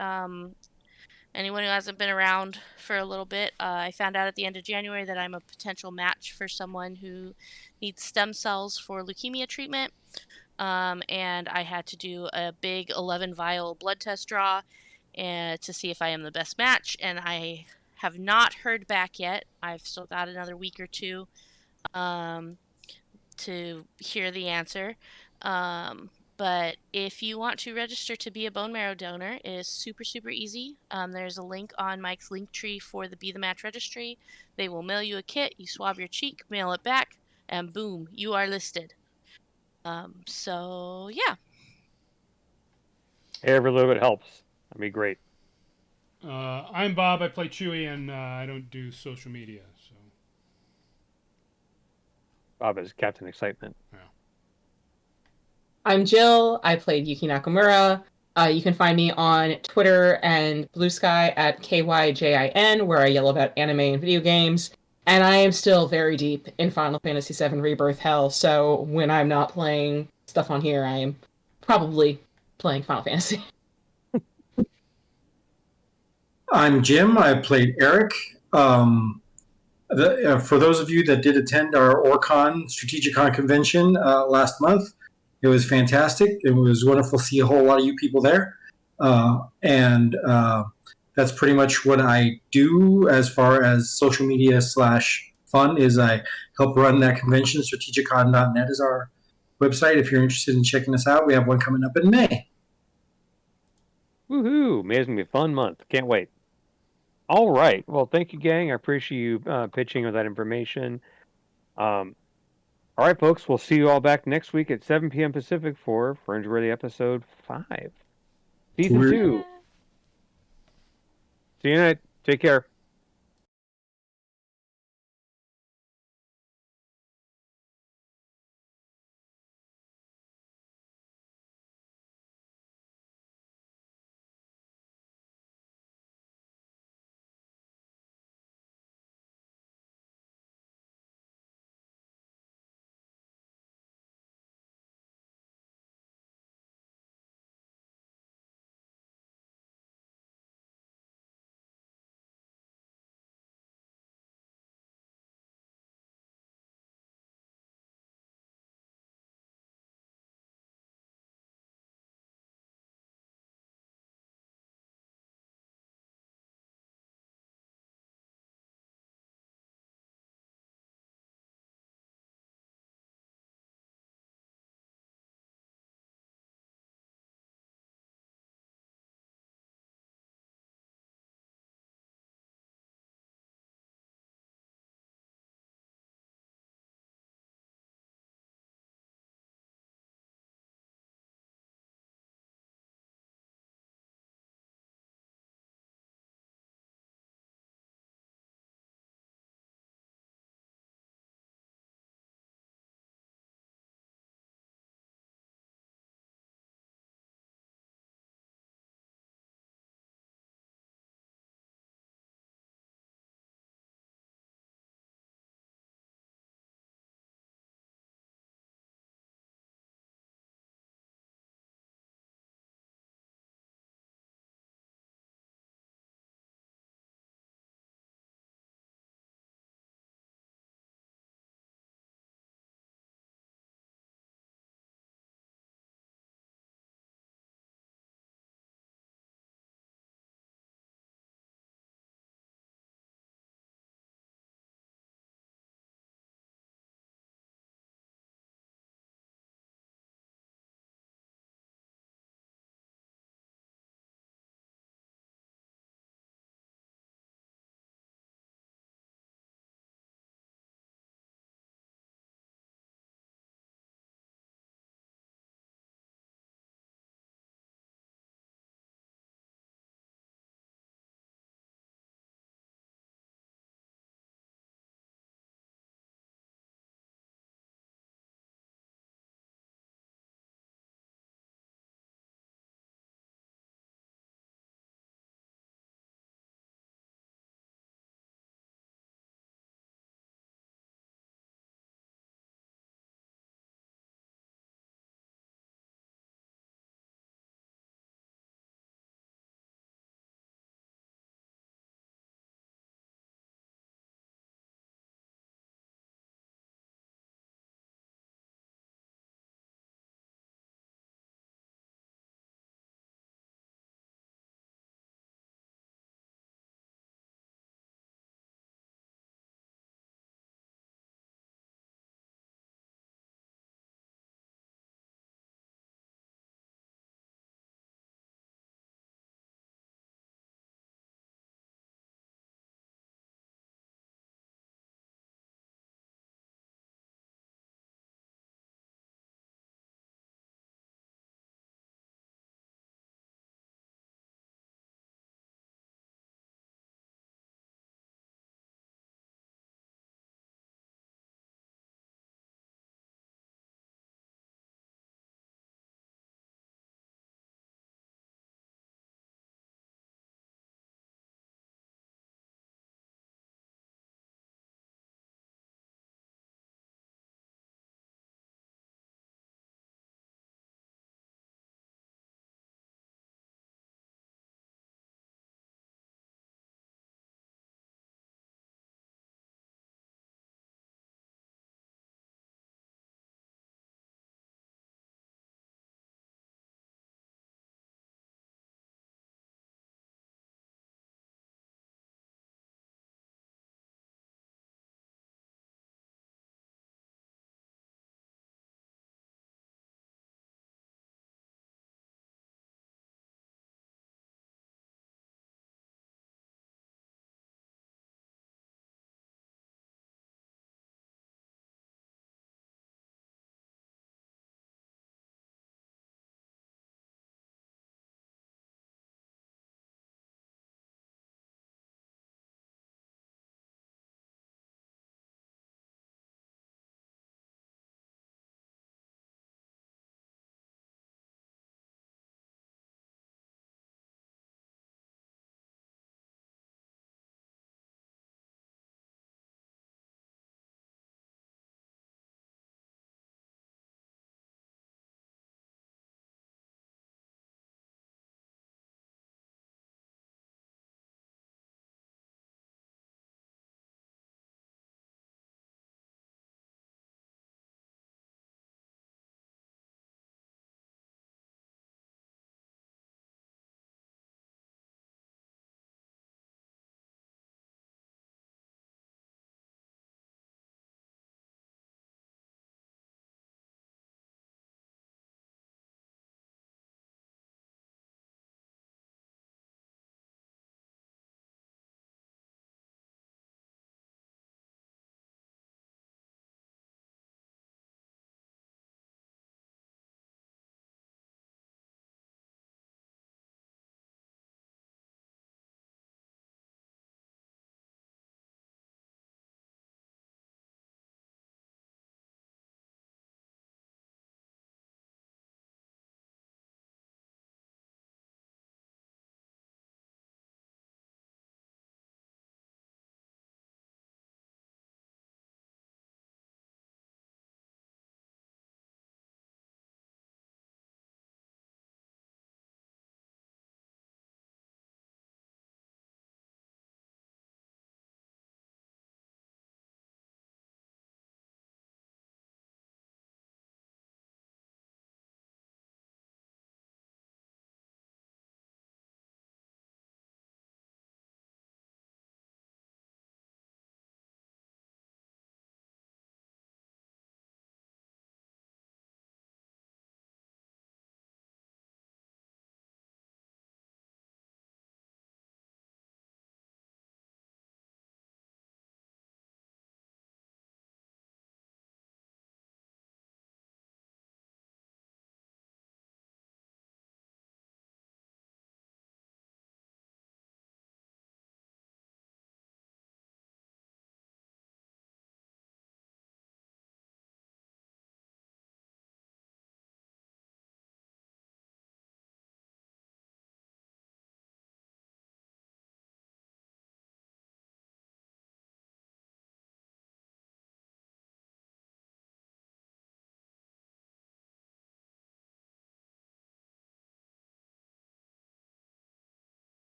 Anyone who hasn't been around for a little bit, I found out at the end of January that I'm a potential match for someone who needs stem cells for leukemia treatment. And I had to do a big 11 vial blood test draw to see if I am the best match. And I have not heard back yet. I've still got another week or two to hear the answer. But if you want to register to be a bone marrow donor, it is super, super easy. There's a link on Mike's link tree for the Be the Match registry. They will mail you a kit. You swab your cheek, mail it back, and boom, you are listed. So yeah. Every little bit helps. That'd be great. I'm Bob. I play Chewie, and I don't do social media. So Bob is Captain Excitement. yeah. I'm Jill. I played Yuki Nakamura. You can find me on Twitter and Blue Sky at KYJIN, where I yell about anime and video games. And I am still very deep in Final Fantasy VII Rebirth Hell, so when I'm not playing stuff on here, I am probably playing Final Fantasy. I'm Jim. I played Eric. For those of you that did attend our Orcon Strategicon convention last month, it was fantastic. It was wonderful to see a whole lot of you people there. And that's pretty much what I do as far as social media / fun is I help run that convention. Strategicon.net is our website. If you're interested in checking us out, we have one coming up in May. Woohoo! May's gonna be a fun month. Can't wait. All right. Well, thank you, gang. I appreciate you pitching with that information. All right, folks. We'll see you all back next week at 7 p.m. Pacific for Fringeworthy episode 5, season We're- 2. See you tonight. Take care.